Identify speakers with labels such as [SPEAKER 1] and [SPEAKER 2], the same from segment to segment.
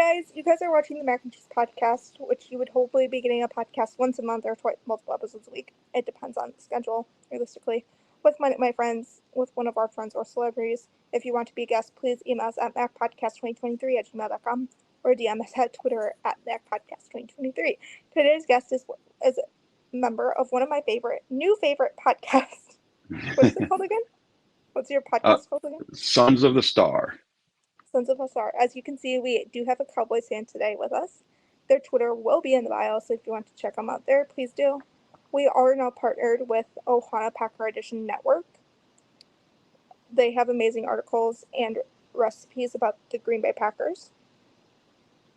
[SPEAKER 1] guys, you guys are watching the Mac and Cheese podcast, which you would hopefully be getting a podcast once a month or twice, multiple episodes a week. It depends on the schedule, realistically. With my friends, with one of our friends or celebrities. If you want to be a guest, please email us at macpodcast2023@gmail.com or DM us at Twitter at macpodcast2023. Today's guest is a member of one of my new favorite podcasts. What is it called again? What's your podcast called again?
[SPEAKER 2] Sons of the Star.
[SPEAKER 1] Sons of the Star. As you can see, we do have a Cowboys fan today with us. Their Twitter will be in the bio, so if you want to check them out there, please do. We are now partnered with Ohana Packer Edition Network. They have amazing articles and recipes about the Green Bay Packers.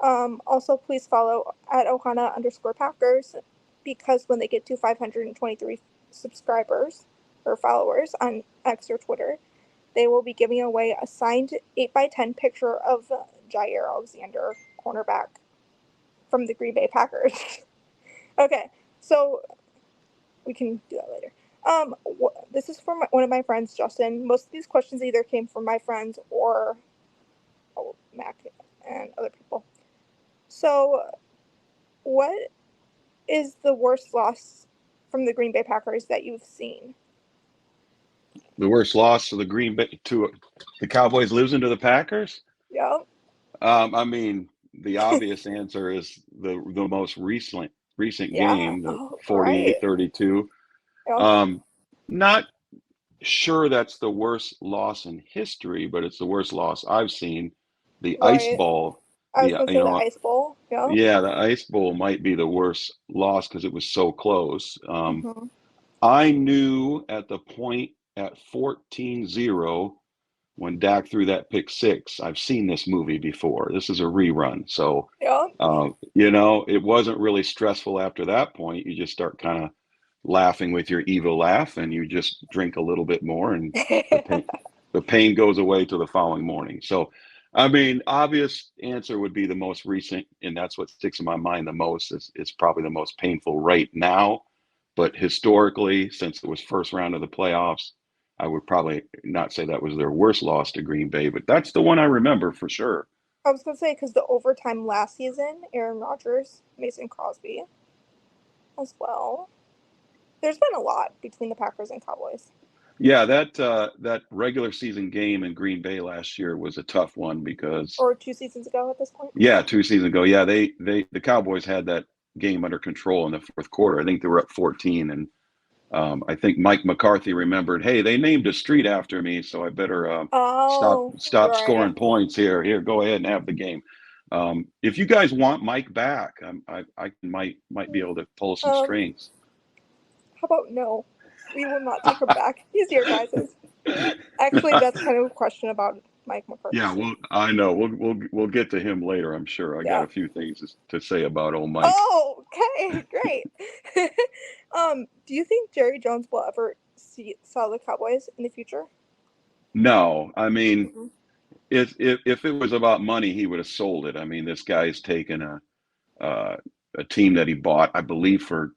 [SPEAKER 1] Also, please follow at Ohana_Packers, because when they get to 523 subscribers or followers on X or Twitter, they will be giving away a signed 8x10 picture of Jair Alexander, cornerback from the Green Bay Packers. Okay, so we can do that later. This is from one of my friends, Justin. Most of these questions either came from my friends or Mac and other people. So, what is the worst loss from the Green Bay Packers that you've seen?
[SPEAKER 2] The worst loss to the Cowboys losing to the Packers?
[SPEAKER 1] Yep.
[SPEAKER 2] I mean, the obvious answer is the most recent game, the 48-32.
[SPEAKER 1] Yep.
[SPEAKER 2] Not sure that's the worst loss in history, but it's the worst loss I've seen. The Ice Bowl.
[SPEAKER 1] I was going to say the Ice Bowl. Yep.
[SPEAKER 2] Yeah, the Ice Bowl might be the worst loss because it was so close. I knew at the point at 14-0 when Dak threw that pick six. I've seen this movie before. This is a rerun. So, it wasn't really stressful after that point. You just start kind of laughing with your evil laugh and you just drink a little bit more and the pain goes away till the following morning. So, I mean, obvious answer would be the most recent, and that's what sticks in my mind the most. It's probably the most painful right now. But historically, since it was first round of the playoffs, I would probably not say that was their worst loss to Green Bay, but that's the one I remember for sure.
[SPEAKER 1] I was going to say, because the overtime last season, Aaron Rodgers, Mason Crosby as well. There's been a lot between the Packers and Cowboys.
[SPEAKER 2] Yeah, that regular season game in Green Bay last year was a tough one because...
[SPEAKER 1] Or 2 seasons ago at this point?
[SPEAKER 2] Yeah, 2 seasons ago. Yeah, the Cowboys had that game under control in the fourth quarter. I think they were up 14, and I think Mike McCarthy remembered, hey, they named a street after me, so I better stop scoring points here. Here, go ahead and have the game. If you guys want Mike back, I might be able to pull some strings.
[SPEAKER 1] How about no? We will not take him back. He's your guys'. Actually, that's kind of a question about Mike McCarthy.
[SPEAKER 2] Yeah, well, I know. We'll get to him later, I'm sure. I got a few things to say about old Mike.
[SPEAKER 1] Oh, okay, great. Do you think Jerry Jones will ever sell the Cowboys in the future?
[SPEAKER 2] No, I mean, if it was about money, he would have sold it. I mean, this guy's taken a team that he bought, I believe, for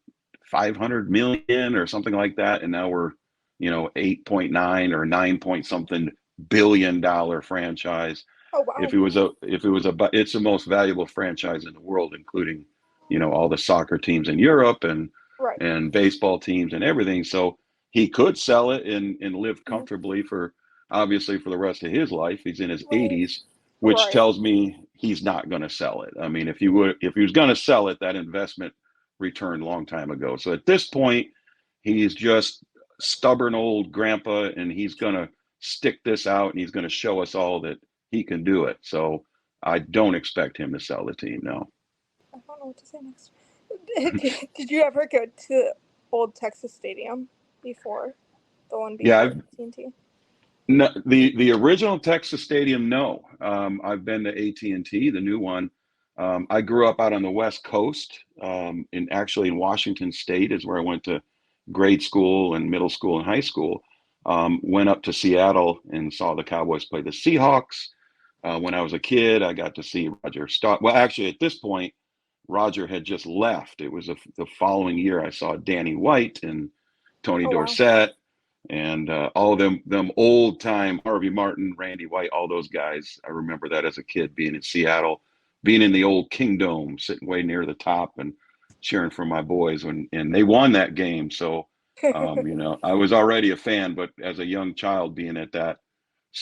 [SPEAKER 2] $500 million or something like that, and now we're 8.9 or 9 point something billion-dollar franchise.
[SPEAKER 1] Oh wow!
[SPEAKER 2] It's the most valuable franchise in the world, including all the soccer teams in Europe and baseball teams and everything. So he could sell it and live comfortably for the rest of his life. He's in his 80s, which tells me he's not going to sell it. I mean, if he was going to sell it, that investment returned a long time ago. So at this point, he's just stubborn old grandpa, and he's going to stick this out, and he's going to show us all that he can do it. So I don't expect him to sell the team, no.
[SPEAKER 1] I don't know what to say next. Did you ever go to old Texas Stadium before? The one before AT&T?
[SPEAKER 2] No, the original Texas Stadium, no. I've been to AT&T, the new one. I grew up out on the West Coast, in Washington State is where I went to grade school and middle school and high school. Went up to Seattle and saw the Cowboys play the Seahawks. When I was a kid, I got to see Roger Staubach. Well, actually, at this point, Roger had just left. It was the following year I saw Danny White and Tony Dorsett and all them old time Harvey Martin, Randy White, all those guys. I remember that as a kid being in Seattle. being in the old Kingdome, sitting way near the top and cheering for my boys and they won that game. So, I was already a fan, but as a young child being at that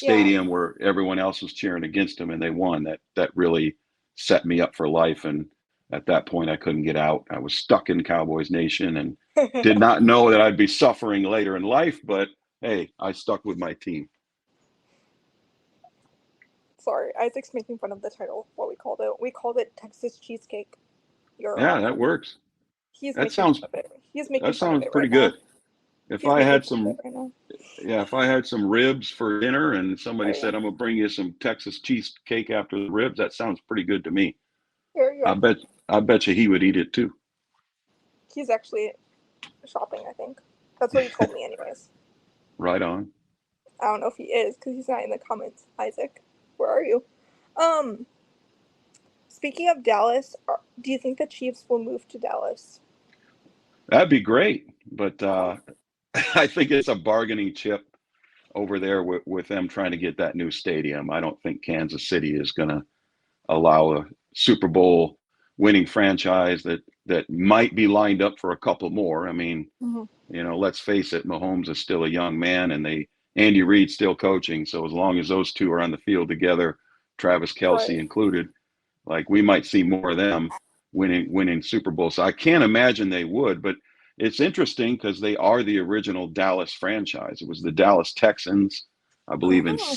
[SPEAKER 1] Yeah.
[SPEAKER 2] stadium where everyone else was cheering against them and they won, that really set me up for life. And at that point, I couldn't get out. I was stuck in Cowboys Nation and did not know that I'd be suffering later in life. But hey, I stuck with my team.
[SPEAKER 1] Sorry, Isaac's making fun of the title. What we called it? We called it Texas Cheesecake. You're
[SPEAKER 2] Yeah, that works.
[SPEAKER 1] He's
[SPEAKER 2] That
[SPEAKER 1] making fun
[SPEAKER 2] sounds
[SPEAKER 1] of it. He's
[SPEAKER 2] that
[SPEAKER 1] making fun of
[SPEAKER 2] sounds
[SPEAKER 1] it
[SPEAKER 2] pretty
[SPEAKER 1] right now.
[SPEAKER 2] good. If
[SPEAKER 1] He's
[SPEAKER 2] I
[SPEAKER 1] making
[SPEAKER 2] had
[SPEAKER 1] fun of it
[SPEAKER 2] some
[SPEAKER 1] right now.
[SPEAKER 2] Yeah, if I had some ribs for dinner and somebody
[SPEAKER 1] There you
[SPEAKER 2] said,
[SPEAKER 1] go.
[SPEAKER 2] I'm gonna bring you some Texas cheesecake after the ribs, that sounds pretty good to me.
[SPEAKER 1] There you
[SPEAKER 2] I
[SPEAKER 1] go.
[SPEAKER 2] bet I bet you he would eat it too.
[SPEAKER 1] He's actually shopping, I think. That's what he told me anyways.
[SPEAKER 2] Right on.
[SPEAKER 1] I don't know if he is because he's not in the comments. Isaac, where are you? Um, Speaking of Dallas, do you think the Chiefs will move to Dallas?
[SPEAKER 2] That'd be great, but
[SPEAKER 1] Oh.
[SPEAKER 2] I think it's a bargaining chip over there with them trying to get that new stadium. I don't think Kansas City is going to allow a Super Bowl winning franchise that might be lined up for a couple more. I mean,
[SPEAKER 1] Mm-hmm.
[SPEAKER 2] let's face it, Mahomes is still a young man, and Andy Reid's still coaching. So as long as those two are on the field together, Travis
[SPEAKER 1] Right.
[SPEAKER 2] Kelce included, like we might see more of them winning Super Bowl. So I can't imagine they would, but it's interesting because they are the original Dallas franchise. It was the Dallas Texans, I believe, in
[SPEAKER 1] Oh.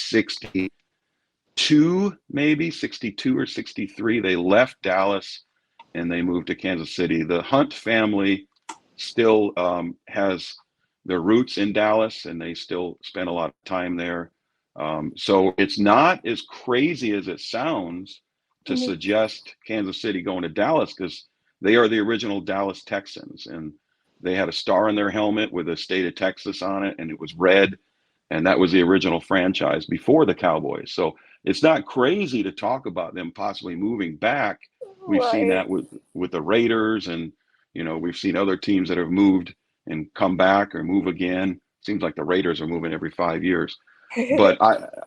[SPEAKER 2] 62, maybe 62 or 63. They left Dallas and they moved to Kansas City. The Hunt family still has their roots in Dallas, and they still spend a lot of time there. So it's not as crazy as it sounds to
[SPEAKER 1] Mm-hmm.
[SPEAKER 2] suggest Kansas City going to Dallas because they are the original Dallas Texans, and they had a star in their helmet with the state of Texas on it, and it was red, and that was the original franchise before the Cowboys. So it's not crazy to talk about them possibly moving back. We've seen
[SPEAKER 1] Right.
[SPEAKER 2] that with the Raiders, and we've seen other teams that have moved and come back or move again. Seems like the Raiders are moving every 5 years. But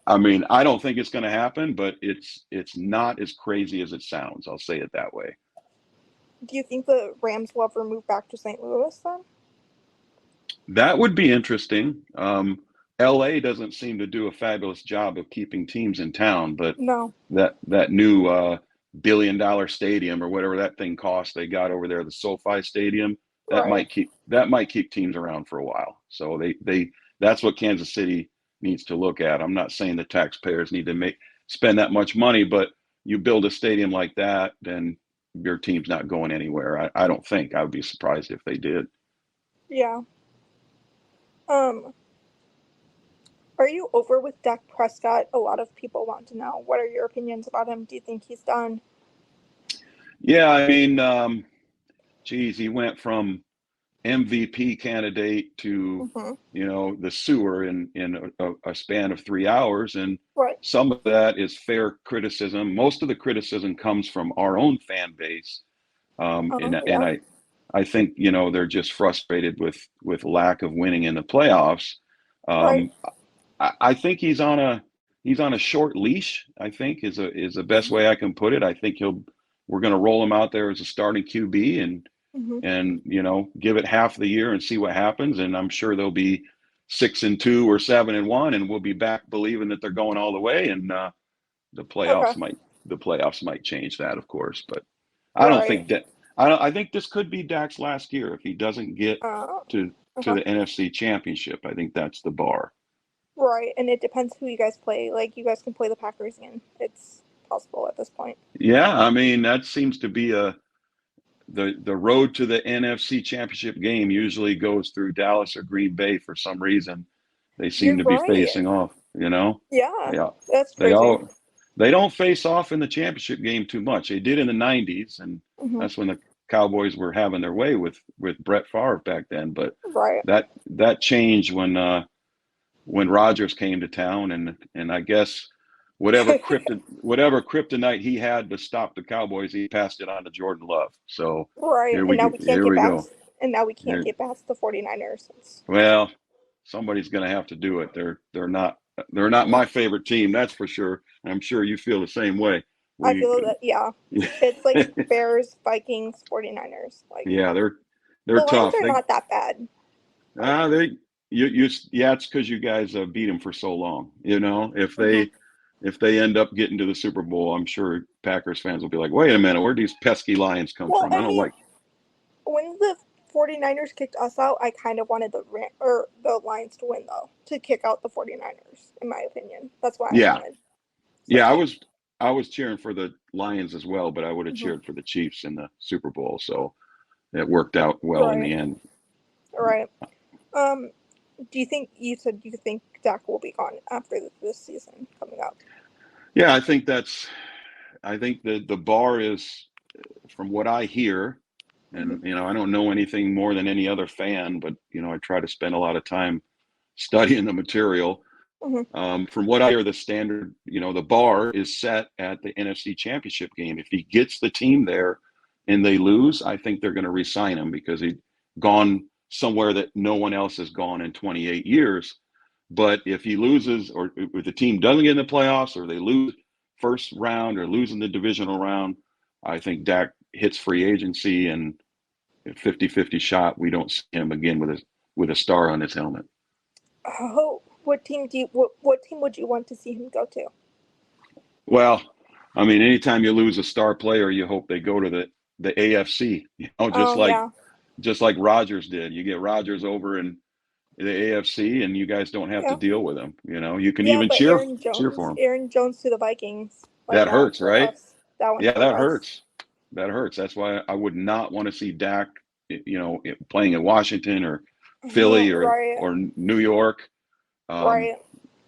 [SPEAKER 2] I mean, I don't think it's going to happen, but it's not as crazy as it sounds. I'll say it that way.
[SPEAKER 1] Do you think the Rams will ever move back to St. Louis then?
[SPEAKER 2] That would be interesting. LA doesn't seem to do a fabulous job of keeping teams in town, but
[SPEAKER 1] No.
[SPEAKER 2] that new $1 billion stadium or whatever that thing costs they got over there, the SoFi Stadium,
[SPEAKER 1] Right.
[SPEAKER 2] that might keep teams around for a while. So they that's what Kansas City needs to look at. I'm not saying the taxpayers need to spend that much money, but you build a stadium like that, then your team's not going anywhere. I don't think. I would be surprised if they did.
[SPEAKER 1] Yeah. Um, are you over with Dak Prescott? A lot of people want to know. What are your opinions about him? Do you think he's done?
[SPEAKER 2] Yeah, I mean, geez, he went from MVP candidate to
[SPEAKER 1] Mm-hmm.
[SPEAKER 2] the sewer in a span of 3 hours, and
[SPEAKER 1] Right.
[SPEAKER 2] some of that is fair criticism. Most of the criticism comes from our own fan base, and
[SPEAKER 1] Yeah.
[SPEAKER 2] I think they're just frustrated with lack of winning in the playoffs.
[SPEAKER 1] Right.
[SPEAKER 2] Um, I think he's on a short leash. I think is the best way I can put it. I think we're going to roll him out there as a starting QB
[SPEAKER 1] Mm-hmm.
[SPEAKER 2] and give it half the year and see what happens. And I'm sure they'll be 6-2 or 7-1, and we'll be back believing that they're going all the way. And the
[SPEAKER 1] Okay.
[SPEAKER 2] playoffs might change that, of course. But I don't
[SPEAKER 1] Right.
[SPEAKER 2] think that I think this could be Dak's last year if he doesn't get
[SPEAKER 1] Uh,
[SPEAKER 2] to
[SPEAKER 1] uh-huh.
[SPEAKER 2] the NFC Championship. I think that's the bar.
[SPEAKER 1] Right. And it depends who you guys play. Like, you guys can play the Packers again. It's possible at this point.
[SPEAKER 2] Yeah, I mean that seems to be the road to the NFC Championship game usually goes through Dallas or Green Bay for some reason. They seem
[SPEAKER 1] You're
[SPEAKER 2] to be
[SPEAKER 1] right.
[SPEAKER 2] facing off.
[SPEAKER 1] Yeah.
[SPEAKER 2] They all
[SPEAKER 1] That's
[SPEAKER 2] they
[SPEAKER 1] crazy.
[SPEAKER 2] all they don't face off in the championship game too much. They did in the '90s, and
[SPEAKER 1] Mm-hmm.
[SPEAKER 2] that's when the Cowboys were having their way with Brett Favre back then. But
[SPEAKER 1] Right.
[SPEAKER 2] that changed when Rodgers came to town, and I guess whatever kryptonite he had to stop the Cowboys, he passed it on to Jordan Love. So
[SPEAKER 1] Right.
[SPEAKER 2] here
[SPEAKER 1] And
[SPEAKER 2] we
[SPEAKER 1] now
[SPEAKER 2] go.
[SPEAKER 1] we can't
[SPEAKER 2] Here
[SPEAKER 1] get
[SPEAKER 2] we go.
[SPEAKER 1] past. And now we can't
[SPEAKER 2] Here,
[SPEAKER 1] get past the 49ers.
[SPEAKER 2] well, somebody's going to have to do it. They're not my favorite team, that's for sure. I'm sure you feel the same way.
[SPEAKER 1] I
[SPEAKER 2] We,
[SPEAKER 1] feel that, yeah. It's like Bears, Vikings, 49ers. Like,
[SPEAKER 2] yeah,
[SPEAKER 1] the
[SPEAKER 2] they're
[SPEAKER 1] Lions
[SPEAKER 2] tough.
[SPEAKER 1] are not that bad. Like,
[SPEAKER 2] They yeah, it's because you guys beat them for so long. You know,
[SPEAKER 1] hmm
[SPEAKER 2] if they end up getting to the Super Bowl, I'm sure Packers fans will be like, wait a minute, where'd these pesky Lions come
[SPEAKER 1] well,
[SPEAKER 2] from? I
[SPEAKER 1] I
[SPEAKER 2] don't
[SPEAKER 1] mean,
[SPEAKER 2] like.
[SPEAKER 1] when the 49ers kicked us out, I kind of wanted the Lions to win, though, to kick out the 49ers, in my opinion. That's what I
[SPEAKER 2] Yeah,
[SPEAKER 1] wanted. So
[SPEAKER 2] yeah,
[SPEAKER 1] it's like,
[SPEAKER 2] I was cheering for the Lions as well, but I would have
[SPEAKER 1] hmm
[SPEAKER 2] cheered for the Chiefs in the Super Bowl. So it worked out well in
[SPEAKER 1] right,
[SPEAKER 2] the end.
[SPEAKER 1] right. Um, do you think, you said you think Dak will be gone after this season coming up?
[SPEAKER 2] Yeah, I think the bar is, from what I hear,
[SPEAKER 1] hmm
[SPEAKER 2] and I don't know anything more than any other fan, but I try to spend a lot of time studying the material.
[SPEAKER 1] hmm
[SPEAKER 2] From what I hear, the standard, the bar is set at the NFC Championship game. If he gets the team there and they lose, I think they're going to re-sign him because he's gone somewhere that no one else has gone in 28 years. But if he loses, or if the team doesn't get in the playoffs, or they lose first round or losing the divisional round, I think Dak hits free agency, and 50-50 shot we don't see him again with a star on his helmet.
[SPEAKER 1] Oh, what team would you want to see him go to?
[SPEAKER 2] Well, I mean, anytime you lose a star player, you hope they go to the AFC.
[SPEAKER 1] Oh yeah,
[SPEAKER 2] Just like Rodgers did. You get Rodgers over in the AFC, and you guys don't have to
[SPEAKER 1] yeah,
[SPEAKER 2] deal with him. You can
[SPEAKER 1] yeah.
[SPEAKER 2] even
[SPEAKER 1] But
[SPEAKER 2] cheer for him.
[SPEAKER 1] Aaron Jones to the Vikings, like
[SPEAKER 2] That
[SPEAKER 1] that
[SPEAKER 2] hurts,
[SPEAKER 1] hurt
[SPEAKER 2] right?
[SPEAKER 1] us. That one
[SPEAKER 2] Yeah,
[SPEAKER 1] hurt
[SPEAKER 2] that
[SPEAKER 1] us.
[SPEAKER 2] hurts. That hurts. That's why I would not want to see Dak, playing in Washington or Philly
[SPEAKER 1] Right,
[SPEAKER 2] or New York. Um,
[SPEAKER 1] right,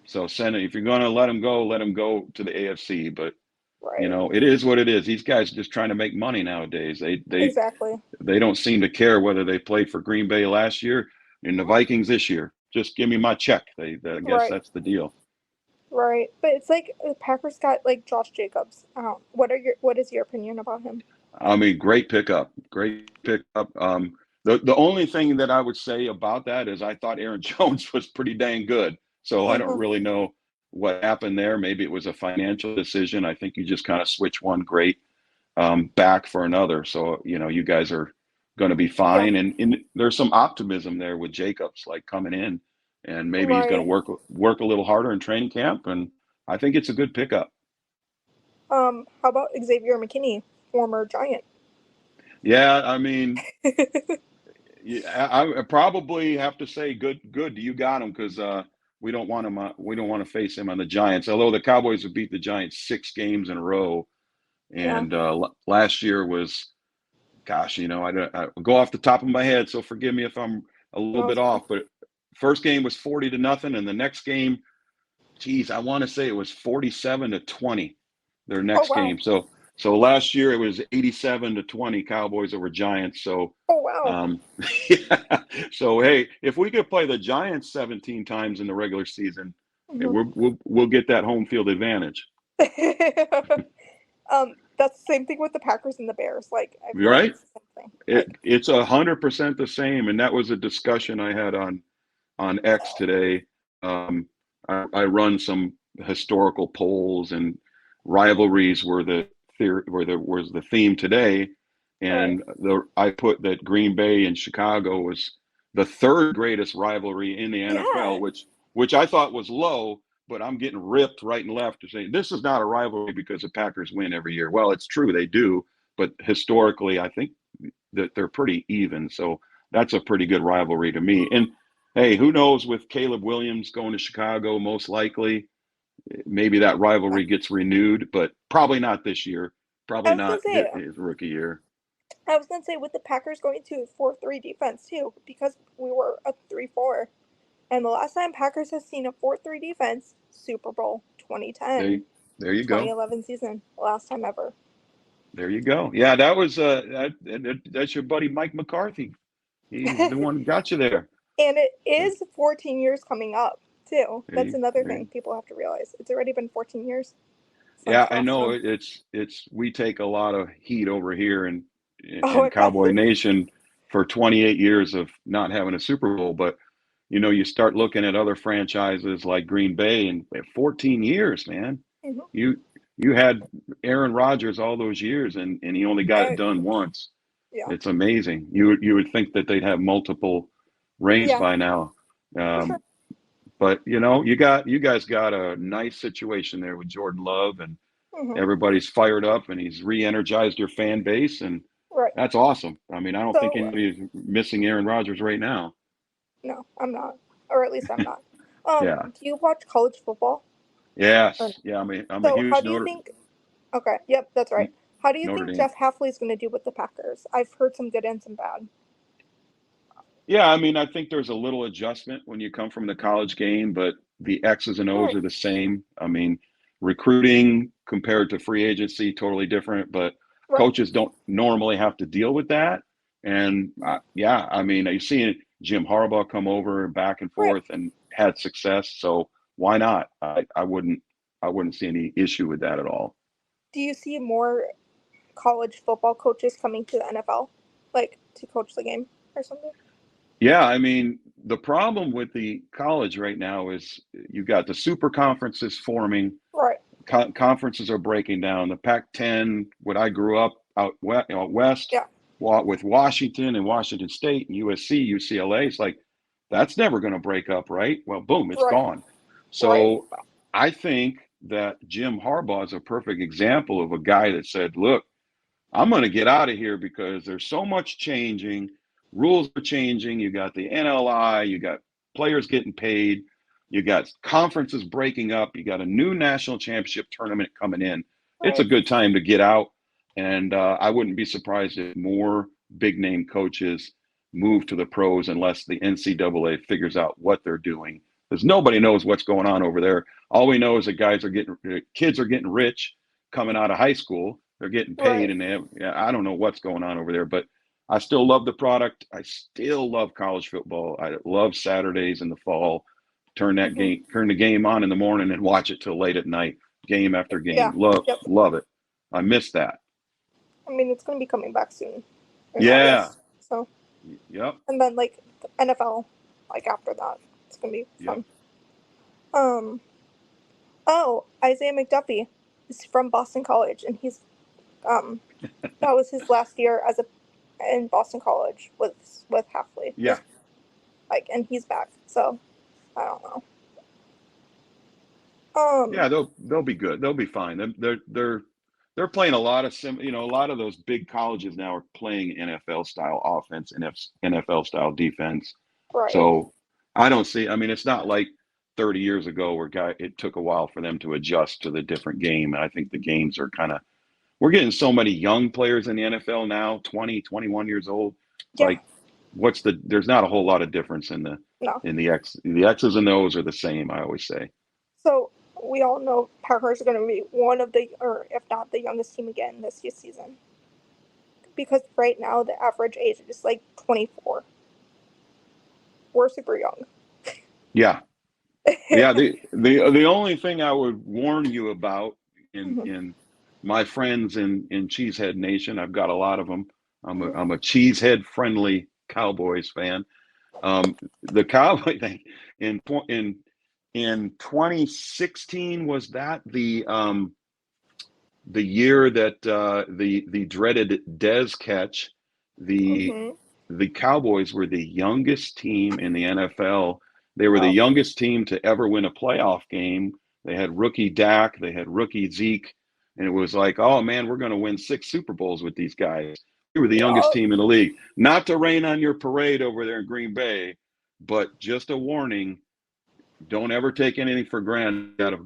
[SPEAKER 2] so if you're going to let him go to the AFC. But
[SPEAKER 1] right.
[SPEAKER 2] it is what it is. These guys are just trying to make money nowadays.
[SPEAKER 1] Exactly.
[SPEAKER 2] They don't seem to care whether they played for Green Bay last year and the Vikings this year. Just give me my check. I guess
[SPEAKER 1] Right,
[SPEAKER 2] that's the deal.
[SPEAKER 1] right. But it's like the Packers got like Josh Jacobs. What is your opinion about him?
[SPEAKER 2] I mean, great pickup. Great pickup. The only thing that I would say about that is I thought Aaron Jones was pretty dang good. So I don't
[SPEAKER 1] hmm
[SPEAKER 2] really know what happened there. Maybe it was a financial decision. I think you just kind of switch one great back for another. So, you guys are going to be
[SPEAKER 1] Yeah.
[SPEAKER 2] fine. And there's some optimism there with Jacobs, like coming in, and maybe he's going
[SPEAKER 1] Right.
[SPEAKER 2] to work a little harder in training camp. And I think it's a good pickup.
[SPEAKER 1] How about Xavier McKinney, former Giant?
[SPEAKER 2] Yeah, I mean, yeah, I probably have to say good. You got him because we don't want him. We don't want to face him on the Giants. Although the Cowboys have beat the Giants 6 games in a row,
[SPEAKER 1] Yeah.
[SPEAKER 2] and last year was, gosh, I go off the top of my head, so forgive me if I'm a little
[SPEAKER 1] No,
[SPEAKER 2] bit
[SPEAKER 1] it's fine.
[SPEAKER 2] off. But first game was 40-0, and the next game, geez, I want to say it was 47-20. Their
[SPEAKER 1] Oh
[SPEAKER 2] next
[SPEAKER 1] wow.
[SPEAKER 2] game. So last year it was 87-20 Cowboys over Giants. So
[SPEAKER 1] Oh wow.
[SPEAKER 2] um, yeah. So hey, if we could play the Giants 17 times in the regular season,
[SPEAKER 1] hmm
[SPEAKER 2] we'll get that home field advantage,
[SPEAKER 1] That's the same thing with the Packers and the Bears. Like I feel like
[SPEAKER 2] right?
[SPEAKER 1] it's the same thing. Like
[SPEAKER 2] It's 100% the same, and that was a discussion I had on X today. Um, I run some historical polls, and rivalries were the theory, was the theme today,
[SPEAKER 1] right.
[SPEAKER 2] and I put that Green Bay and Chicago was the third greatest rivalry in the NFL,
[SPEAKER 1] Yeah.
[SPEAKER 2] which I thought was low, but I'm getting ripped right and left to say this is not a rivalry because the Packers win every year. Well, it's true they do, but historically, I think that they're pretty even. So that's a pretty good rivalry to me. And hey, who knows with Caleb Williams going to Chicago, most likely, maybe that rivalry gets renewed, but probably not this year.
[SPEAKER 1] I
[SPEAKER 2] Probably
[SPEAKER 1] was gonna
[SPEAKER 2] not
[SPEAKER 1] say
[SPEAKER 2] his rookie year.
[SPEAKER 1] I was gonna say with the Packers going to 4-3 defense too, because we were a 3-4. And the last time Packers has seen a 4-3 defense, Super Bowl
[SPEAKER 2] There,
[SPEAKER 1] 2010,
[SPEAKER 2] there you go.
[SPEAKER 1] 2011 season. Last time ever.
[SPEAKER 2] There you go. Yeah, that was that's your buddy Mike McCarthy. He's the one who got you there.
[SPEAKER 1] And it
[SPEAKER 2] So
[SPEAKER 1] is 14 years coming up, too. That's another
[SPEAKER 2] there
[SPEAKER 1] thing people have to realize. It's already been 14 years
[SPEAKER 2] yeah,
[SPEAKER 1] since
[SPEAKER 2] I
[SPEAKER 1] last
[SPEAKER 2] know
[SPEAKER 1] time.
[SPEAKER 2] it's we take a lot of heat over here
[SPEAKER 1] Oh,
[SPEAKER 2] in
[SPEAKER 1] I bet.
[SPEAKER 2] Cowboy Nation for 28 years of not having a Super Bowl, but you start looking at other franchises like Green Bay and 14 years, man.
[SPEAKER 1] hmm
[SPEAKER 2] You you had Aaron Rodgers all those years, and he only got it
[SPEAKER 1] I
[SPEAKER 2] done once.
[SPEAKER 1] yeah,
[SPEAKER 2] It's amazing. You would think that they'd have multiple rings
[SPEAKER 1] yeah,
[SPEAKER 2] by now.
[SPEAKER 1] for sure.
[SPEAKER 2] Um, but you guys got a nice situation there with Jordan Love, and
[SPEAKER 1] Hmm.
[SPEAKER 2] everybody's fired up, and he's re-energized your fan base, and
[SPEAKER 1] Right.
[SPEAKER 2] that's awesome. I mean, I don't think
[SPEAKER 1] So
[SPEAKER 2] anybody's missing Aaron Rodgers right now.
[SPEAKER 1] no, I'm not, or at least I'm not.
[SPEAKER 2] Yeah.
[SPEAKER 1] Do you watch college football? Or no?
[SPEAKER 2] Yes. Yeah. I'm a
[SPEAKER 1] So how
[SPEAKER 2] huge
[SPEAKER 1] do you think? Okay, yep, that's right. How do you
[SPEAKER 2] Notre
[SPEAKER 1] think
[SPEAKER 2] Dame.
[SPEAKER 1] Jeff Hafley's going to do with the Packers? I've heard some good and some bad.
[SPEAKER 2] Yeah, I mean, I think there's a little adjustment when you come from the college game, but the X's and O's
[SPEAKER 1] Right,
[SPEAKER 2] are the same. I mean, recruiting compared to free agency, totally different, but
[SPEAKER 1] right.
[SPEAKER 2] coaches don't normally have to deal with that. And yeah, I mean, you've seen Jim Harbaugh come over back and
[SPEAKER 1] Right.
[SPEAKER 2] forth and had success. So why not? I wouldn't see any issue with that at all.
[SPEAKER 1] Do you see more college football coaches coming to the NFL, like to coach the game or something?
[SPEAKER 2] Yeah, I mean, the problem with the college right now is you got the super conferences forming.
[SPEAKER 1] Right.
[SPEAKER 2] Conferences are breaking down. The Pac-10, what I grew up out west,
[SPEAKER 1] Yeah.
[SPEAKER 2] with Washington and Washington State and USC, UCLA, it's like that's never going to break up, right? Well, boom, it's
[SPEAKER 1] Right.
[SPEAKER 2] gone.
[SPEAKER 1] Right.
[SPEAKER 2] So I think that Jim Harbaugh is a perfect example of a guy that said, "Look, I'm going to get out of here because there's so much changing. Rules are changing. You got the NLI, you got players getting paid, you got conferences breaking up, you got a new national championship tournament coming in. It's a
[SPEAKER 1] Right.
[SPEAKER 2] good time to get out. And I wouldn't be surprised if more big name coaches move to the pros unless the NCAA figures out what they're doing. Because nobody knows what's going on over there. All we know is that kids are getting rich coming out of high school. They're getting paid,
[SPEAKER 1] Right.
[SPEAKER 2] and I don't know what's going on over there, but I still love the product. I still love college football. I love Saturdays in the fall.
[SPEAKER 1] Hmm.
[SPEAKER 2] Turn the game on in the morning and watch it till late at night, game after
[SPEAKER 1] Yeah.
[SPEAKER 2] game. Love,
[SPEAKER 1] Yep.
[SPEAKER 2] love it. I miss that.
[SPEAKER 1] I mean, it's going to be coming back soon in
[SPEAKER 2] Yeah.
[SPEAKER 1] August. So,
[SPEAKER 2] Yep.
[SPEAKER 1] and then like the NFL, like after that, it's going to be
[SPEAKER 2] Yep.
[SPEAKER 1] fun. Um. Oh, Isaiah McDuffie is from Boston College, and he's that was his last year as a in Boston College with Hafley.
[SPEAKER 2] Yeah.
[SPEAKER 1] Like, and he's back. So I don't know. Um.
[SPEAKER 2] Yeah. They'll be good. They'll be fine. They're playing a lot of a lot of those big colleges now are playing NFL style offense and NFL style defense.
[SPEAKER 1] Right.
[SPEAKER 2] So I don't see. I mean, it's not like 30 years ago where it took a while for them to adjust to the different game. And I think the games are kind of we're getting so many young players in the NFL now, 20, 21 years old. It's
[SPEAKER 1] Yeah.
[SPEAKER 2] like there's not a whole lot of difference in the
[SPEAKER 1] No.
[SPEAKER 2] in the X's and O's are the same, I always say.
[SPEAKER 1] So we all know Packers are going to be one of the, or if not the youngest team again this season, because right now the average age is like 24. We're super young.
[SPEAKER 2] Yeah. Yeah, the only thing I would warn you about
[SPEAKER 1] Hmm.
[SPEAKER 2] in my friends in Cheesehead Nation, I've got a lot of them.
[SPEAKER 1] Hmm.
[SPEAKER 2] I'm a Cheesehead friendly Cowboys fan. The Cowboy thing in 2016 was that the year that the dreaded Dez catch, the
[SPEAKER 1] Hmm.
[SPEAKER 2] the Cowboys were the youngest team in the NFL. They were the
[SPEAKER 1] Oh,
[SPEAKER 2] youngest team to ever win a playoff game. They had rookie Dak, they had rookie Zeke, and it was like, oh man, we're going to win 6 Super Bowls with these guys. We were the youngest
[SPEAKER 1] yeah,
[SPEAKER 2] team in the league. Not to rain on your parade over there in Green Bay, but just a warning: don't ever take anything for granted.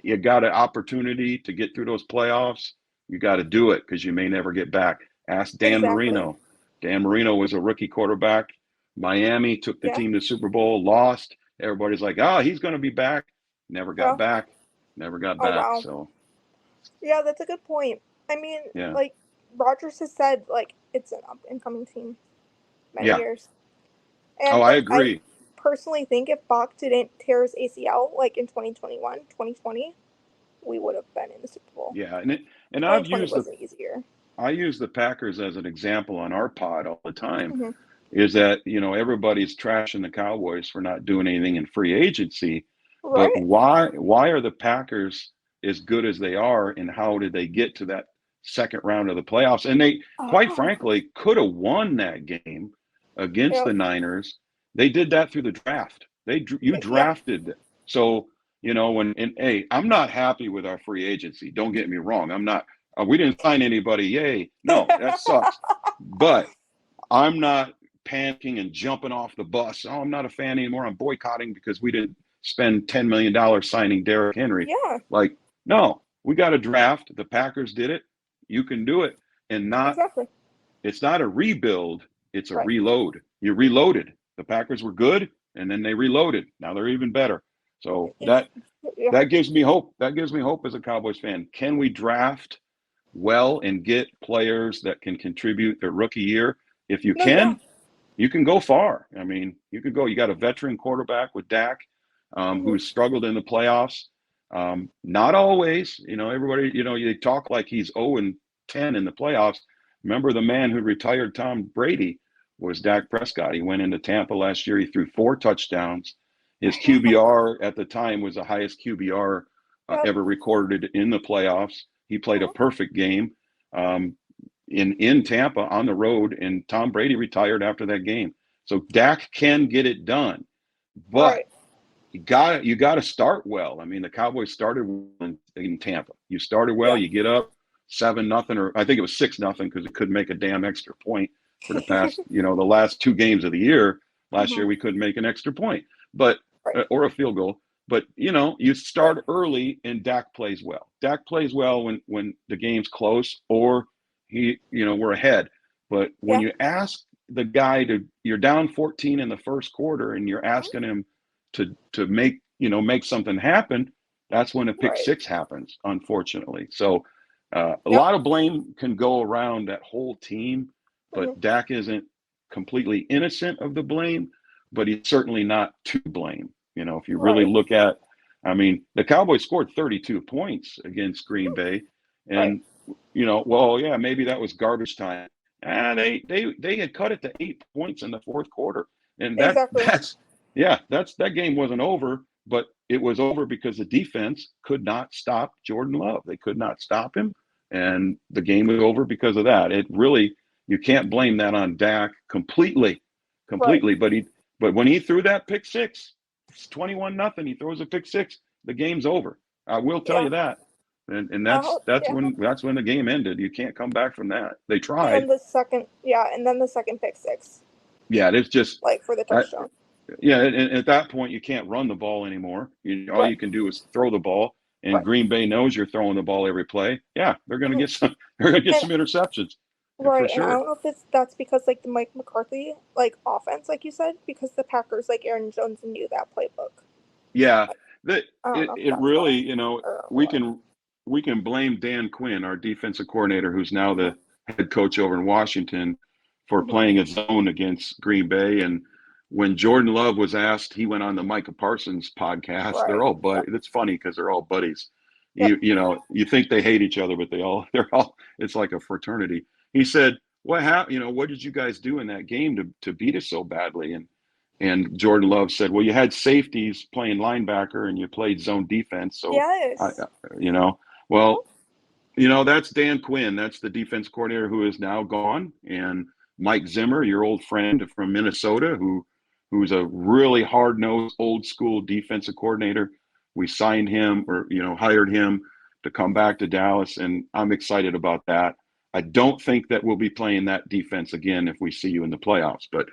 [SPEAKER 2] You got an opportunity to get through those playoffs. You got to do it because you may never get back. Ask Dan
[SPEAKER 1] exactly.
[SPEAKER 2] Marino. Dan Marino was a rookie quarterback. Miami took the
[SPEAKER 1] Yeah.
[SPEAKER 2] team to the Super Bowl, lost. Everybody's like, oh, he's going to be back. Never got
[SPEAKER 1] Oh,
[SPEAKER 2] back. Never got
[SPEAKER 1] oh
[SPEAKER 2] back.
[SPEAKER 1] wow.
[SPEAKER 2] So,
[SPEAKER 1] Yeah, that's a good point. I mean,
[SPEAKER 2] yeah.
[SPEAKER 1] like Rogers has said, like it's an up and coming team, many
[SPEAKER 2] Yeah.
[SPEAKER 1] years.
[SPEAKER 2] Oh,
[SPEAKER 1] And
[SPEAKER 2] I
[SPEAKER 1] like I
[SPEAKER 2] agree.
[SPEAKER 1] personally think if Bach didn't tear his ACL like in 2021, 2020, we would have been in the Super Bowl.
[SPEAKER 2] Yeah. And
[SPEAKER 1] 2020 was an easier.
[SPEAKER 2] I use the Packers as an example on our pod all the time.
[SPEAKER 1] Hmm.
[SPEAKER 2] Is that everybody's trashing the Cowboys for not doing anything in free agency, but
[SPEAKER 1] Right.
[SPEAKER 2] why are the Packers as good as they are, and how did they get to that second round of the playoffs? And they, quite
[SPEAKER 1] Oh,
[SPEAKER 2] frankly, could have won that game against
[SPEAKER 1] yep.
[SPEAKER 2] the Niners. They did that through the draft. You
[SPEAKER 1] Yep.
[SPEAKER 2] drafted. So, and hey, I'm not happy with our free agency. Don't get me wrong. I'm not. We didn't sign anybody. Yay. No, that sucks. But I'm not panicking and jumping off the bus. Oh, I'm not a fan anymore. I'm boycotting because we didn't spend $10 million signing Derrick Henry.
[SPEAKER 1] Yeah,
[SPEAKER 2] Like, no, we got a draft. The Packers did it. You can do it. And
[SPEAKER 1] exactly.
[SPEAKER 2] it's not a rebuild, it's a
[SPEAKER 1] Right.
[SPEAKER 2] reload. You reloaded. The Packers were good, and then they reloaded. Now they're even better. So
[SPEAKER 1] Yeah.
[SPEAKER 2] that gives me hope. That gives me hope as a Cowboys fan. Can we draft well and get players that can contribute their rookie year? If you
[SPEAKER 1] No, yeah.
[SPEAKER 2] can, you can go far. I mean, you could go. You got a veteran quarterback with Dak, who's struggled in the playoffs. Not always. Everybody. They talk like he's 0-10 in the playoffs. Remember, the man who retired Tom Brady was Dak Prescott. He went into Tampa last year. He threw 4 touchdowns. His QBR at the time was the highest QBR
[SPEAKER 1] Yep.
[SPEAKER 2] ever recorded in the playoffs. He played a perfect game in Tampa on the road, and Tom Brady retired after that game. So Dak can get it done, but you got to start well. I mean, the Cowboys started in Tampa. You started well.
[SPEAKER 1] Yeah.
[SPEAKER 2] You get up 7-0, or I think it was 6-0 because it couldn't make a damn extra point for the past, the last 2 games of the year. Last year we couldn't make an extra point, but or a field goal. But you start early, and Dak plays well. Dak plays well when the game's close or we're ahead. But when you ask the guy you're down 14 in the first quarter, and you're asking him to make something happen, that's when a pick six happens, unfortunately. So a lot of blame can go around that whole team, but Dak isn't completely innocent of the blame, but he's certainly not to blame. If you really look at, I mean, the Cowboys scored 32 points against Green Bay, and maybe that was garbage time. They had cut it to 8 points in the fourth quarter, and that game wasn't over, but it was over because the defense could not stop Jordan Love. They could not stop him, and the game was over because of that. It really, you can't blame that on Dak completely. But when he threw that pick six, it's 21-0. He throws a pick six, the game's over. I will tell you that. And that's when the game ended. You can't come back from that. They tried.
[SPEAKER 1] And then the second pick six.
[SPEAKER 2] Yeah, it's just
[SPEAKER 1] like for the touchdown.
[SPEAKER 2] And at that point you can't run the ball anymore. All you can do is throw the ball, and Green Bay knows you're throwing the ball every play. Yeah, they're going to get some. They're going to get some interceptions.
[SPEAKER 1] Right,
[SPEAKER 2] for sure.
[SPEAKER 1] And I don't know if that's because the Mike McCarthy offense, like you said, because the Packers Aaron Jones knew that playbook.
[SPEAKER 2] Yeah, it really we can blame Dan Quinn, our defensive coordinator, who's now the head coach over in Washington, for playing a zone against Green Bay. And when Jordan Love was asked, he went on the Micah Parsons podcast.
[SPEAKER 1] Right.
[SPEAKER 2] They're all buddies. It's funny because they're all buddies. You think they hate each other, but they're all. It's like a fraternity. He said, "What happened? What did you guys do in that game to beat us so badly?" And Jordan Love said, "Well, you had safeties playing linebacker, and you played zone defense. So, that's Dan Quinn. That's the defense coordinator who is now gone, and Mike Zimmer, your old friend from Minnesota, who's a really hard-nosed, old-school defensive coordinator. We signed him, or hired him to come back to Dallas, and I'm excited about that. I don't think that we'll be playing that defense again if we see you in the playoffs, but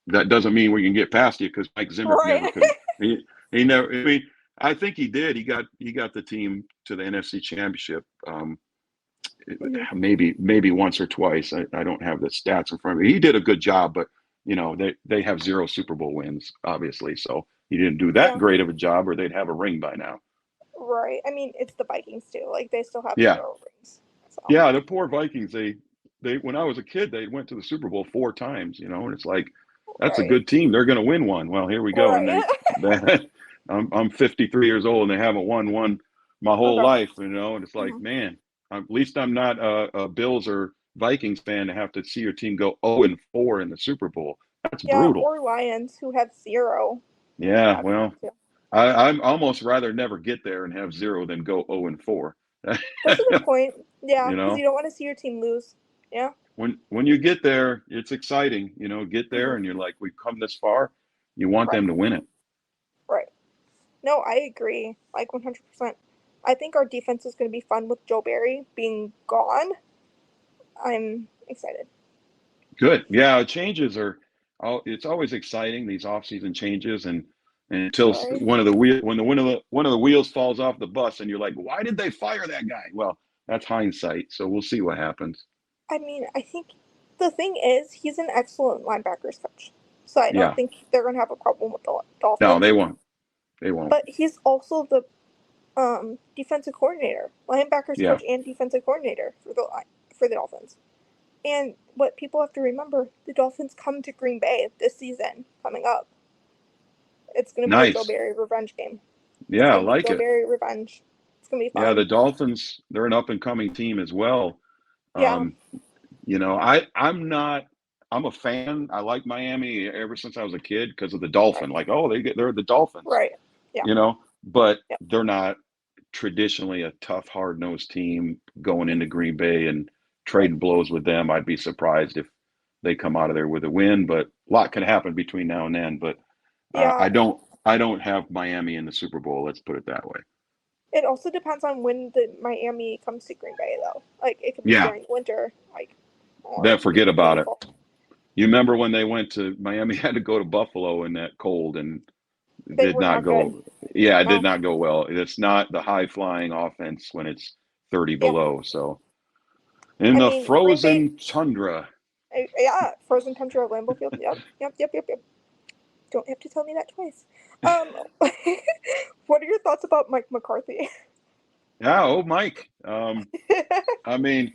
[SPEAKER 2] that doesn't mean we can get past you, because Mike Zimmer never could. He never. I mean, I think he did. He got the team to the NFC Championship. Maybe once or twice. I don't have the stats in front of me. He did a good job, but they have 0 Super Bowl wins, obviously. So he didn't do that great of a job, or they'd have a ring by now.
[SPEAKER 1] Right. I mean, it's the Vikings too. They still have 0 rings. So.
[SPEAKER 2] Yeah, the poor Vikings. They when I was a kid, they went to the Super Bowl 4 times. And it's like, that's a good team. They're going to win one. Well, here we go.
[SPEAKER 1] Right.
[SPEAKER 2] And I'm 53 years old, and they haven't won one my whole life. And it's like, man, at least I'm not a Bills or Vikings fan to have to see your team go 0-4 in the Super Bowl. That's brutal.
[SPEAKER 1] Or Lions, who have 0.
[SPEAKER 2] Yeah, well, I'm almost rather never get there and have 0 than go 0-4.
[SPEAKER 1] That's a good point. Yeah,
[SPEAKER 2] You
[SPEAKER 1] because you
[SPEAKER 2] know,
[SPEAKER 1] don't want to see your team lose. Yeah.
[SPEAKER 2] when you get there, it's exciting. You know, get there
[SPEAKER 1] Hmm.
[SPEAKER 2] and you're like, we've come this far. You want
[SPEAKER 1] Right.
[SPEAKER 2] them to win it.
[SPEAKER 1] Right. No, I agree. Like 100%. I think our defense is going to be fun with Joe Barry being gone. I'm excited.
[SPEAKER 2] Good. Yeah, changes are. It's always exciting, these off-season changes, and until
[SPEAKER 1] Right.
[SPEAKER 2] one of the wheels falls off the bus, and you're like, why did they fire that guy? Well, that's hindsight. So we'll see what happens.
[SPEAKER 1] I mean, I think the thing is, he's an excellent linebackers coach. So I don't
[SPEAKER 2] Yeah.
[SPEAKER 1] think they're going to have a problem with the
[SPEAKER 2] No,
[SPEAKER 1] Dolphins.
[SPEAKER 2] they won't. They won't.
[SPEAKER 1] But he's also the defensive coordinator, linebackers
[SPEAKER 2] Yeah.
[SPEAKER 1] coach, and defensive coordinator for the Dolphins. And what people have to remember, the Dolphins come to Green Bay this season coming up. It's going to be a Joe
[SPEAKER 2] Nice.
[SPEAKER 1] Barry revenge game. It's
[SPEAKER 2] Yeah, I
[SPEAKER 1] going to be
[SPEAKER 2] like
[SPEAKER 1] Joe
[SPEAKER 2] it.
[SPEAKER 1] Barry revenge. It's going to be
[SPEAKER 2] Yeah,
[SPEAKER 1] fun.
[SPEAKER 2] the Dolphins, they're an up and coming team as well.
[SPEAKER 1] Yeah.
[SPEAKER 2] Um, I'm not. I'm a fan. I like Miami ever since I was a kid because of the Dolphin.
[SPEAKER 1] Right.
[SPEAKER 2] Like, oh, they're the Dolphins.
[SPEAKER 1] Right. Yeah.
[SPEAKER 2] But
[SPEAKER 1] Yeah.
[SPEAKER 2] they're not traditionally a tough, hard-nosed team going into Green Bay and
[SPEAKER 1] Right.
[SPEAKER 2] trading blows with them. I'd be surprised if they come out of there with a win, but a lot can happen between now and then. But
[SPEAKER 1] Yeah.
[SPEAKER 2] I don't have Miami in the Super Bowl. Let's put it that way.
[SPEAKER 1] It also depends on when the Miami comes to Green Bay, though. Like, it could be
[SPEAKER 2] Yeah,
[SPEAKER 1] during winter, like, or
[SPEAKER 2] then forget
[SPEAKER 1] in
[SPEAKER 2] about
[SPEAKER 1] the
[SPEAKER 2] it.
[SPEAKER 1] fall.
[SPEAKER 2] You remember when they went to Miami, had to go to Buffalo in that cold and
[SPEAKER 1] They
[SPEAKER 2] did
[SPEAKER 1] were
[SPEAKER 2] not
[SPEAKER 1] not good.
[SPEAKER 2] go. Yeah, it did
[SPEAKER 1] No.
[SPEAKER 2] not go well. It's not the high flying offense when it's 30
[SPEAKER 1] Yeah.
[SPEAKER 2] below. So in
[SPEAKER 1] I
[SPEAKER 2] the
[SPEAKER 1] mean, Green Bay,
[SPEAKER 2] frozen tundra.
[SPEAKER 1] yeah, Frozen Tundra of Lambeau Field. Yep. Yep. Yep. Yep. Yep. Don't have to tell me that twice. Um, what are your thoughts about Mike McCarthy?
[SPEAKER 2] Yeah, oh Mike. I mean,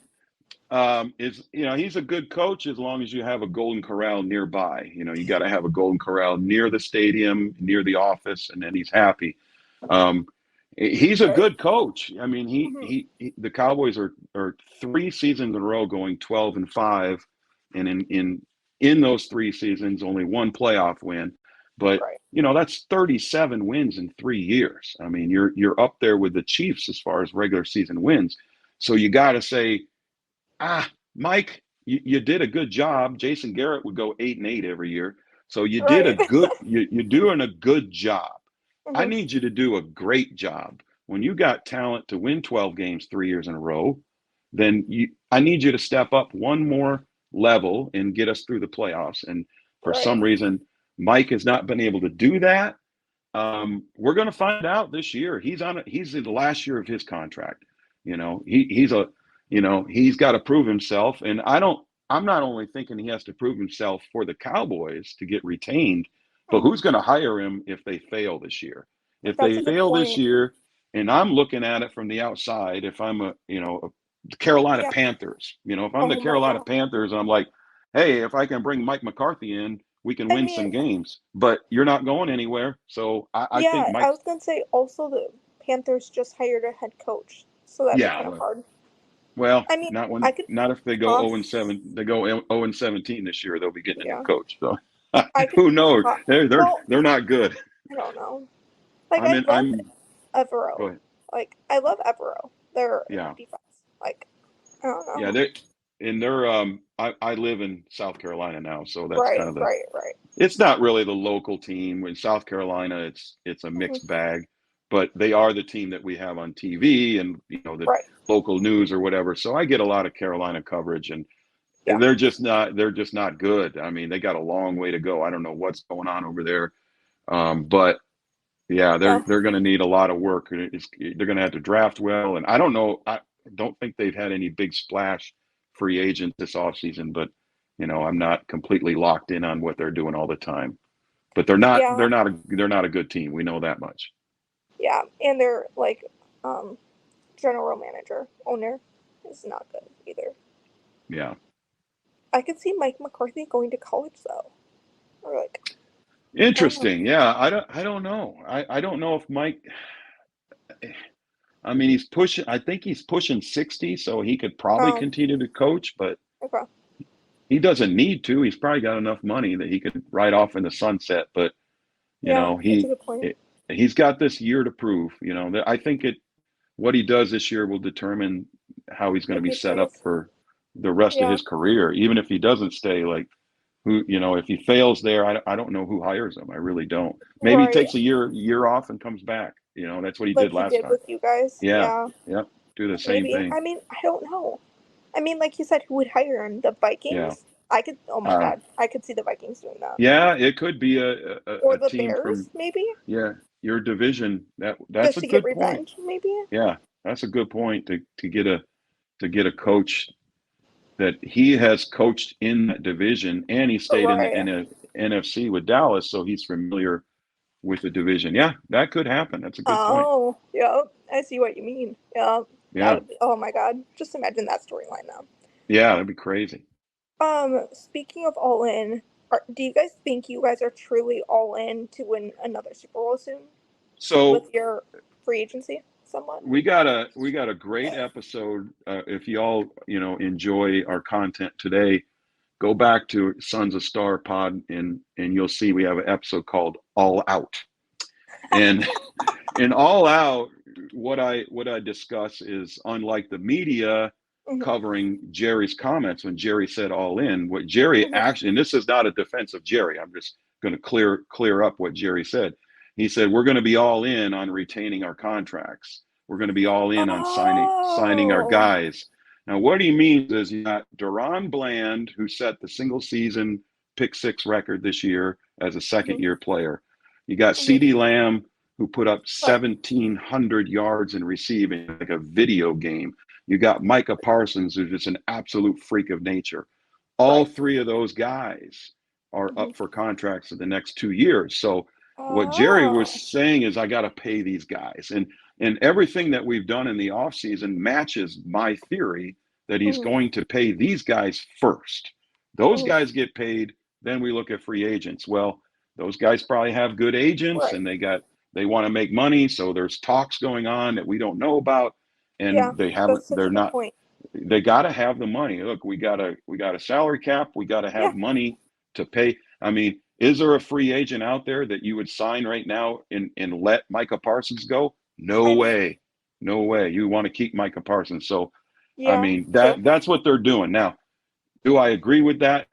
[SPEAKER 2] is he's a good coach as long as you have a Golden Corral nearby. You got to have a Golden Corral near the stadium, near the office, and then he's happy. Um, he's a
[SPEAKER 1] Right.
[SPEAKER 2] good coach. I mean,
[SPEAKER 1] Hmm.
[SPEAKER 2] the Cowboys are 3 seasons in a row going 12-5, and in those 3 seasons, only one playoff win. But
[SPEAKER 1] Right.
[SPEAKER 2] that's 37 wins in 3 years. I mean, you're up there with the Chiefs as far as regular season wins. So you got to say, Mike, you did a good job. Jason Garrett would go 8-8 every year. So you did a
[SPEAKER 1] Right.
[SPEAKER 2] good, you're doing a good job. I
[SPEAKER 1] Hmm.
[SPEAKER 2] need you to do a great job. When you got talent to win 12 games 3 years in a row, then I need you to step up one more level and get us through the playoffs. And for
[SPEAKER 1] Right.
[SPEAKER 2] some reason, Mike has not been able to do that. We're going to find out this year. He's in the last year of his contract. He's got to prove himself. And I'm not only thinking he has to prove himself for the Cowboys to get retained, but
[SPEAKER 1] Hmm.
[SPEAKER 2] who's going to hire him if they fail this year? If
[SPEAKER 1] That's
[SPEAKER 2] they
[SPEAKER 1] a good
[SPEAKER 2] fail this
[SPEAKER 1] point.
[SPEAKER 2] year, and I'm looking at it from the outside, if I'm the Carolina
[SPEAKER 1] Yep.
[SPEAKER 2] Panthers, if I'm the
[SPEAKER 1] Oh my
[SPEAKER 2] Carolina
[SPEAKER 1] God.
[SPEAKER 2] Panthers, I'm like, hey, if I can bring Mike McCarthy in, we can
[SPEAKER 1] I
[SPEAKER 2] win some
[SPEAKER 1] mean,
[SPEAKER 2] games. But you're not going anywhere. So I think
[SPEAKER 1] yeah, I
[SPEAKER 2] Mike,
[SPEAKER 1] was gonna say also the Panthers just hired a head coach, so that'd be
[SPEAKER 2] yeah,
[SPEAKER 1] kind of hard.
[SPEAKER 2] well,
[SPEAKER 1] I mean, I could
[SPEAKER 2] not if they go
[SPEAKER 1] toss.
[SPEAKER 2] 0-7. They go 0-17 this year. They'll be getting a new
[SPEAKER 1] Yeah,
[SPEAKER 2] coach. So
[SPEAKER 1] I could
[SPEAKER 2] who knows?
[SPEAKER 1] toss.
[SPEAKER 2] They're
[SPEAKER 1] Well,
[SPEAKER 2] they're not good.
[SPEAKER 1] I don't know. Like,
[SPEAKER 2] I'm
[SPEAKER 1] I
[SPEAKER 2] in.
[SPEAKER 1] love
[SPEAKER 2] Go
[SPEAKER 1] Evero.
[SPEAKER 2] ahead.
[SPEAKER 1] Like, I love Evero. Their
[SPEAKER 2] Yeah,
[SPEAKER 1] defense. Like, I don't
[SPEAKER 2] yeah.
[SPEAKER 1] know.
[SPEAKER 2] They're. I live in South Carolina now, so that's
[SPEAKER 1] Right,
[SPEAKER 2] kind of the.
[SPEAKER 1] right, right.
[SPEAKER 2] It's not really the local team. In South Carolina, it's a
[SPEAKER 1] Hmm.
[SPEAKER 2] mixed bag, but they are the team that we have on TV and the
[SPEAKER 1] Right.
[SPEAKER 2] local news or whatever. So I get a lot of Carolina coverage, and
[SPEAKER 1] Yeah.
[SPEAKER 2] they're just not good. I mean, they got a long way to go. I don't know what's going on over there, but yeah,
[SPEAKER 1] Yeah.
[SPEAKER 2] they're going to need a lot of work. They're going to have to draft well, and I don't know. I don't think they've had any big splash free agents this offseason, but I'm not completely locked in on what they're doing all the time. But they're not
[SPEAKER 1] Yeah.
[SPEAKER 2] they're not a good team. We know that much.
[SPEAKER 1] Yeah. And their, like, um, general manager, owner, is not good either.
[SPEAKER 2] Yeah.
[SPEAKER 1] I could see Mike McCarthy going to college, though. Or, like, I don't know.
[SPEAKER 2] Interesting. Yeah, I don't know. I don't know if Mike. I mean, he's pushing. I think he's pushing 60, so he could probably
[SPEAKER 1] Um,
[SPEAKER 2] continue to coach, but
[SPEAKER 1] okay.
[SPEAKER 2] he doesn't need to. He's probably got enough money that he could ride off in the sunset. But
[SPEAKER 1] Yeah, that's a
[SPEAKER 2] he
[SPEAKER 1] good point.
[SPEAKER 2] he's got this year to prove. I think what he does this year will determine how he's going to
[SPEAKER 1] If
[SPEAKER 2] be
[SPEAKER 1] he
[SPEAKER 2] set up
[SPEAKER 1] stays.
[SPEAKER 2] for the rest of
[SPEAKER 1] Yeah.
[SPEAKER 2] his career. Even if he doesn't stay, like if he fails there, I don't know who hires him. I really don't. Maybe he
[SPEAKER 1] Right.
[SPEAKER 2] takes a year off and comes back. That's what he
[SPEAKER 1] Like
[SPEAKER 2] did
[SPEAKER 1] he
[SPEAKER 2] last
[SPEAKER 1] did
[SPEAKER 2] time.
[SPEAKER 1] with you guys.
[SPEAKER 2] Yeah,
[SPEAKER 1] Yeah.
[SPEAKER 2] yep. Do the same
[SPEAKER 1] Maybe.
[SPEAKER 2] thing.
[SPEAKER 1] I mean, I don't know. I mean, like you said, who would hire him? The
[SPEAKER 2] Yeah.
[SPEAKER 1] Vikings? I could. Oh my
[SPEAKER 2] Uh,
[SPEAKER 1] God, I could see the Vikings doing that.
[SPEAKER 2] yeah, it could be a
[SPEAKER 1] Or the
[SPEAKER 2] team from
[SPEAKER 1] Bears, maybe,
[SPEAKER 2] yeah your division. That's
[SPEAKER 1] just
[SPEAKER 2] a
[SPEAKER 1] to get
[SPEAKER 2] good point.
[SPEAKER 1] revenge, maybe.
[SPEAKER 2] Yeah, that's a good point to get a coach that he has coached in that division, and he stayed in the
[SPEAKER 1] Right.
[SPEAKER 2] NFC with Dallas, so he's familiar with the division. Yeah, that could happen. That's a good point.
[SPEAKER 1] Oh, yep. I see what you mean. Yep. That
[SPEAKER 2] Yeah,
[SPEAKER 1] would be. Oh my God, just imagine that storyline now.
[SPEAKER 2] yeah, that'd be crazy.
[SPEAKER 1] Speaking of all in, do you guys think you guys are truly all in to win another Super Bowl soon
[SPEAKER 2] So
[SPEAKER 1] with your free agency somewhat?
[SPEAKER 2] we got a great episode. If y'all enjoy our content today, go back to Sons of Star Pod and you'll see we have an episode called All Out. And in All Out, what I discuss is, unlike the media
[SPEAKER 1] Hmm.
[SPEAKER 2] covering Jerry's comments when Jerry said all in, what Jerry
[SPEAKER 1] Hmm.
[SPEAKER 2] actually, and this is not a defense of Jerry, I'm just going to clear up what Jerry said. He said we're going to be all in on retaining our contracts. We're going to be all in on signing our
[SPEAKER 1] Oh.
[SPEAKER 2] guys. Now, what he means is you got Deron Bland, who set the single season pick six record this year as a second
[SPEAKER 1] Hmm.
[SPEAKER 2] year player. You got
[SPEAKER 1] Hmm.
[SPEAKER 2] CeeDee Lamb, who put up
[SPEAKER 1] Right.
[SPEAKER 2] 1,700 yards in receiving, like a video game. You got Micah Parsons, who's just an absolute freak of nature. All
[SPEAKER 1] Right.
[SPEAKER 2] three of those guys are
[SPEAKER 1] Hmm.
[SPEAKER 2] up for contracts in the next 2 years. So what Jerry was
[SPEAKER 1] Oh.
[SPEAKER 2] saying is, I got to pay these guys. And everything that we've done in the offseason matches my theory that he's
[SPEAKER 1] Hmm.
[SPEAKER 2] going to pay these guys first. Those
[SPEAKER 1] Hmm.
[SPEAKER 2] guys get paid, then we look at free agents. Well, those guys probably have good agents
[SPEAKER 1] Right.
[SPEAKER 2] and they want to make money, so there's talks going on that we don't know about, and
[SPEAKER 1] Yeah. That's such
[SPEAKER 2] they're
[SPEAKER 1] a good
[SPEAKER 2] not
[SPEAKER 1] point.
[SPEAKER 2] they got to have the money. Look, we got a salary cap, we got to
[SPEAKER 1] Yeah.
[SPEAKER 2] have money to pay. I mean, is there a free agent out there that you would sign right now and let Micah Parsons go? No
[SPEAKER 1] I mean,
[SPEAKER 2] way. No way. You want to keep Micah Parsons. So I
[SPEAKER 1] yeah.
[SPEAKER 2] mean,
[SPEAKER 1] True.
[SPEAKER 2] that's what they're doing. Now, do I agree with that?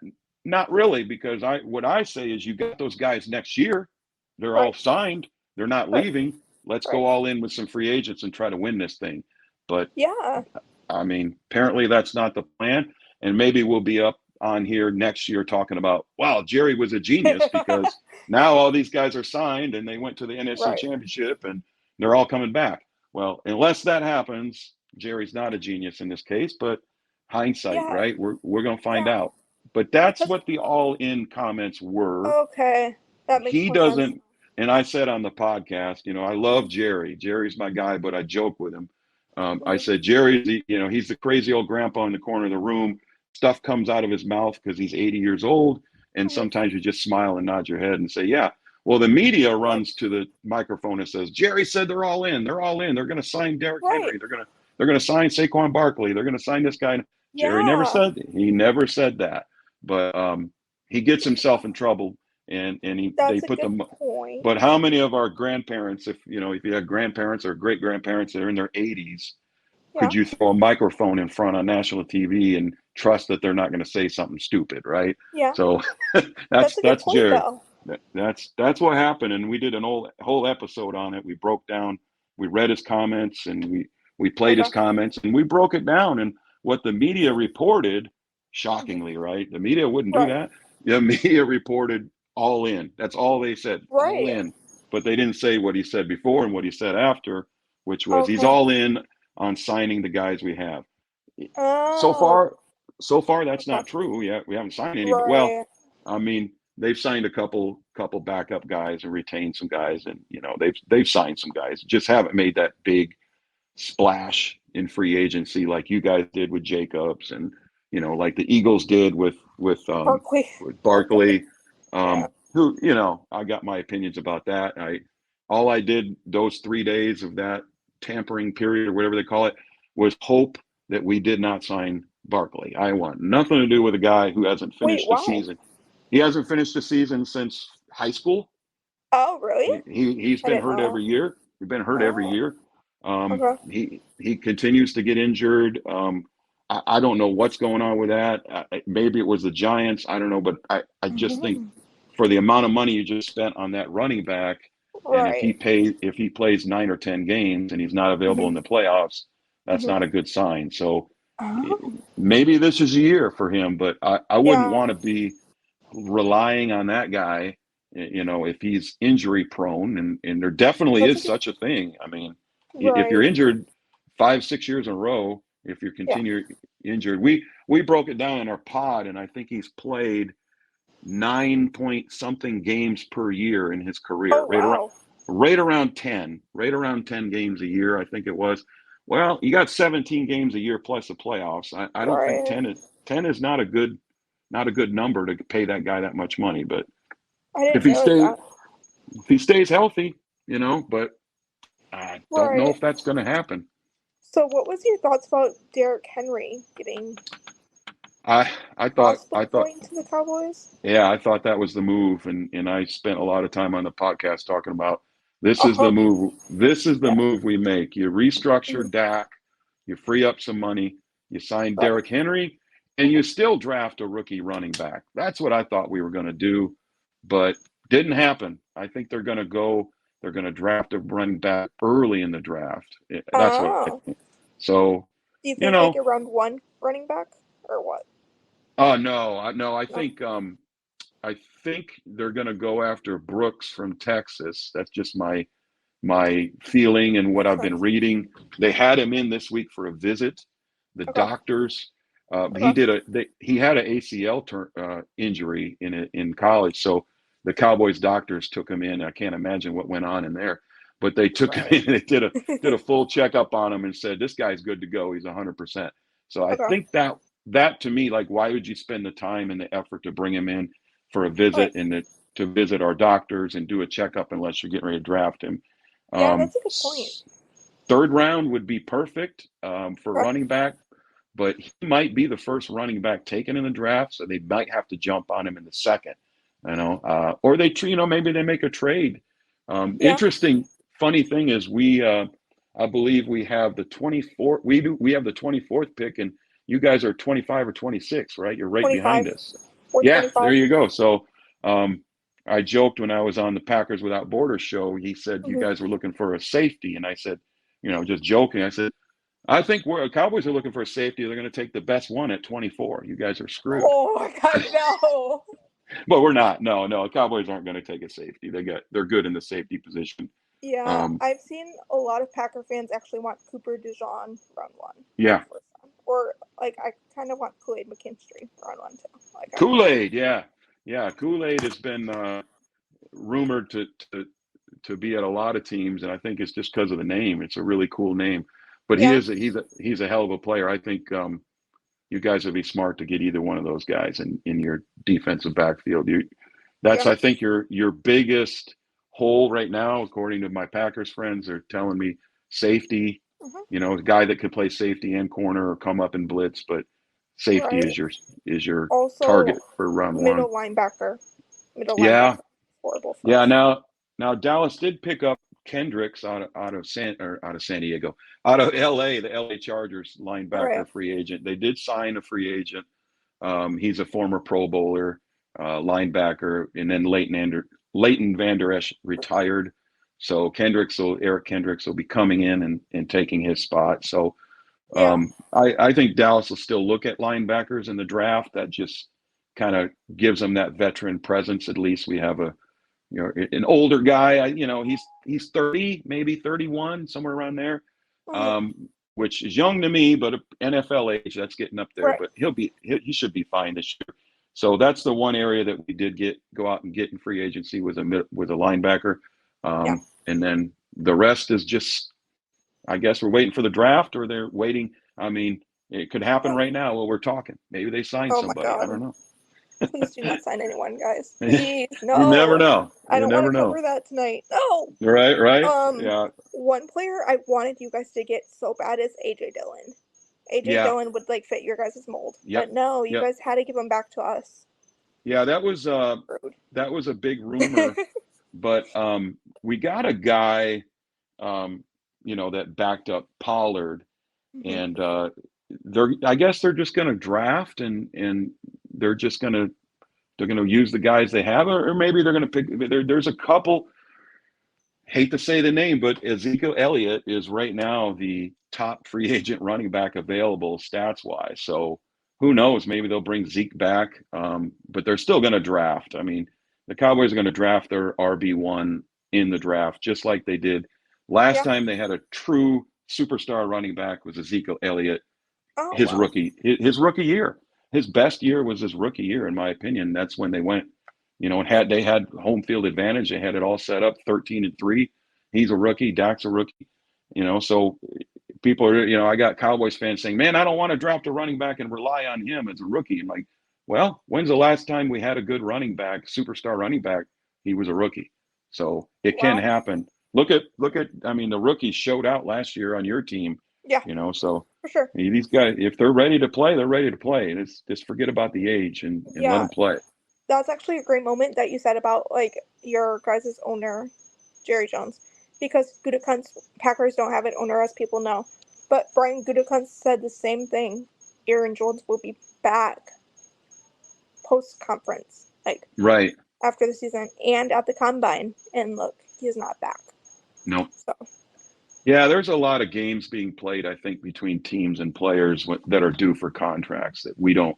[SPEAKER 2] Not really, because what I say is, you got those guys next year. They're all
[SPEAKER 1] Right.
[SPEAKER 2] signed. They're not
[SPEAKER 1] Right.
[SPEAKER 2] leaving. Let's go
[SPEAKER 1] Right.
[SPEAKER 2] all in with some free agents and try to win this thing. But
[SPEAKER 1] Yeah.
[SPEAKER 2] I mean, apparently that's not the plan. And maybe we'll be up on here next year talking about, wow, Jerry was a genius, because now all these guys are signed and they went to the NFC
[SPEAKER 1] Right.
[SPEAKER 2] Championship and they're all coming back. Well, unless that happens, Jerry's not a genius in this case, but hindsight,
[SPEAKER 1] Yeah.
[SPEAKER 2] right? We're going to find
[SPEAKER 1] Yeah.
[SPEAKER 2] out. But that's
[SPEAKER 1] Because
[SPEAKER 2] what the all in comments were.
[SPEAKER 1] okay, that makes
[SPEAKER 2] He
[SPEAKER 1] more sense.
[SPEAKER 2] doesn't, and I said on the podcast, I love Jerry. Jerry's my guy, but I joke with him. I
[SPEAKER 1] Hmm.
[SPEAKER 2] said, Jerry's, he's the crazy old grandpa in the corner of the room. Stuff comes out of his mouth because he's 80 years old. And
[SPEAKER 1] Hmm.
[SPEAKER 2] sometimes you just smile and nod your head and say, yeah. Well, the media
[SPEAKER 1] Right.
[SPEAKER 2] runs to the microphone and says, Jerry said they're all in. They're all in. They're going to sign Derrick
[SPEAKER 1] Right.
[SPEAKER 2] Henry. They're going to sign Saquon Barkley. They're going to sign this guy. Jerry never
[SPEAKER 1] Yeah.
[SPEAKER 2] said he never said that. But he gets himself in trouble, and they
[SPEAKER 1] That's a
[SPEAKER 2] put
[SPEAKER 1] good
[SPEAKER 2] them.
[SPEAKER 1] point.
[SPEAKER 2] But how many of our grandparents, if you had grandparents or great grandparents that are in their 80s,
[SPEAKER 1] Yeah.
[SPEAKER 2] could you throw a microphone in front on national TV and trust that they're not going to say something stupid, right?
[SPEAKER 1] Yeah.
[SPEAKER 2] So
[SPEAKER 1] That's a good
[SPEAKER 2] that's
[SPEAKER 1] point,
[SPEAKER 2] Jerry.
[SPEAKER 1] though.
[SPEAKER 2] That's what happened, and we did an whole episode on it. We broke down, we read his comments, and we played his
[SPEAKER 1] Okay.
[SPEAKER 2] comments, and we broke it down. And what the media reported,
[SPEAKER 1] Hmm.
[SPEAKER 2] shockingly, right? The media wouldn't do
[SPEAKER 1] Right.
[SPEAKER 2] that. The media reported all in. That's all they said, all
[SPEAKER 1] Right.
[SPEAKER 2] in. But they didn't say what he said before and what he said after, which was he's
[SPEAKER 1] Okay.
[SPEAKER 2] all in on signing the guys we have. So
[SPEAKER 1] Oh.
[SPEAKER 2] far, so far that's
[SPEAKER 1] Okay.
[SPEAKER 2] not true. Yeah, we haven't signed any. But well,
[SPEAKER 1] Right.
[SPEAKER 2] I mean, they've signed a couple backup guys and retained some guys, and they've signed some guys. Just haven't made that big splash in free agency like you guys did with Jacobs, and like the Eagles did
[SPEAKER 1] Berkeley.
[SPEAKER 2] with Barkley.
[SPEAKER 1] Yeah.
[SPEAKER 2] Who I got my opinions about that. All I did those 3 days of that tampering period, or whatever they call it, was hope that we did not sign Barkley. I want nothing to do with a guy who hasn't
[SPEAKER 1] Wait.
[SPEAKER 2] finished the
[SPEAKER 1] Why?
[SPEAKER 2] season. He hasn't finished the season since high school.
[SPEAKER 1] Oh, really?
[SPEAKER 2] He's
[SPEAKER 1] I
[SPEAKER 2] been
[SPEAKER 1] didn't
[SPEAKER 2] hurt
[SPEAKER 1] know
[SPEAKER 2] every year. He's been hurt
[SPEAKER 1] that.
[SPEAKER 2] every
[SPEAKER 1] Oh,
[SPEAKER 2] year.
[SPEAKER 1] okay.
[SPEAKER 2] He continues to get injured. I don't know what's going on with that. Maybe it was the Giants. I don't know, but I just think
[SPEAKER 1] Mhm.
[SPEAKER 2] for the amount of money you just spent on that running back, and
[SPEAKER 1] Right.
[SPEAKER 2] if he plays 9 or 10 games and he's not available
[SPEAKER 1] Hmm.
[SPEAKER 2] in the playoffs, that's
[SPEAKER 1] Hmm.
[SPEAKER 2] not a good sign. So
[SPEAKER 1] Oh,
[SPEAKER 2] maybe this is a year for him, but I wouldn't
[SPEAKER 1] yeah.
[SPEAKER 2] want to be relying on that guy, if he's injury prone, and there definitely
[SPEAKER 1] That's a
[SPEAKER 2] is
[SPEAKER 1] good.
[SPEAKER 2] such a thing. I mean, if you're
[SPEAKER 1] Right.
[SPEAKER 2] injured 5, 6 years in a row, if you're
[SPEAKER 1] Yeah.
[SPEAKER 2] continue injured, we broke it down in our pod, and I think he's played 9 point something games per year in his career,
[SPEAKER 1] Oh, wow.
[SPEAKER 2] right around 10 games a year, I think it was. Well, you got 17 games a year plus the playoffs. I don't think
[SPEAKER 1] Right.
[SPEAKER 2] 10 is not a good number to pay that guy that much money. But
[SPEAKER 1] I
[SPEAKER 2] if
[SPEAKER 1] didn't
[SPEAKER 2] he
[SPEAKER 1] realize
[SPEAKER 2] stays
[SPEAKER 1] that.
[SPEAKER 2] if he stays healthy, but I don't know
[SPEAKER 1] Right.
[SPEAKER 2] if that's going to happen.
[SPEAKER 1] So, what was your thoughts about Derrick Henry getting
[SPEAKER 2] I I thought
[SPEAKER 1] possibly
[SPEAKER 2] I thought
[SPEAKER 1] going to the Cowboys?
[SPEAKER 2] yeah, I thought that was the move, and I spent a lot of time on the podcast talking about this is the
[SPEAKER 1] Oh,
[SPEAKER 2] move. This is the
[SPEAKER 1] yeah.
[SPEAKER 2] move we make. You
[SPEAKER 1] Hmm.
[SPEAKER 2] restructure Dak, you free up some money, you sign
[SPEAKER 1] Right.
[SPEAKER 2] Derrick Henry, and you still draft a rookie running back. That's what I thought we were going to do, but didn't happen. I think they're going to go. They're going to draft a running back early in the draft. That's what I
[SPEAKER 1] Oh.
[SPEAKER 2] think. So,
[SPEAKER 1] Do you
[SPEAKER 2] you
[SPEAKER 1] think like
[SPEAKER 2] know,
[SPEAKER 1] a round one running back or what?
[SPEAKER 2] oh no, no,
[SPEAKER 1] No.
[SPEAKER 2] I think they're going to go after Brooks from Texas. That's just my feeling and what
[SPEAKER 1] Makes
[SPEAKER 2] I've been
[SPEAKER 1] sense.
[SPEAKER 2] reading. They had him in this week for a visit. The
[SPEAKER 1] Okay.
[SPEAKER 2] doctors,
[SPEAKER 1] Okay.
[SPEAKER 2] he had an ACL injury in college, so the Cowboys doctors took him in. I can't imagine what went on in there, but they took him
[SPEAKER 1] Right.
[SPEAKER 2] in. They did a full checkup on him and said this guy's good to go. He's 100%. So I
[SPEAKER 1] Okay.
[SPEAKER 2] think that to me, like, why would you spend the time and the effort to bring him in for a visit
[SPEAKER 1] Right.
[SPEAKER 2] and to visit our doctors and do a checkup unless you're getting ready to draft him?
[SPEAKER 1] Yeah,
[SPEAKER 2] Um,
[SPEAKER 1] that's a good point.
[SPEAKER 2] Third round would be perfect for
[SPEAKER 1] Okay.
[SPEAKER 2] running back, but he might be the first running back taken in the draft, so they might have to jump on him in the second. Or maybe they make a trade.
[SPEAKER 1] Yeah.
[SPEAKER 2] Interesting, funny thing is I believe we have the 24th. We have the 24th pick, and you guys are 25 or 26, right? You're right
[SPEAKER 1] 25.
[SPEAKER 2] behind us.
[SPEAKER 1] We're
[SPEAKER 2] Yeah, there
[SPEAKER 1] 25.
[SPEAKER 2] you go. So um, I joked when I was on the Packers Without Borders show. He said you
[SPEAKER 1] Hmm.
[SPEAKER 2] guys were looking for a safety, and I said, just joking. I said, I think Cowboys are looking for a safety. They're going to take the best one at 24. You guys are screwed.
[SPEAKER 1] Oh my God, no.
[SPEAKER 2] But we're not. No, no. Cowboys aren't going to take a safety. They're good in the safety position.
[SPEAKER 1] Yeah,
[SPEAKER 2] Um,
[SPEAKER 1] I've seen a lot of Packer fans actually want Cooper DeJean round one, like
[SPEAKER 2] yeah,
[SPEAKER 1] first round, or like I kind of want Kool-Aid McKinstry round one too. Like I want.
[SPEAKER 2] Kool-Aid. Yeah, yeah. Kool-Aid has been rumored to be at a lot of teams, and I think it's just because of the name. It's a really cool name. But
[SPEAKER 1] Yeah.
[SPEAKER 2] he's a hell of a player. I think you guys would be smart to get either one of those guys in your defensive backfield. That's
[SPEAKER 1] Yeah.
[SPEAKER 2] I think your biggest hole right now, according to my Packers friends. They're telling me safety.
[SPEAKER 1] Hmm.
[SPEAKER 2] A guy that could play safety and corner or come up and blitz, but safety
[SPEAKER 1] Right.
[SPEAKER 2] is your
[SPEAKER 1] Also,
[SPEAKER 2] target for round one.
[SPEAKER 1] middle linebacker. Middle
[SPEAKER 2] Yeah,
[SPEAKER 1] linebacker. Horrible for
[SPEAKER 2] yeah.
[SPEAKER 1] us.
[SPEAKER 2] Now Dallas did pick up Kendricks out of San Diego, out of L.A. The L.A. Chargers
[SPEAKER 1] Right.
[SPEAKER 2] linebacker free agent. They did sign a free agent. He's a former Pro Bowler, linebacker, and then Leighton Vander Esch retired. So Eric Kendricks will be coming in and taking his spot. So
[SPEAKER 1] Yeah.
[SPEAKER 2] I think Dallas will still look at linebackers in the draft. That just kind of gives them that veteran presence. At least we have an older guy. He's 30, maybe 31, somewhere around there,
[SPEAKER 1] Hmm.
[SPEAKER 2] um, which is young to me, but NFL age, that's getting up there.
[SPEAKER 1] Right.
[SPEAKER 2] But he should be fine this year. So that's the one area that we did go out and get in free agency with a linebacker,
[SPEAKER 1] Yeah.
[SPEAKER 2] and then the rest is just, I guess we're waiting for the draft, or they're waiting. I mean, it could happen
[SPEAKER 1] Yeah.
[SPEAKER 2] right now while we're talking. Maybe they sign
[SPEAKER 1] Oh my
[SPEAKER 2] somebody. I
[SPEAKER 1] God.
[SPEAKER 2] don't know.
[SPEAKER 1] Please do not sign anyone, guys. Please,
[SPEAKER 2] You never
[SPEAKER 1] no.
[SPEAKER 2] know.
[SPEAKER 1] I
[SPEAKER 2] You
[SPEAKER 1] don't want
[SPEAKER 2] never
[SPEAKER 1] to
[SPEAKER 2] know.
[SPEAKER 1] cover that tonight. No.
[SPEAKER 2] Right, right.
[SPEAKER 1] Um,
[SPEAKER 2] Yeah,
[SPEAKER 1] One player I wanted you guys to get so bad is AJ Dillon. AJ
[SPEAKER 2] yeah.
[SPEAKER 1] Dillon would like fit your guys' mold,
[SPEAKER 2] Yep,
[SPEAKER 1] but no, you
[SPEAKER 2] yep.
[SPEAKER 1] guys had to give him back to us.
[SPEAKER 2] Yeah,
[SPEAKER 1] Rude.
[SPEAKER 2] that was a big rumor but we got a guy, that backed up Pollard,
[SPEAKER 1] Hmm.
[SPEAKER 2] and I guess they're just going to draft, and they're just going to use the guys they have, or maybe they're going to pick. There's a couple. Hate to say the name, but Ezekiel Elliott is right now the top free agent running back available stats wise. So who knows? Maybe they'll bring Zeke back, but they're still going to draft. I mean, the Cowboys are going to draft their RB1 in the draft, just like they did last
[SPEAKER 1] Yeah.
[SPEAKER 2] time. They had a true superstar running back was Ezekiel Elliott,
[SPEAKER 1] Oh
[SPEAKER 2] his
[SPEAKER 1] wow.
[SPEAKER 2] rookie year. His best year was his rookie year, in my opinion. That's when they went, and they had home field advantage. They had it all set up, 13-3. He's a rookie. Dak's a rookie. So people are, I got Cowboys fans saying, "Man, I don't want to draft a running back and rely on him as a rookie." I'm like, well, when's the last time we had a good running back, superstar running back? He was a rookie, so it can
[SPEAKER 1] Wow.
[SPEAKER 2] happen. Look at. I mean, the rookies showed out last year on your team.
[SPEAKER 1] Yeah,
[SPEAKER 2] So
[SPEAKER 1] for sure.
[SPEAKER 2] these guys, if they're ready to play, they're ready to play. And it's just forget about the age and let
[SPEAKER 1] Yeah,
[SPEAKER 2] them play.
[SPEAKER 1] that's actually a great moment that you said about like your guys' owner, Jerry Jones, because Gutekunst Packers don't have an owner, as people know, but Brian Gutekunst said the same thing. Aaron Jones will be back post conference, like
[SPEAKER 2] Right.
[SPEAKER 1] after the season and at the combine, and look, he's not back.
[SPEAKER 2] No.
[SPEAKER 1] So
[SPEAKER 2] Yeah, there's a lot of games being played, I think, between teams and players that are due for contracts that we don't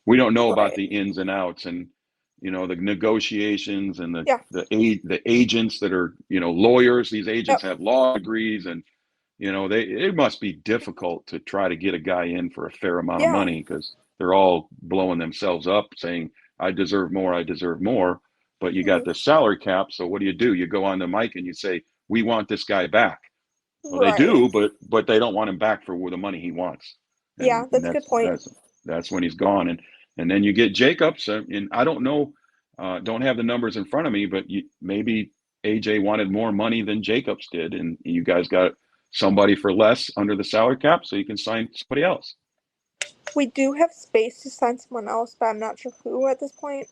[SPEAKER 2] know about
[SPEAKER 1] right,
[SPEAKER 2] the ins and outs, and the negotiations, and
[SPEAKER 1] yeah,
[SPEAKER 2] the agents that are lawyers. These agents
[SPEAKER 1] yep,
[SPEAKER 2] have law degrees, and it must be difficult to try to get a guy in for a fair amount of
[SPEAKER 1] yeah,
[SPEAKER 2] money, because they're all blowing themselves up saying, I deserve more, I deserve more. But you got
[SPEAKER 1] mhm,
[SPEAKER 2] the salary cap, so what do? You go on the mic and you say, we want this guy back. Well, they
[SPEAKER 1] right,
[SPEAKER 2] do, but they don't want him back for the money he wants, and
[SPEAKER 1] yeah. That's a good point.
[SPEAKER 2] that's when he's gone, and then you get Jacobs, and I don't know, don't have the numbers in front of me, but maybe AJ wanted more money than Jacobs did, and you guys got somebody for less under the salary cap, so you can sign somebody else.
[SPEAKER 1] We do have space to sign someone else, but I'm not sure who at this point.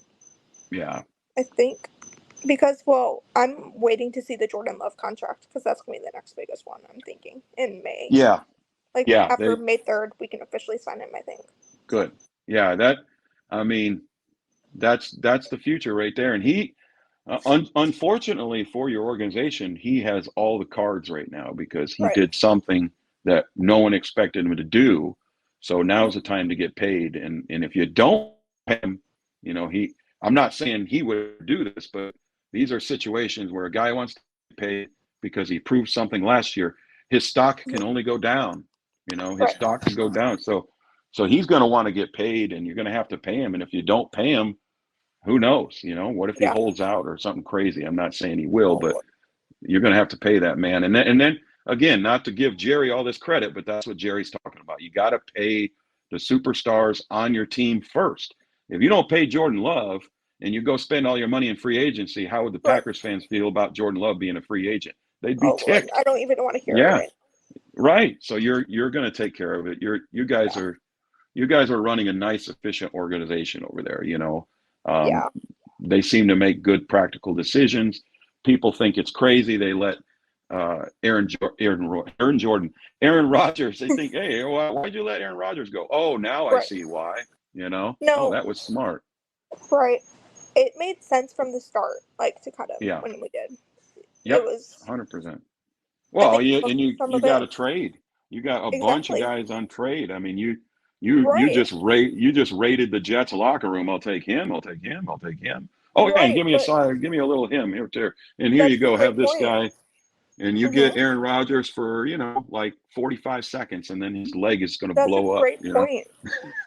[SPEAKER 2] Yeah,
[SPEAKER 1] I think because well, I'm waiting to see the Jordan Love contract because that's gonna be the next biggest one. I'm thinking in May,
[SPEAKER 2] yeah,
[SPEAKER 1] like
[SPEAKER 2] yeah.
[SPEAKER 1] after
[SPEAKER 2] They
[SPEAKER 1] May 3rd, we can officially sign him. I think.
[SPEAKER 2] good. Yeah, I mean, that's the future right there, and he. Unfortunately for your organization, he has all the cards right now because he
[SPEAKER 1] Right.
[SPEAKER 2] did something that no one expected him to do. So
[SPEAKER 1] Mhm.
[SPEAKER 2] now's the time to get paid. And if you don't pay him, he. I'm not saying he would do this, but these are situations where a guy wants to pay because he proved something last year. His stock can
[SPEAKER 1] Mhm.
[SPEAKER 2] only go down. His
[SPEAKER 1] Right.
[SPEAKER 2] stock can go down. So he's going to want to get paid, and you're going to have to pay him. And if you don't pay him, who knows? What if he
[SPEAKER 1] Yeah.
[SPEAKER 2] holds out or something crazy? I'm not saying he will, but
[SPEAKER 1] Oh,
[SPEAKER 2] you're going to have to pay that man. And then again, not to give Jerry all this credit, but that's what Jerry's talking about. You got to pay the superstars on your team first. If you don't pay Jordan Love and you go spend all your money in free agency, how would the
[SPEAKER 1] right.
[SPEAKER 2] Packers fans feel about Jordan Love being a free agent? They'd be
[SPEAKER 1] Oh Lord,
[SPEAKER 2] ticked.
[SPEAKER 1] I don't even want to hear it.
[SPEAKER 2] Yeah,
[SPEAKER 1] Right.
[SPEAKER 2] right. So you're going to take care of it.
[SPEAKER 1] Yeah.
[SPEAKER 2] You guys are running a nice, efficient organization over there. Um,
[SPEAKER 1] Yeah.
[SPEAKER 2] they seem to make good, practical decisions. People think it's crazy. They let Aaron Rodgers. They think, hey, why'd you let Aaron Rodgers go? Oh, now I
[SPEAKER 1] Right.
[SPEAKER 2] see why. Oh,
[SPEAKER 1] No.
[SPEAKER 2] that was smart.
[SPEAKER 1] Right. It made sense from the start, like to cut him
[SPEAKER 2] Yeah.
[SPEAKER 1] when we did. It
[SPEAKER 2] Yep.
[SPEAKER 1] was.
[SPEAKER 2] 100%.
[SPEAKER 1] I
[SPEAKER 2] Well,
[SPEAKER 1] think
[SPEAKER 2] you
[SPEAKER 1] some
[SPEAKER 2] and you
[SPEAKER 1] some
[SPEAKER 2] you
[SPEAKER 1] of
[SPEAKER 2] got
[SPEAKER 1] it
[SPEAKER 2] to trade. You got a bunch of
[SPEAKER 1] exactly.
[SPEAKER 2] guys on trade. I mean, you
[SPEAKER 1] Right.
[SPEAKER 2] just raided the Jets locker room. I'll take him. I'll take him. I'll take him. Oh yeah, and
[SPEAKER 1] Right.
[SPEAKER 2] give me a
[SPEAKER 1] But
[SPEAKER 2] side. Give me a little him here too. And here you
[SPEAKER 1] that's a
[SPEAKER 2] go. Have
[SPEAKER 1] great
[SPEAKER 2] this
[SPEAKER 1] point.
[SPEAKER 2] guy, and you get
[SPEAKER 1] Mm-hmm.
[SPEAKER 2] Aaron Rodgers for like 45 seconds, and then his leg is going to
[SPEAKER 1] That's a
[SPEAKER 2] blow up.
[SPEAKER 1] great point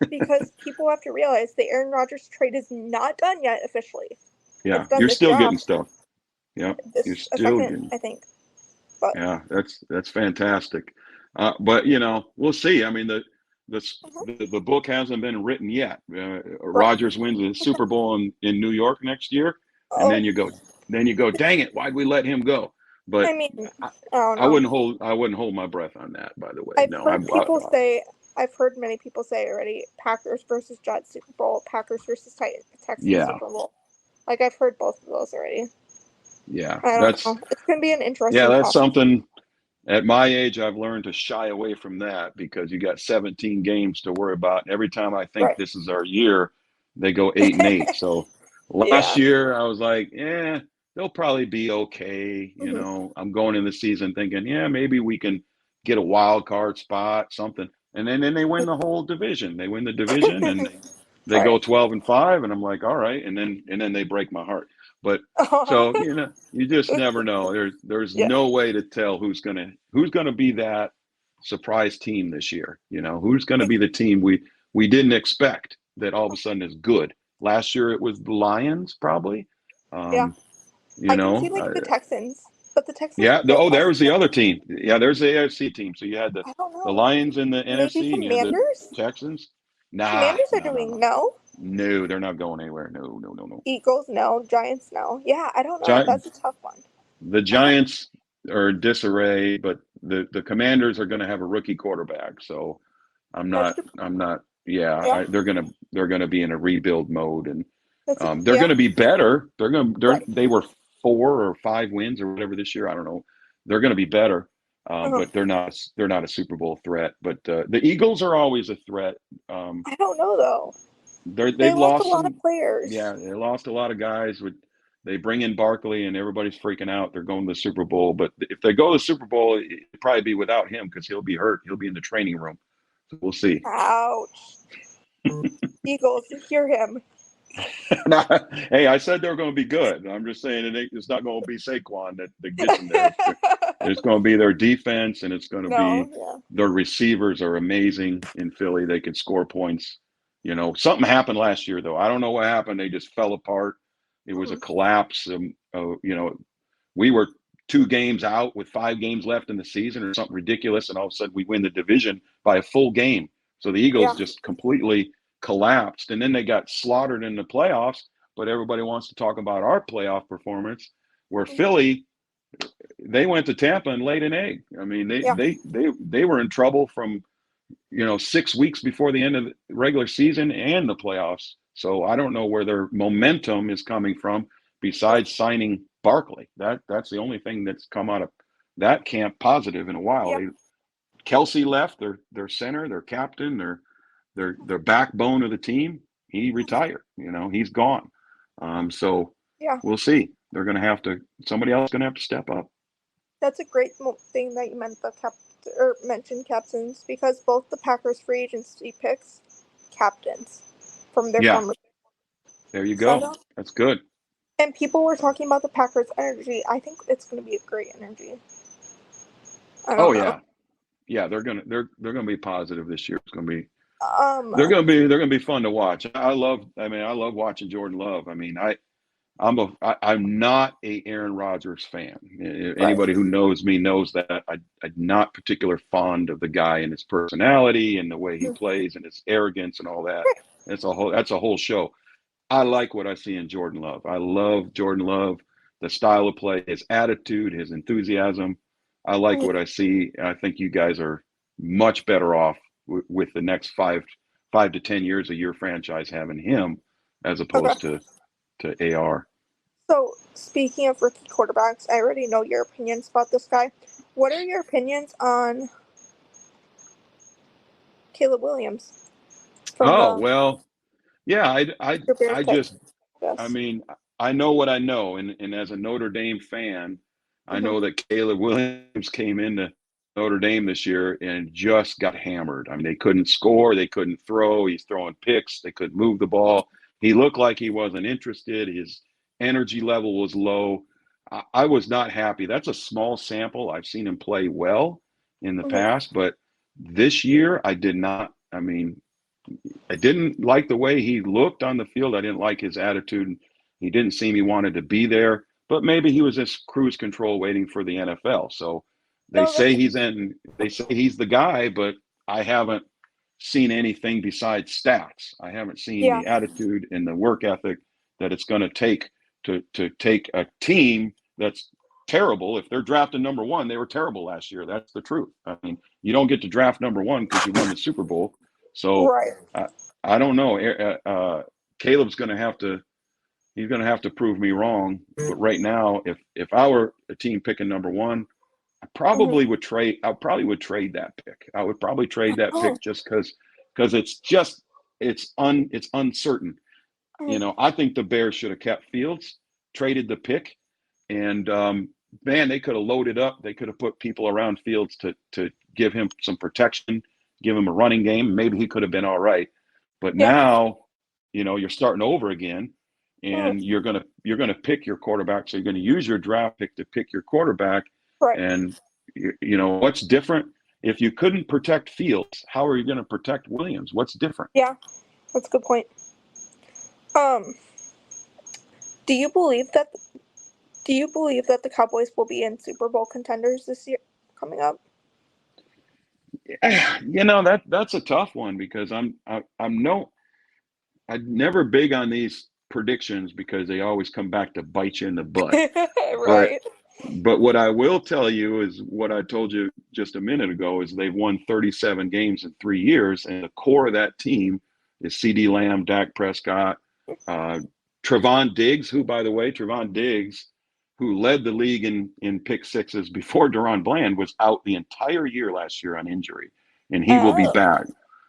[SPEAKER 1] because people have to realize the Aaron Rodgers trade is not done yet officially.
[SPEAKER 2] Yeah,
[SPEAKER 1] It's done
[SPEAKER 2] you're
[SPEAKER 1] this
[SPEAKER 2] still getting
[SPEAKER 1] draft,
[SPEAKER 2] stuff. Yeah, you're
[SPEAKER 1] this a
[SPEAKER 2] still
[SPEAKER 1] second,
[SPEAKER 2] getting.
[SPEAKER 1] I think. But
[SPEAKER 2] Yeah, that's fantastic. But we'll see. I mean, the
[SPEAKER 1] mhm,
[SPEAKER 2] the book hasn't been written yet.
[SPEAKER 1] right.
[SPEAKER 2] Rodgers wins the Super Bowl in New York next year, and
[SPEAKER 1] Oh,
[SPEAKER 2] then you go, dang it, why'd we let him go? But
[SPEAKER 1] I mean,
[SPEAKER 2] I,
[SPEAKER 1] I don't
[SPEAKER 2] I
[SPEAKER 1] know.
[SPEAKER 2] wouldn't hold my breath on that. By the way,
[SPEAKER 1] I've
[SPEAKER 2] no,
[SPEAKER 1] heard people say, I've heard many people say already, Packers versus Jets Super Bowl, Packers versus Texans
[SPEAKER 2] yeah,
[SPEAKER 1] Super Bowl. Like I've heard both of those already.
[SPEAKER 2] Yeah,
[SPEAKER 1] I don't know. It's going to be an interesting
[SPEAKER 2] that's
[SPEAKER 1] process.
[SPEAKER 2] something. At my age, I've learned to shy away from that because you got 17 games to worry about. And every time I think
[SPEAKER 1] Right.
[SPEAKER 2] this is our year, they go 8-8. So last
[SPEAKER 1] Yeah.
[SPEAKER 2] year, I was like, they'll probably be okay.
[SPEAKER 1] Hmm.
[SPEAKER 2] I'm going in the season thinking, maybe we can get a wild card spot, something. And then they win the whole division. They win the division and they go
[SPEAKER 1] Right.
[SPEAKER 2] 12-5, and I'm like, all right. And then they break my heart. But so you just never know. There's
[SPEAKER 1] Yeah.
[SPEAKER 2] no way to tell who's gonna be that surprise team this year. Who's gonna be the team we didn't expect that all of a sudden is good. Last year it was the Lions, probably.
[SPEAKER 1] Yeah.
[SPEAKER 2] Um,
[SPEAKER 1] I can see like the Texans, but the Texans
[SPEAKER 2] yeah.
[SPEAKER 1] were good last
[SPEAKER 2] There's the
[SPEAKER 1] year.
[SPEAKER 2] other team. Yeah, there's the AFC team. So you had
[SPEAKER 1] I don't
[SPEAKER 2] the
[SPEAKER 1] know.
[SPEAKER 2] Lions in the
[SPEAKER 1] Maybe
[SPEAKER 2] NFC, and you had the
[SPEAKER 1] Commanders?
[SPEAKER 2] Texans. Nah,
[SPEAKER 1] Commanders are
[SPEAKER 2] no, no,
[SPEAKER 1] doing
[SPEAKER 2] no,
[SPEAKER 1] no.
[SPEAKER 2] no. They're not going anywhere. No, no, no, no.
[SPEAKER 1] Eagles no. Giants no. Yeah, I don't know.
[SPEAKER 2] Gi-
[SPEAKER 1] That's a tough one.
[SPEAKER 2] The Giants are in disarray, but the Commanders are going to have a rookie quarterback. So I'm
[SPEAKER 1] That's
[SPEAKER 2] not.
[SPEAKER 1] good.
[SPEAKER 2] I'm not. Yeah,
[SPEAKER 1] Yeah.
[SPEAKER 2] they're gonna be in a rebuild mode, and
[SPEAKER 1] That's
[SPEAKER 2] they're
[SPEAKER 1] yeah.
[SPEAKER 2] going to be better.
[SPEAKER 1] Right.
[SPEAKER 2] They were 4 or 5 wins or whatever this year. I don't know. They're going to be better,
[SPEAKER 1] Uh-huh.
[SPEAKER 2] but they're not a Super Bowl threat. But the Eagles are always a threat. Um,
[SPEAKER 1] I don't know though. They
[SPEAKER 2] they've
[SPEAKER 1] lost a
[SPEAKER 2] lost
[SPEAKER 1] lot of
[SPEAKER 2] some.
[SPEAKER 1] players.
[SPEAKER 2] Yeah, they lost a lot of guys. They bring in Barkley and everybody's freaking out. They're going to the Super Bowl, but if they go to the Super Bowl, it'll probably be without him because he'll be hurt. He'll be in the training room. So we'll see.
[SPEAKER 1] Ouch. Eagles, hear him.
[SPEAKER 2] Hey, I said they were going to be good. I'm just saying it's not going to be Saquon that gets them there. It's going to be their defense, and it's going to
[SPEAKER 1] No,
[SPEAKER 2] be
[SPEAKER 1] yeah.
[SPEAKER 2] their receivers are amazing in Philly. They can score points. Something happened last year, though. I don't know what happened. They just fell apart. It was a
[SPEAKER 1] Mhm.
[SPEAKER 2] collapse. We were 2 games out with 5 games left in the season or something ridiculous, and all of a sudden we win the division by a full game. So the Eagles
[SPEAKER 1] Yeah.
[SPEAKER 2] just completely collapsed, and then they got slaughtered in the playoffs. But everybody wants to talk about our playoff performance, where
[SPEAKER 1] Mhm.
[SPEAKER 2] Philly, they went to Tampa and laid an egg. I mean,
[SPEAKER 1] Yeah.
[SPEAKER 2] they were in trouble from 6 weeks before the end of the regular season and the playoffs. So I don't know where their momentum is coming from
[SPEAKER 1] Right.
[SPEAKER 2] besides signing Barkley. That's the only thing that's come out of that camp positive in a while.
[SPEAKER 1] Yeah.
[SPEAKER 2] Kelsey left, their center, their captain, their backbone of the team. He retired. He's gone. So
[SPEAKER 1] Yeah.
[SPEAKER 2] we'll see. They're going to have to. Somebody else is going to have to step up.
[SPEAKER 1] That's a great thing that you meant or mentioned captains because both the Packers free agency picks captains from their
[SPEAKER 2] Yeah,
[SPEAKER 1] former.
[SPEAKER 2] there you
[SPEAKER 1] So I
[SPEAKER 2] go.
[SPEAKER 1] don't.
[SPEAKER 2] That's good.
[SPEAKER 1] And people were talking about the Packers energy. I think it's going to be a great energy. I
[SPEAKER 2] Oh
[SPEAKER 1] don't know.
[SPEAKER 2] yeah, yeah. They're gonna be positive this year. It's gonna be
[SPEAKER 1] Um.
[SPEAKER 2] they're gonna be fun to watch. I love watching Jordan Love. I mean, I'm not a Aaron Rodgers fan.
[SPEAKER 1] Right.
[SPEAKER 2] Anybody who knows me knows that I'm not particular fond of the guy and his personality and the way he plays and his arrogance and all that. That's a whole show. I like what I see in Jordan Love. I love Jordan Love, the style of play, his attitude, his enthusiasm. I like what I see. I think you guys are much better off with the next 5 to 10 years of your franchise having him as
[SPEAKER 1] Okay.
[SPEAKER 2] opposed to AR.
[SPEAKER 1] So speaking of rookie quarterbacks, I already know your opinions about this guy. What are your opinions on Caleb Williams from
[SPEAKER 2] Oh
[SPEAKER 1] the
[SPEAKER 2] well, yeah.
[SPEAKER 1] Bears
[SPEAKER 2] I
[SPEAKER 1] pick?
[SPEAKER 2] just I
[SPEAKER 1] Yes.
[SPEAKER 2] mean, I know what I know, and as a Notre Dame fan, I
[SPEAKER 1] Hmm.
[SPEAKER 2] know that Caleb Williams came into Notre Dame this year and just got hammered. I mean, they couldn't score, they couldn't throw. He's throwing picks, they couldn't move the ball. He looked like he wasn't interested. His energy level was low. I was not happy. That's a small sample. I've seen him play well in the
[SPEAKER 1] Hmm.
[SPEAKER 2] past, but this year I did not. I mean, I didn't like the way he looked on the field. I didn't like his attitude. He didn't seem he wanted to be there, but maybe he was just cruise control waiting for the NFL. So they
[SPEAKER 1] No,
[SPEAKER 2] say
[SPEAKER 1] that's
[SPEAKER 2] he's the guy, but I haven't seen anything besides stats. I haven't seen
[SPEAKER 1] yeah.
[SPEAKER 2] the attitude and the work ethic that it's going to take to take a team that's terrible. If they're drafting number one, they were terrible last year. That's the truth. I mean, you don't get to draft number one because you won the Super Bowl. So
[SPEAKER 1] Right.
[SPEAKER 2] I don't know. Caleb's going to have to. he's going to have to prove me wrong. But right now, if I were a team picking number one, I probably would trade. I probably would trade that pick. I would probably trade that pick just because it's uncertain. I think the Bears should have kept Fields, traded the pick, and man, they could have loaded up. They could have put people around Fields to give him some protection, give him a running game. Maybe he could have been all right. But now, you're starting over again, and you're gonna pick your quarterback. So you're gonna use your draft pick to pick your quarterback.
[SPEAKER 1] Right.
[SPEAKER 2] And what's different? If you couldn't protect Fields, how are you going to protect Williams? What's different?
[SPEAKER 1] Yeah, that's a good point. Do you believe that the Cowboys will be in Super Bowl contenders this year coming up?
[SPEAKER 2] That's a tough one because I'm never big on these predictions because they always come back to bite you in the butt.
[SPEAKER 1] Right.
[SPEAKER 2] But what I will tell you is what I told you just a minute ago is they've won 37 games in 3 years, and the core of that team is CeeDee Lamb, Dak Prescott, Trevon Diggs, who, by the way, who led the league in pick sixes before Deron Bland, was out the entire year last year on injury, and he will be back.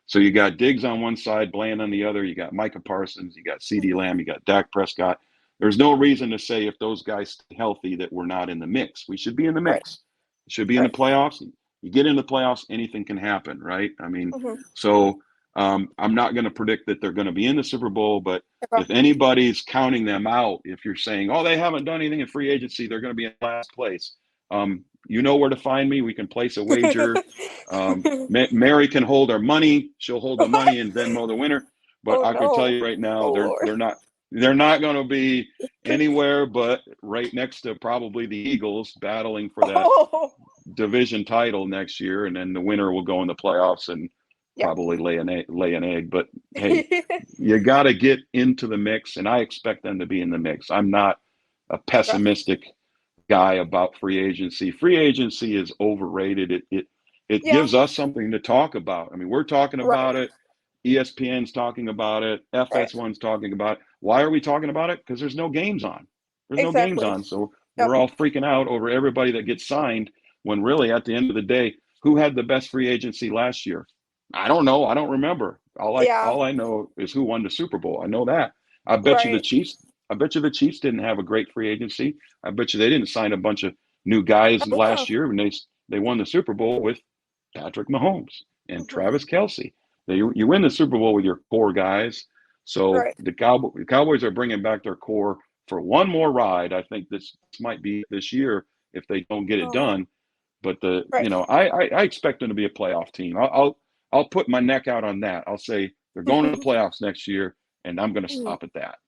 [SPEAKER 2] So you got Diggs on one side, Bland on the other. You got Micah Parsons, you got CeeDee Lamb, you got Dak Prescott. There's no reason to say if those guys stay healthy that we're not in the mix. We should be in the mix.
[SPEAKER 1] Right.
[SPEAKER 2] We should be in the playoffs. You get in the playoffs, anything can happen, right? I mean, so I'm not going to predict that they're going to be in the Super Bowl, but if anybody's counting them out, if you're saying, oh, they haven't done anything in free agency, they're going to be in last place. You know where to find me. We can place a wager. Mary can hold our money. She'll hold the money and Venmo the winner. But I can tell you right now, they're not going to be anywhere but right next to probably the Eagles battling for that division title next year, and then the winner will go in the playoffs and probably lay an egg. But hey, you got to get into the mix, and I expect them to be in the mix. I'm not a pessimistic guy about free agency. Free agency is overrated. It gives us something to talk about. I mean, we're talking about it. ESPN's talking about it. FS1's talking about it. Why are we talking about it? Because there's no games on. There's no games on. So we're all freaking out over everybody that gets signed when really at the end of the day, who had the best free agency last year? I don't know. I don't remember. All I know is who won the Super Bowl. I know that. I bet you the Chiefs didn't have a great free agency. I bet you they didn't sign a bunch of new guys last year when they won the Super Bowl with Patrick Mahomes and Travis Kelce. You win the Super Bowl with your core guys. So the Cowboys are bringing back their core for one more ride. I think this might be this year if they don't get it done. But I expect them to be a playoff team. I'll put my neck out on that. I'll say they're going to the playoffs next year, and I'm going to stop at that.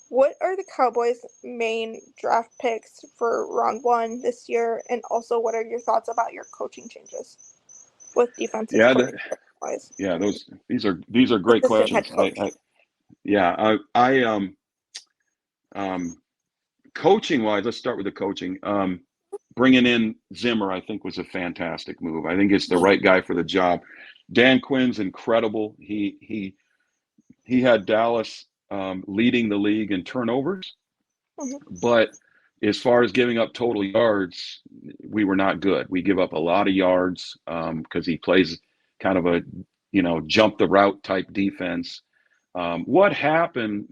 [SPEAKER 1] What are the Cowboys' main draft picks for round one this year? And also, what are your thoughts about your coaching changes with defensive?
[SPEAKER 2] These are great questions. Coaching wise, let's start with the coaching. Bringing in Zimmer, I think, was a fantastic move. I think it's the right guy for the job. Dan Quinn's incredible. He had Dallas leading the league in turnovers, but as far as giving up total yards, we were not good. We give up a lot of yards because he plays kind of a jump the route type defense. What happened?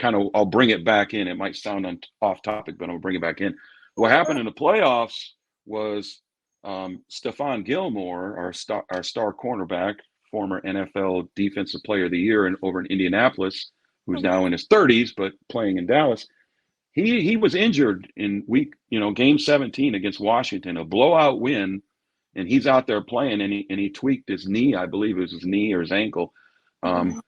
[SPEAKER 2] I'll bring it back in. It might sound off topic, but I'll bring it back in. What happened in the playoffs was Stephon Gilmore, our star cornerback, former NFL Defensive Player of the Year over in Indianapolis, who's now in his 30s but playing in Dallas. He was injured in game 17 against Washington, a blowout win, and he's out there playing, and he tweaked his knee. I believe it was his knee or his ankle. And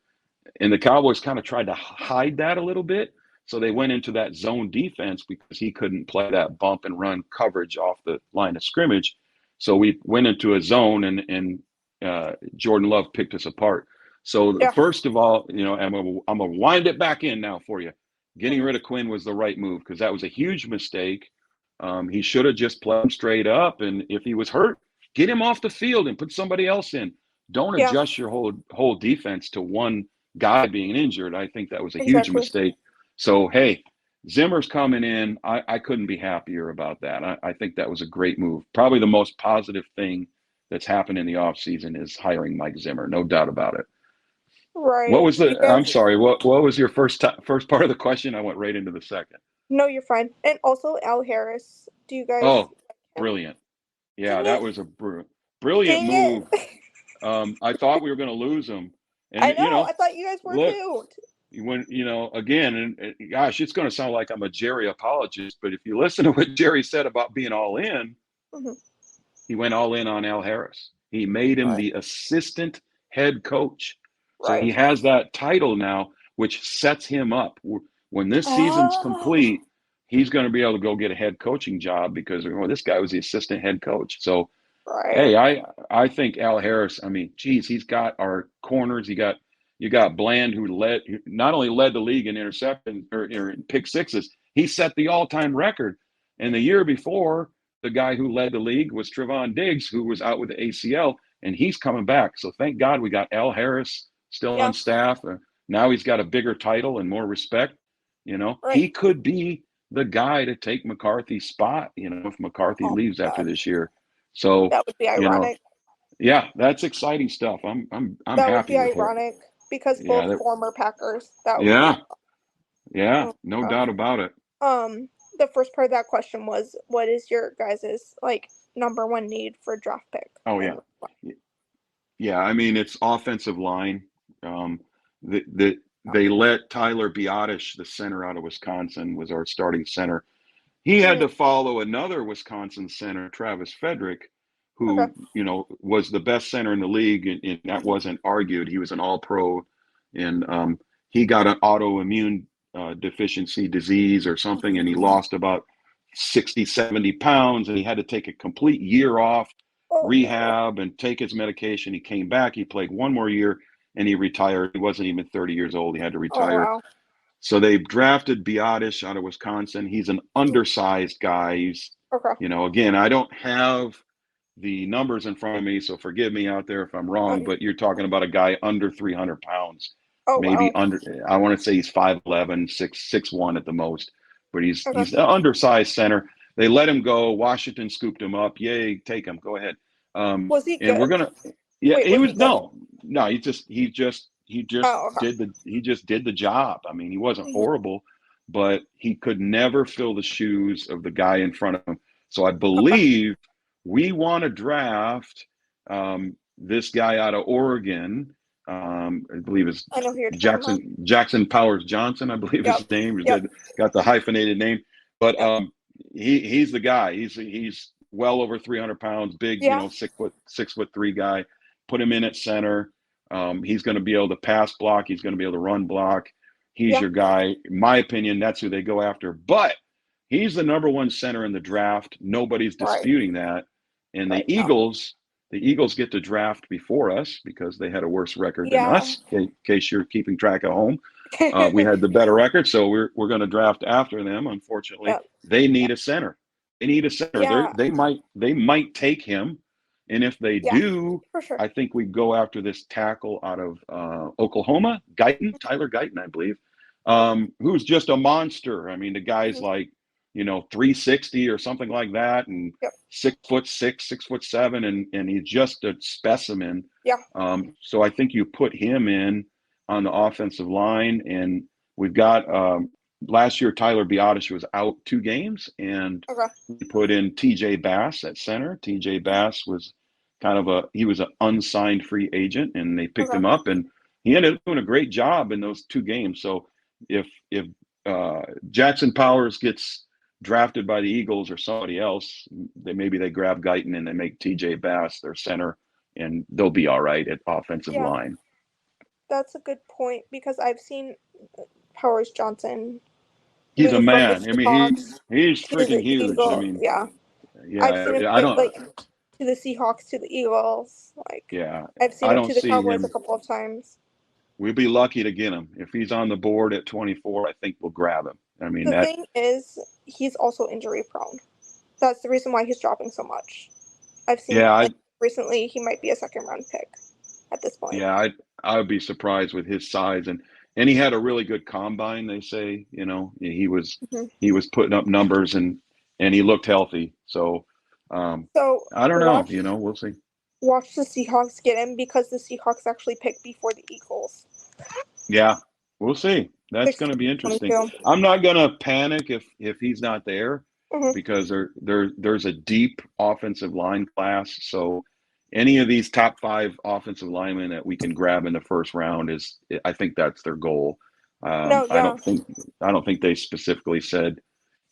[SPEAKER 2] the Cowboys kind of tried to hide that a little bit. So they went into that zone defense because he couldn't play that bump and run coverage off the line of scrimmage. So we went into a zone, and Jordan Love picked us apart. So first of all, I'm gonna wind it back in now for you. Getting rid of Quinn was the right move because that was a huge mistake. He should have just played him straight up, and if he was hurt, get him off the field and put somebody else in. Don't
[SPEAKER 1] Yeah,
[SPEAKER 2] adjust your whole defense to one guy being injured. I think that was a huge
[SPEAKER 1] exactly.
[SPEAKER 2] mistake. So hey, Zimmer's coming in. I couldn't be happier about that. I think that was a great move. Probably the most positive thing that's happened in the offseason is hiring Mike Zimmer. No doubt about it. What
[SPEAKER 1] Right.
[SPEAKER 2] was
[SPEAKER 1] You
[SPEAKER 2] the? I'm
[SPEAKER 1] guys,
[SPEAKER 2] sorry. What was your first part of the question? I went right into the second.
[SPEAKER 1] no, you're fine. And also Al Harris. Do you guys
[SPEAKER 2] Oh,
[SPEAKER 1] like him?
[SPEAKER 2] brilliant. Yeah,
[SPEAKER 1] Dang
[SPEAKER 2] that
[SPEAKER 1] it.
[SPEAKER 2] was a brilliant
[SPEAKER 1] Dang
[SPEAKER 2] move.
[SPEAKER 1] it.
[SPEAKER 2] I thought we were going to lose him, and
[SPEAKER 1] I know. I thought you guys were
[SPEAKER 2] look,
[SPEAKER 1] too.
[SPEAKER 2] when again, and gosh, it's going to sound like I'm a Jerry apologist, but if you listen to what Jerry said about being all in,
[SPEAKER 1] Hmm.
[SPEAKER 2] he went all in on Al Harris. He made him
[SPEAKER 1] Right.
[SPEAKER 2] the assistant head coach, so he
[SPEAKER 1] Right.
[SPEAKER 2] has that title now, which sets him up. When this season's
[SPEAKER 1] Oh.
[SPEAKER 2] complete, he's going to be able to go get a head coaching job because this guy was the assistant head coach. So
[SPEAKER 1] Right.
[SPEAKER 2] hey, I think Al Harris. I mean, geez, he's got our corners. You got Bland, who not only led the league in interceptions or in pick sixes, he set the all-time record. And the year before, the guy who led the league was Trevon Diggs, who was out with the ACL, and he's coming back. So thank God we got Al Harris still
[SPEAKER 1] Yeah.
[SPEAKER 2] on staff. Now he's got a bigger title and more respect.
[SPEAKER 1] Right.
[SPEAKER 2] He could be the guy to take McCarthy's spot. If McCarthy
[SPEAKER 1] Oh
[SPEAKER 2] leaves
[SPEAKER 1] my
[SPEAKER 2] after this
[SPEAKER 1] gosh.
[SPEAKER 2] year. So,
[SPEAKER 1] That would be
[SPEAKER 2] you know,
[SPEAKER 1] ironic.
[SPEAKER 2] yeah, that's exciting stuff. I'm
[SPEAKER 1] That would
[SPEAKER 2] happy
[SPEAKER 1] be
[SPEAKER 2] with it.
[SPEAKER 1] ironic because
[SPEAKER 2] Yeah,
[SPEAKER 1] both former Packers. That would be.
[SPEAKER 2] yeah, yeah,
[SPEAKER 1] Oh
[SPEAKER 2] no
[SPEAKER 1] my gosh.
[SPEAKER 2] doubt about it.
[SPEAKER 1] The first part of that question was, what is your guys's like number one need for draft pick?
[SPEAKER 2] Oh yeah,
[SPEAKER 1] And
[SPEAKER 2] yeah. I mean, it's offensive line. They let Tyler Biotish, the center out of Wisconsin, was our starting center. He had
[SPEAKER 1] mhm,
[SPEAKER 2] to follow another Wisconsin center, Travis Frederick,
[SPEAKER 1] okay.
[SPEAKER 2] who was the best center in the league, and that
[SPEAKER 1] Mhm.
[SPEAKER 2] wasn't argued. He was an All-Pro, and he got an autoimmune deficiency disease or something, and he lost about 60, 70 pounds, and he had to take a complete year off,
[SPEAKER 1] Oh no.
[SPEAKER 2] rehab, and take his medication. He came back. He played one more year, and he retired. He wasn't even 30 years old. He had to
[SPEAKER 1] Oh
[SPEAKER 2] retire.
[SPEAKER 1] wow.
[SPEAKER 2] So they drafted Biotish out of Wisconsin. He's an
[SPEAKER 1] Mhm.
[SPEAKER 2] undersized guy.
[SPEAKER 1] Okay.
[SPEAKER 2] Again, I don't have the numbers in front of me, so forgive me out there if I'm wrong,
[SPEAKER 1] Um,
[SPEAKER 2] but you're talking about a guy under 300 pounds,
[SPEAKER 1] oh
[SPEAKER 2] maybe
[SPEAKER 1] wow.
[SPEAKER 2] under, I want to say he's 5'11", 6'1" at the most, but
[SPEAKER 1] Okay.
[SPEAKER 2] he's an undersized center. They let him go. Washington scooped him up. Yay, take him. Go ahead.
[SPEAKER 1] Was he
[SPEAKER 2] And we're
[SPEAKER 1] good?
[SPEAKER 2] gonna, yeah,
[SPEAKER 1] Wait,
[SPEAKER 2] he
[SPEAKER 1] was he
[SPEAKER 2] was
[SPEAKER 1] good?
[SPEAKER 2] no, he just
[SPEAKER 1] Oh okay.
[SPEAKER 2] did the job. I mean, he wasn't
[SPEAKER 1] Mhm.
[SPEAKER 2] horrible, but he could never fill the shoes of the guy in front of him. So I
[SPEAKER 1] Okay.
[SPEAKER 2] believe we want to draft this guy out of Oregon. I believe it's
[SPEAKER 1] I know who you're talking about.
[SPEAKER 2] Jackson Powers Johnson. I believe
[SPEAKER 1] Yep.
[SPEAKER 2] his name.
[SPEAKER 1] Yep.
[SPEAKER 2] Got the hyphenated name, but
[SPEAKER 1] Yep.
[SPEAKER 2] he's the guy. He's well over 300 pounds, big,
[SPEAKER 1] Yeah.
[SPEAKER 2] 6'3" guy. Put him in at center. He's going to be able to pass block. He's going to be able to run block. He's
[SPEAKER 1] Yeah.
[SPEAKER 2] your guy. In my opinion, that's who they go after. But he's the number one center in the draft. Nobody's
[SPEAKER 1] Right.
[SPEAKER 2] disputing that. And
[SPEAKER 1] Right. No.
[SPEAKER 2] The Eagles get to draft before us because they had a worse record than
[SPEAKER 1] Yeah.
[SPEAKER 2] us. In case you're keeping track at home, we had the better record, so we're going to draft after them. Unfortunately,
[SPEAKER 1] Yep.
[SPEAKER 2] they need a center. They need a center.
[SPEAKER 1] Yeah.
[SPEAKER 2] They might take him, and if they
[SPEAKER 1] Yeah.
[SPEAKER 2] do,
[SPEAKER 1] For sure.
[SPEAKER 2] I think we go after this tackle out of Oklahoma, Tyler Guyton, I believe, who's just a monster. I mean, the guy's
[SPEAKER 1] Mhm.
[SPEAKER 2] like 360 or something like that, and
[SPEAKER 1] Yep.
[SPEAKER 2] 6'6", 6'7", and he's just a specimen.
[SPEAKER 1] Yeah.
[SPEAKER 2] So I think you put him in on the offensive line, and we've got last year Tyler Biotish was out 2 games, and
[SPEAKER 1] Okay.
[SPEAKER 2] we put in TJ Bass at center. TJ Bass was he was an unsigned free agent, and they picked
[SPEAKER 1] Okay.
[SPEAKER 2] him up, and he ended up doing a great job in those 2 games. So if Jackson Powers gets drafted by the Eagles or somebody else, maybe they grab Guyton and they make TJ Bass their center, and they'll be all right at offensive
[SPEAKER 1] Yeah.
[SPEAKER 2] line.
[SPEAKER 1] That's a good point because I've seen Powers Johnson
[SPEAKER 2] He's a
[SPEAKER 1] move from the
[SPEAKER 2] man. I mean,
[SPEAKER 1] Seahawks
[SPEAKER 2] he's
[SPEAKER 1] to the
[SPEAKER 2] freaking huge. I
[SPEAKER 1] Eagles.
[SPEAKER 2] mean,
[SPEAKER 1] Yeah. I've
[SPEAKER 2] yeah,
[SPEAKER 1] seen him
[SPEAKER 2] I
[SPEAKER 1] get
[SPEAKER 2] don't.
[SPEAKER 1] like to the Seahawks, to the Eagles. Like
[SPEAKER 2] Yeah,
[SPEAKER 1] I've seen
[SPEAKER 2] I
[SPEAKER 1] him
[SPEAKER 2] don't
[SPEAKER 1] to the
[SPEAKER 2] see
[SPEAKER 1] Cowboys a
[SPEAKER 2] him.
[SPEAKER 1] couple of times.
[SPEAKER 2] We'll be lucky to get him. If he's on the board at 24, I think we'll grab him. I mean
[SPEAKER 1] The
[SPEAKER 2] that.
[SPEAKER 1] thing is, he's also injury prone. That's the reason why he's dropping so much. I've seen
[SPEAKER 2] Yeah,
[SPEAKER 1] like recently he might be a second round pick. at this point.
[SPEAKER 2] Yeah, I would be surprised with his size, and he had a really good combine. They say,
[SPEAKER 1] Hmm.
[SPEAKER 2] he was putting up numbers, and he looked healthy. So
[SPEAKER 1] So
[SPEAKER 2] I don't know.
[SPEAKER 1] watch
[SPEAKER 2] We'll see.
[SPEAKER 1] watch the Seahawks get him because the Seahawks actually picked before the Eagles.
[SPEAKER 2] Yeah, we'll see. That's going to be interesting.
[SPEAKER 1] 16-22.
[SPEAKER 2] I'm not going to panic if he's not there
[SPEAKER 1] Hmm.
[SPEAKER 2] because there's a deep offensive line class. So any of these top five offensive linemen that we can grab in the first round I think that's their goal.
[SPEAKER 1] No,
[SPEAKER 2] I
[SPEAKER 1] yeah.
[SPEAKER 2] don't think they specifically said,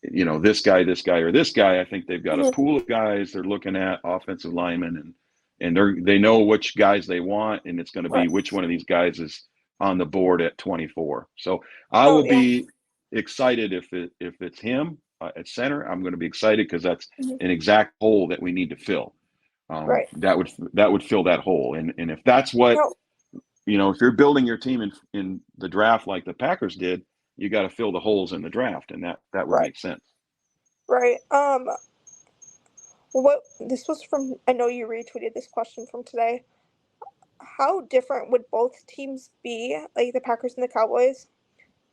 [SPEAKER 2] this guy, or this guy. I think they've got a
[SPEAKER 1] Hmm.
[SPEAKER 2] pool of guys they're looking at, offensive linemen, and they know which guys they want, and it's going to be
[SPEAKER 1] Right.
[SPEAKER 2] which one of these guys is on the board at 24. So I
[SPEAKER 1] Oh,
[SPEAKER 2] will
[SPEAKER 1] yeah.
[SPEAKER 2] be excited if it's him at center. I'm going to be excited because that's
[SPEAKER 1] Hmm.
[SPEAKER 2] an exact hole that we need to fill.
[SPEAKER 1] Right.
[SPEAKER 2] That would fill that hole, and if that's what
[SPEAKER 1] No.
[SPEAKER 2] if you're building your team in the draft like the Packers did, you got to fill the holes in the draft, and that would
[SPEAKER 1] Right.
[SPEAKER 2] make sense.
[SPEAKER 1] Right. What this was from? I know you retweeted this question from today. How different would both teams be, like the Packers and the Cowboys,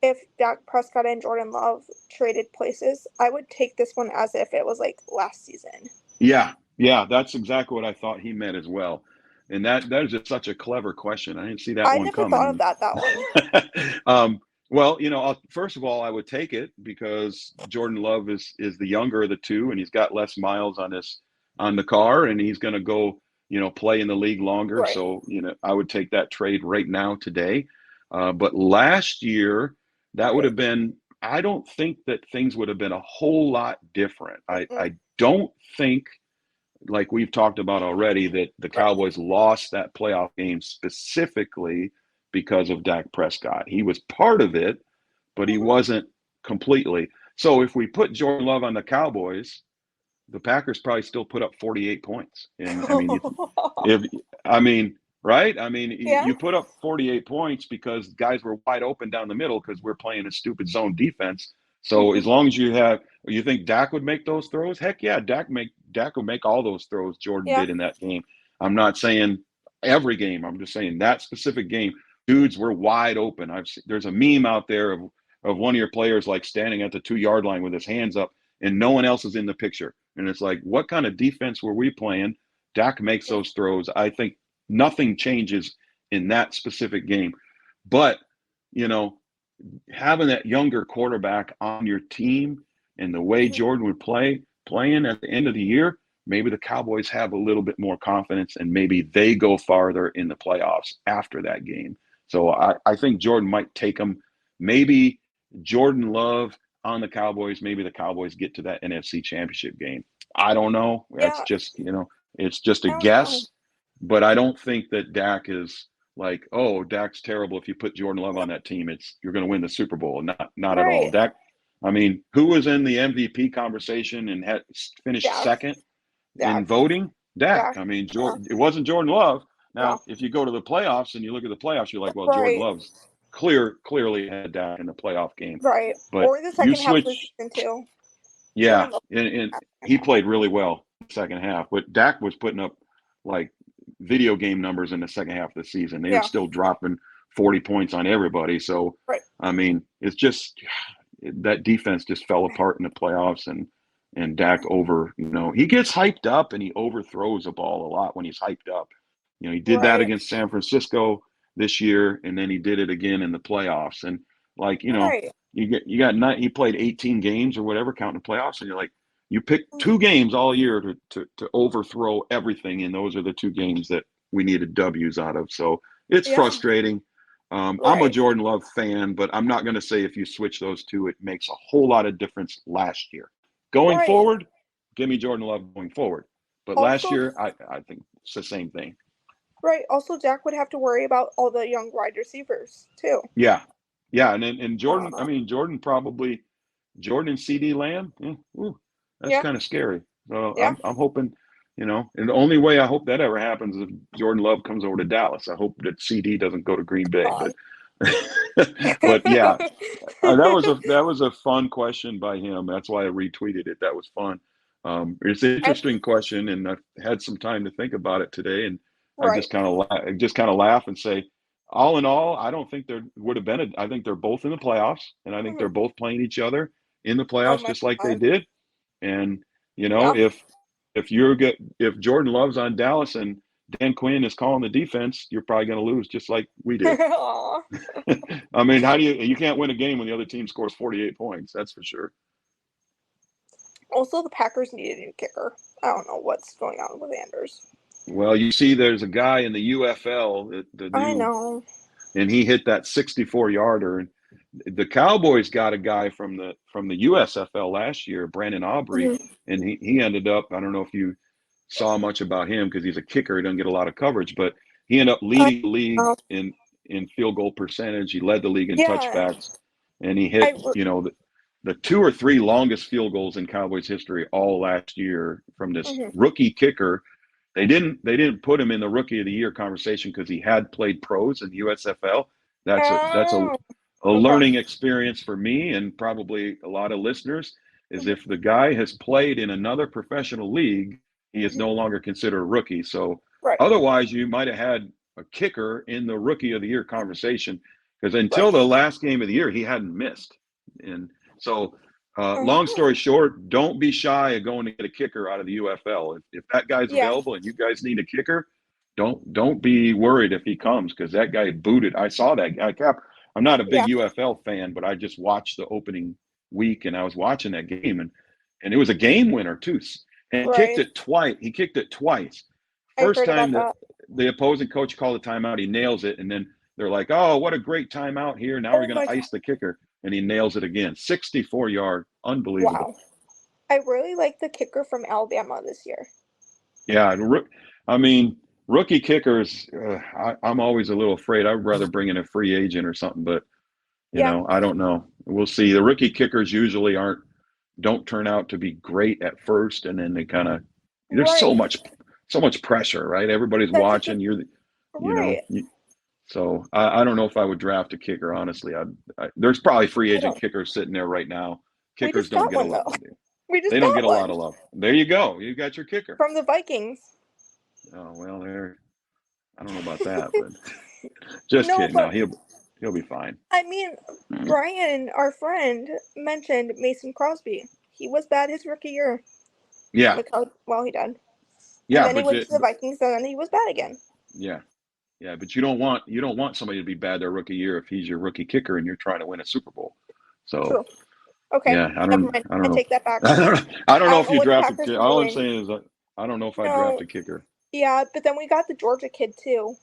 [SPEAKER 1] if Dak Prescott and Jordan Love traded places? I would take this one as if it was like last season.
[SPEAKER 2] Yeah, that's exactly what I thought he meant as well. And that is just such a clever question. I didn't see that
[SPEAKER 1] I
[SPEAKER 2] one
[SPEAKER 1] never thought of
[SPEAKER 2] coming.
[SPEAKER 1] that one.
[SPEAKER 2] Well, first of all, I would take it because Jordan Love is the younger of the two, and he's got less miles on the car, and he's going to go, play in the league longer.
[SPEAKER 1] Right.
[SPEAKER 2] So, I would take that trade right now today. But last year, that would
[SPEAKER 1] Right.
[SPEAKER 2] have been. I don't think that things would have been a whole lot different.
[SPEAKER 1] Mm-mm.
[SPEAKER 2] I don't think, like we've talked about already, that the
[SPEAKER 1] Right.
[SPEAKER 2] Cowboys lost that playoff game specifically because of Dak Prescott. He was part of it, but he
[SPEAKER 1] Mm-hmm.
[SPEAKER 2] wasn't completely. So if we put Jordan Love on the Cowboys, the Packers probably still put up 48 points. And I mean, if I mean, right? I mean,
[SPEAKER 1] Yeah.
[SPEAKER 2] you put up 48 points because guys were wide open down the middle because we're playing a stupid zone defense. So as
[SPEAKER 1] Mm-hmm.
[SPEAKER 2] long as you think Dak would make those throws, heck yeah, Dak would make all those throws Jordan
[SPEAKER 1] Yeah.
[SPEAKER 2] did in that game. I'm not saying every game. I'm just saying that specific game, dudes were wide open. There's a meme out there of one of your players like standing at the 2 yard line with his hands up and no one else is in the picture. And it's like, what kind of defense were we playing? Dak makes
[SPEAKER 1] Yeah.
[SPEAKER 2] those throws. I think nothing changes in that specific game. But, having that younger quarterback on your team and the way
[SPEAKER 1] Mm-hmm.
[SPEAKER 2] Jordan would playing at the end of the year, maybe the Cowboys have a little bit more confidence and maybe they go farther in the playoffs after that game. So I think Jordan might take them. Maybe Jordan Love on the Cowboys, maybe the Cowboys get to that NFC Championship game. I don't know. That's
[SPEAKER 1] Yeah.
[SPEAKER 2] just, it's just a
[SPEAKER 1] I don't know.
[SPEAKER 2] guess. But I don't think that Dak is like, oh, Dak's terrible. If you put Jordan Love
[SPEAKER 1] No.
[SPEAKER 2] on that team, you're going to win the Super Bowl. Not at all.
[SPEAKER 1] Right.
[SPEAKER 2] Dak, I mean, who was in the MVP conversation and had finished
[SPEAKER 1] Dak.
[SPEAKER 2] second in
[SPEAKER 1] Dak.
[SPEAKER 2] voting? Dak.
[SPEAKER 1] Dak.
[SPEAKER 2] I mean,
[SPEAKER 1] Yeah.
[SPEAKER 2] It wasn't Jordan Love.
[SPEAKER 1] No.
[SPEAKER 2] Now, if you go to the playoffs and you look at the playoffs, you're like, well, Jordan
[SPEAKER 1] Right.
[SPEAKER 2] Love's clearly had Dak in the playoff game.
[SPEAKER 1] Right.
[SPEAKER 2] But
[SPEAKER 1] Or the
[SPEAKER 2] you
[SPEAKER 1] second half of the
[SPEAKER 2] switch,
[SPEAKER 1] season too.
[SPEAKER 2] yeah,
[SPEAKER 1] Jordan Love
[SPEAKER 2] and
[SPEAKER 1] had the
[SPEAKER 2] he
[SPEAKER 1] second half.
[SPEAKER 2] played really well in the second half. But Dak was putting up like video game numbers in the second half of the season. They were
[SPEAKER 1] Yeah.
[SPEAKER 2] still dropping 40 points on everybody. So,
[SPEAKER 1] Right.
[SPEAKER 2] I mean, it's just that defense just fell apart in the playoffs, and Dak he gets hyped up and he overthrows the ball a lot when he's hyped up. He did that
[SPEAKER 1] Right.
[SPEAKER 2] against San Francisco this year, and then he did it again in the playoffs. And
[SPEAKER 1] Right.
[SPEAKER 2] he played 18 games or whatever, counting the playoffs, and you're like, you picked 2 games all year to overthrow everything, and those are the 2 games that we needed W's out of. So it's
[SPEAKER 1] Yeah.
[SPEAKER 2] frustrating. I'm a
[SPEAKER 1] Right.
[SPEAKER 2] Jordan Love fan, but I'm not going to say if you switch those two, it makes a whole lot of difference last year. Going
[SPEAKER 1] Right.
[SPEAKER 2] forward, give me Jordan Love going forward. But last
[SPEAKER 1] Also,
[SPEAKER 2] year, I think it's the same thing.
[SPEAKER 1] right. Also, Dak would have to worry about all the young wide receivers too.
[SPEAKER 2] Yeah. And Jordan, I mean, Jordan and CD Lamb, that's
[SPEAKER 1] Yeah.
[SPEAKER 2] kind of scary. So
[SPEAKER 1] Yeah.
[SPEAKER 2] I'm hoping, and the only way I hope that ever happens is if Jordan Love comes over to Dallas. I hope that CD doesn't go to Green Bay.
[SPEAKER 1] God.
[SPEAKER 2] But yeah, that was a fun question by him. That's why I retweeted it. That was fun. It's an interesting question, and I've had some time to think about it today. And I
[SPEAKER 1] Right.
[SPEAKER 2] just kind of laugh and say, all in all, I don't think there would have been I think they're both in the playoffs, and I think they're
[SPEAKER 1] Mhm.
[SPEAKER 2] both playing each other in the
[SPEAKER 1] Oh
[SPEAKER 2] playoffs
[SPEAKER 1] my
[SPEAKER 2] just like they
[SPEAKER 1] God.
[SPEAKER 2] did. And
[SPEAKER 1] Yeah.
[SPEAKER 2] if Jordan Love's on Dallas and Dan Quinn is calling the defense, you're probably going to lose just like we did.
[SPEAKER 1] Aw.
[SPEAKER 2] I mean, you can't win a game when the other team scores 48 points. That's for sure.
[SPEAKER 1] Also, the Packers need a new kicker. I don't know what's going on with Anders.
[SPEAKER 2] Well, you see, there's a guy in the UFL, the
[SPEAKER 1] I
[SPEAKER 2] new,
[SPEAKER 1] know.
[SPEAKER 2] and he hit that 64-yarder. And the Cowboys got a guy from the USFL last year, Brandon Aubrey,
[SPEAKER 1] Mhm.
[SPEAKER 2] and he ended up. I don't know if you saw much about him because he's a kicker. He doesn't get a lot of coverage, but he ended up
[SPEAKER 1] I
[SPEAKER 2] leading the league
[SPEAKER 1] know.
[SPEAKER 2] in field goal percentage. He led the league in
[SPEAKER 1] Yeah.
[SPEAKER 2] touchbacks, and he hit the two or three longest field goals in Cowboys history all last year from this
[SPEAKER 1] Mhm.
[SPEAKER 2] rookie kicker. They didn't put him in the rookie of the year conversation because he had played pros in the USFL. That's
[SPEAKER 1] Oh.
[SPEAKER 2] a
[SPEAKER 1] Okay.
[SPEAKER 2] learning experience for me and probably a lot of listeners is
[SPEAKER 1] Mhm.
[SPEAKER 2] if the guy has played in another professional league, he is
[SPEAKER 1] Mhm.
[SPEAKER 2] no longer considered a rookie. So
[SPEAKER 1] Right.
[SPEAKER 2] otherwise, you might have had a kicker in the rookie of the year conversation because
[SPEAKER 1] Right.
[SPEAKER 2] until the last game of the year, he hadn't missed. And so, long story
[SPEAKER 1] Oh.
[SPEAKER 2] short, don't be shy of going to get a kicker out of the UFL. If that guy's
[SPEAKER 1] Yeah.
[SPEAKER 2] available and you guys need a kicker, don't be worried if he comes because that guy booted. I saw that guy. I'm not a big
[SPEAKER 1] Yeah.
[SPEAKER 2] UFL fan, but I just watched the opening week and I was watching that game and it was a game winner too. And he kicked
[SPEAKER 1] Right.
[SPEAKER 2] it twice. He kicked it twice.
[SPEAKER 1] I
[SPEAKER 2] First
[SPEAKER 1] heard about
[SPEAKER 2] time
[SPEAKER 1] that.
[SPEAKER 2] the opposing coach called a timeout, he nails it, and then they're like, "Oh, what a great timeout here! Now we're
[SPEAKER 1] Oh
[SPEAKER 2] going
[SPEAKER 1] my
[SPEAKER 2] to
[SPEAKER 1] God.
[SPEAKER 2] ice the kicker," and he nails it again. 64-yard, unbelievable.
[SPEAKER 1] Wow. I really like the kicker from Alabama this year.
[SPEAKER 2] Yeah, I mean, rookie kickers. I'm always a little afraid. I'd rather bring in a free agent or something, but
[SPEAKER 1] Yeah.
[SPEAKER 2] I don't know. We'll see. The rookie kickers usually don't turn out to be great at first, and then they kind of there's
[SPEAKER 1] Right.
[SPEAKER 2] so much pressure, right? Everybody's
[SPEAKER 1] That's a good.
[SPEAKER 2] watching. You know,
[SPEAKER 1] Right.
[SPEAKER 2] so I don't know if I would draft a kicker. Honestly, there's probably free
[SPEAKER 1] I
[SPEAKER 2] agent
[SPEAKER 1] don't.
[SPEAKER 2] kickers sitting there right now.
[SPEAKER 1] We
[SPEAKER 2] Kickers
[SPEAKER 1] just
[SPEAKER 2] don't
[SPEAKER 1] got
[SPEAKER 2] get a
[SPEAKER 1] one
[SPEAKER 2] lot.
[SPEAKER 1] though. We just
[SPEAKER 2] They don't
[SPEAKER 1] got
[SPEAKER 2] get a lot
[SPEAKER 1] one
[SPEAKER 2] of love. There you go. You got your kicker.
[SPEAKER 1] from the Vikings.
[SPEAKER 2] Oh well, there. I don't know about that, but just
[SPEAKER 1] No,
[SPEAKER 2] kidding. No,
[SPEAKER 1] but
[SPEAKER 2] he'll be fine.
[SPEAKER 1] I mean, Brian, our friend, mentioned Mason Crosby. He was bad his rookie year.
[SPEAKER 2] Yeah,
[SPEAKER 1] Look how well he did. And
[SPEAKER 2] yeah,
[SPEAKER 1] then he went to the Vikings, and then he was bad again.
[SPEAKER 2] yeah, yeah. But you don't want somebody to be bad their rookie year if he's your rookie kicker and you're trying to win a Super Bowl. So
[SPEAKER 1] True. Okay.
[SPEAKER 2] yeah,
[SPEAKER 1] Never mind.
[SPEAKER 2] I don't
[SPEAKER 1] I
[SPEAKER 2] know.
[SPEAKER 1] take that back.
[SPEAKER 2] I don't
[SPEAKER 1] I
[SPEAKER 2] know
[SPEAKER 1] don't
[SPEAKER 2] if
[SPEAKER 1] know
[SPEAKER 2] you
[SPEAKER 1] what the
[SPEAKER 2] draft a
[SPEAKER 1] Packers
[SPEAKER 2] kicker.
[SPEAKER 1] are
[SPEAKER 2] All I'm
[SPEAKER 1] doing.
[SPEAKER 2] saying is I don't know if I draft
[SPEAKER 1] No.
[SPEAKER 2] a kicker.
[SPEAKER 1] Yeah, but then we got the Georgia kid too.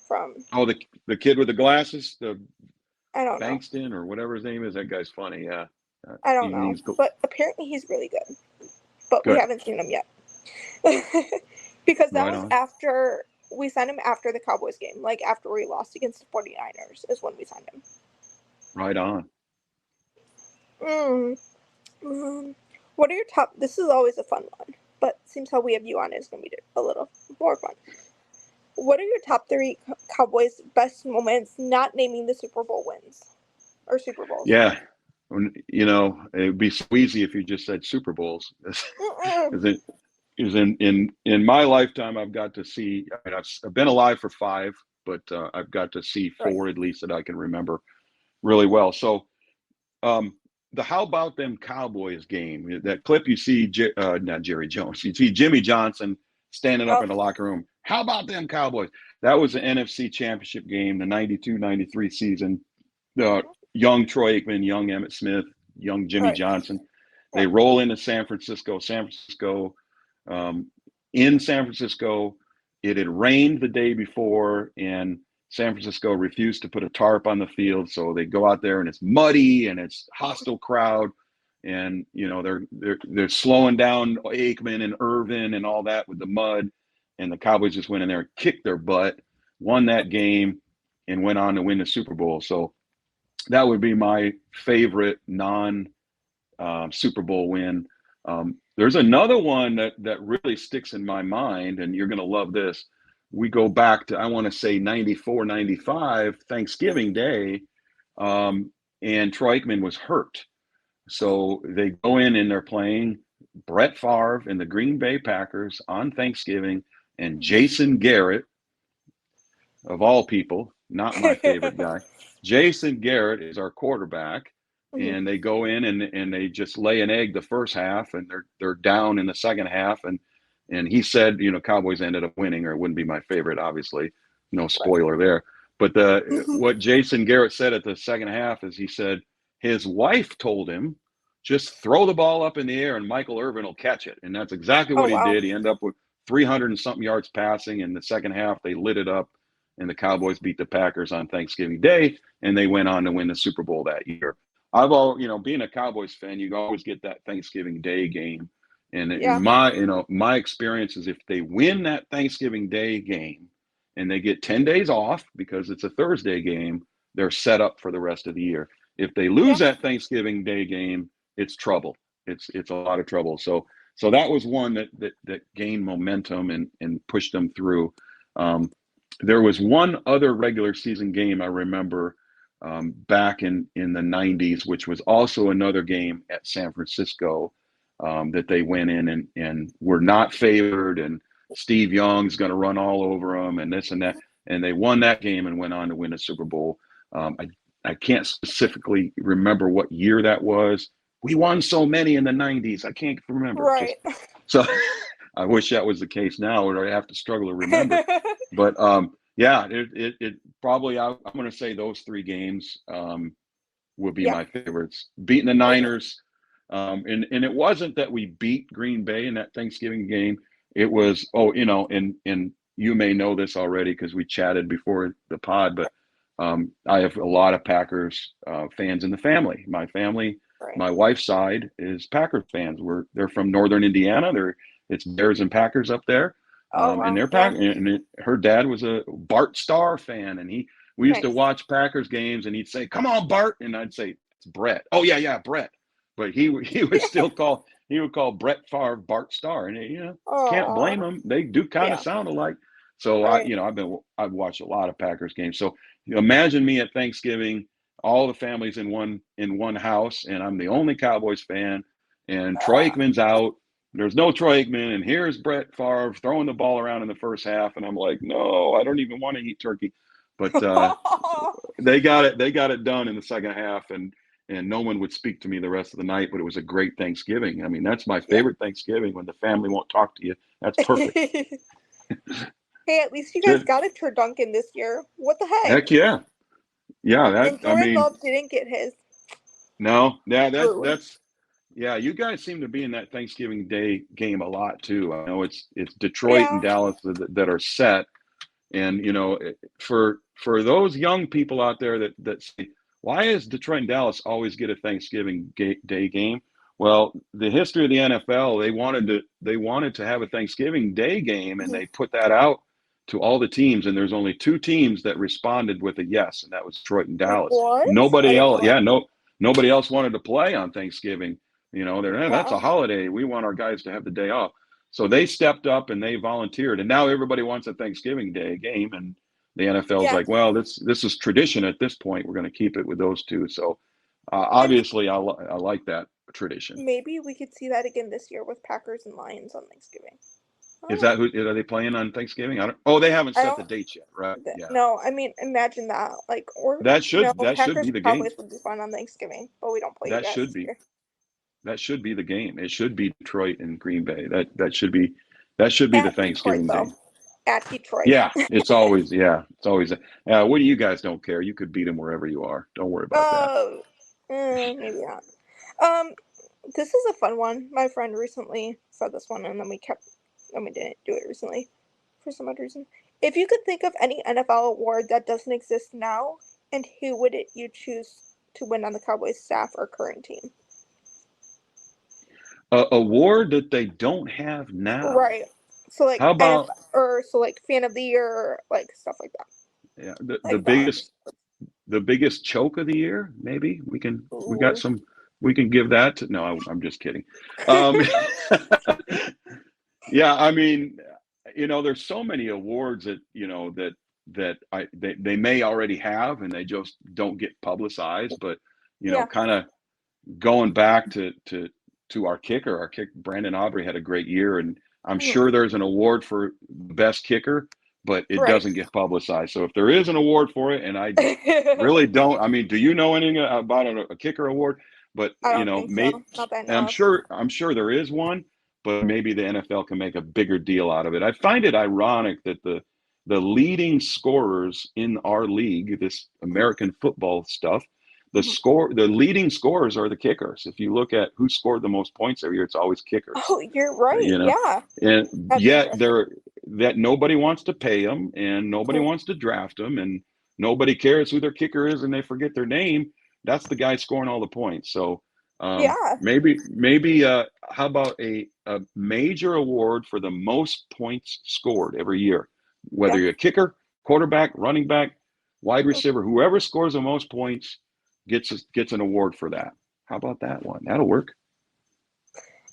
[SPEAKER 1] From
[SPEAKER 2] Oh, the kid with the glasses, the
[SPEAKER 1] I don't know.
[SPEAKER 2] Bankston or whatever his name is. That guy's funny. Yeah,
[SPEAKER 1] I don't know.
[SPEAKER 2] he's
[SPEAKER 1] But apparently he's really good. But we
[SPEAKER 2] good.
[SPEAKER 1] haven't seen him yet. Because that
[SPEAKER 2] Right
[SPEAKER 1] was
[SPEAKER 2] on.
[SPEAKER 1] after we signed him after the Cowboys game. Like after we lost against the 49ers is when we signed him.
[SPEAKER 2] Right on.
[SPEAKER 1] Mm. Mm. What are your top? This is always a fun one, but seems how we have you on is going to be a little more fun. What are your top three Cowboys best moments? Not naming the Super Bowl wins or Super Bowls.
[SPEAKER 2] Yeah. It'd be so easy if you just said Super Bowls.
[SPEAKER 1] Mm-mm.
[SPEAKER 2] Is it is in my lifetime I've got to see. I mean, I've been alive for 5, but I've got to see
[SPEAKER 1] Right.
[SPEAKER 2] 4 at least that I can remember really well. So um, the How About Them Cowboys game, that clip you see, not Jerry Jones, you see Jimmy Johnson standing up
[SPEAKER 1] Oh,
[SPEAKER 2] in the locker room. How about them Cowboys? That was the NFC Championship game, the 92-93 season.
[SPEAKER 1] mm-hmm.
[SPEAKER 2] Young Troy Aikman, young Emmitt Smith, young Jimmy
[SPEAKER 1] Right.
[SPEAKER 2] Johnson. They
[SPEAKER 1] Right.
[SPEAKER 2] roll into San Francisco. Um, in San Francisco, it had rained the day before, and San Francisco refused to put a tarp on the field, so they go out there and it's muddy and it's hostile crowd, and they're slowing down Aikman and Irvin and all that with the mud, and the Cowboys just went in there and kicked their butt, won that game, and went on to win the Super Bowl. So that would be my favorite non Super Bowl win. There's another one that really sticks in my mind, and you're going to love this. We go back to, I want to say, 94, 95, Thanksgiving Day, and Troy Aikman was hurt. So they go in and they're playing Brett Favre and the Green Bay Packers on Thanksgiving, and Jason Garrett, of all people, not my favorite guy. Jason Garrett is our quarterback, and they go in and they just lay an egg the first half, and they're down in the second half, and he said, Cowboys ended up winning, or it wouldn't be my favorite, obviously, no spoiler there. But what Jason Garrett said at the second half is he said his wife told him, just throw the ball up in the air and Michael Irvin will catch it, and that's exactly what he did. He ended up with 300 and something yards passing. In the second half, they lit it up, and the Cowboys beat the Packers on Thanksgiving Day, and they went on to win the Super Bowl that year. I've all, being a Cowboys fan, you always get that Thanksgiving Day game. And in my experience is if they win that Thanksgiving Day game and they get 10 days off because it's a Thursday game, they're set up for the rest of the year. If they lose that Thanksgiving Day game, it's trouble. It's a lot of trouble. So that was one that gained momentum and pushed them through. There was one other regular season game I remember back in the 90s, which was also another game at San Francisco that they went in and were not favored, and Steve Young's going to run all over them and this and that. And they won that game and went on to win a Super Bowl. I can't specifically remember what year that was. We won so many in the 90s. I can't remember.
[SPEAKER 1] Right.
[SPEAKER 2] So I wish that was the case now, or I have to struggle to remember. But it probably, I'm going to say those three games would be my favorites. Beating the Niners. And it wasn't that we beat Green Bay in that Thanksgiving game. It was, and you may know this already because we chatted before the pod, but I have a lot of Packers fans in the family. My family, my wife's side is Packers fans. They're from Northern Indiana. It's Bears and Packers up there. And they're her dad was a Bart Starr fan, and we used to watch Packers games, and he'd say, "Come on, Bart," and I'd say, "It's Brett." "Oh yeah, Brett." But he would still call Brett Favre Bart Starr, and can't blame him. They do kind of sound alike. So I've watched a lot of Packers games. So imagine me at Thanksgiving, all the families in one house, and I'm the only Cowboys fan, and Troy Aikman's out. There's no Troy Aikman, and here's Brett Favre throwing the ball around in the first half, and I'm like, no, I don't even want to eat turkey. But they got it done in the second half, and no one would speak to me the rest of the night. But it was a great Thanksgiving. I mean, that's my favorite Thanksgiving, when the family won't talk to you. That's perfect.
[SPEAKER 1] Hey, at least you guys got a turducken this year. What the heck?
[SPEAKER 2] Heck yeah. Yeah,
[SPEAKER 1] and Jordan Love didn't get his.
[SPEAKER 2] No, that's you guys seem to be in that Thanksgiving Day game a lot too. I know it's Detroit and Dallas that are set, and for those young people out there that say, why is Detroit and Dallas always get a Thanksgiving Day game? Well, the history of the NFL, they wanted to have a Thanksgiving Day game, and they put that out to all the teams, and there's only two teams that responded with a yes, and that was Detroit and Dallas.
[SPEAKER 1] What?
[SPEAKER 2] Nobody else, nobody else wanted to play on Thanksgiving. That's a holiday. We want our guys to have the day off. So they stepped up and they volunteered, and now everybody wants a Thanksgiving Day game, and the NFL's like, well, this is tradition at this point. We're going to keep it with those two. So obviously, I like that tradition.
[SPEAKER 1] Maybe we could see that again this year with Packers and Lions on Thanksgiving.
[SPEAKER 2] Is that are they playing on Thanksgiving? They haven't set the date yet, right?
[SPEAKER 1] Yeah. No, I mean, imagine that.
[SPEAKER 2] That should
[SPEAKER 1] Packers
[SPEAKER 2] be the
[SPEAKER 1] Cowboys
[SPEAKER 2] game.
[SPEAKER 1] would be fun on Thanksgiving, but we don't play
[SPEAKER 2] that should be. That should be the game. It should be Detroit and Green Bay. That should be the Thanksgiving game.
[SPEAKER 1] At Detroit.
[SPEAKER 2] Yeah, it's always. What do you guys don't care? You could beat them wherever you are. Don't worry about
[SPEAKER 1] that. Maybe not. This is a fun one. My friend recently said this one, and then we didn't do it recently for some odd reason. If you could think of any NFL award that doesn't exist now, and who would you choose to win on the Cowboys staff or current team?
[SPEAKER 2] Award that they don't have now.
[SPEAKER 1] Right. So
[SPEAKER 2] how about
[SPEAKER 1] fan of the year, stuff like that.
[SPEAKER 2] Yeah, the biggest choke of the year, maybe we got some. We can give that to. No, I'm just kidding. Yeah, I mean, there's so many awards that they may already have, and they just don't get publicized. But kind of going back to our kicker, Brandon Aubrey had a great year, and I'm sure there's an award for the best kicker, but it
[SPEAKER 1] Right.
[SPEAKER 2] doesn't get publicized. So if there is an award for it, and I really don't, I mean, do you know anything about a kicker award? But
[SPEAKER 1] I don't think so. Not that I
[SPEAKER 2] and
[SPEAKER 1] know
[SPEAKER 2] I'm sure there is one, but maybe the NFL can make a bigger deal out of it. I find it ironic that the leading scorers in our league, this American football stuff,
[SPEAKER 1] of.
[SPEAKER 2] the leading scorers are the kickers. If you look at who scored the most points every year, it's always kickers.
[SPEAKER 1] Oh, you're right.
[SPEAKER 2] You know,
[SPEAKER 1] Yeah.
[SPEAKER 2] and
[SPEAKER 1] That's
[SPEAKER 2] yet
[SPEAKER 1] interesting.
[SPEAKER 2] that nobody wants to pay them, and nobody
[SPEAKER 1] Mhm.
[SPEAKER 2] wants to draft them, and nobody cares who their kicker is, and they forget their name. That's the guy scoring all the points. So
[SPEAKER 1] Yeah.
[SPEAKER 2] maybe how about a major award for the most points scored every year, whether
[SPEAKER 1] Yeah.
[SPEAKER 2] you're a kicker, quarterback, running back, wide receiver, whoever scores the most points gets an award for that. How about that one? That'll work.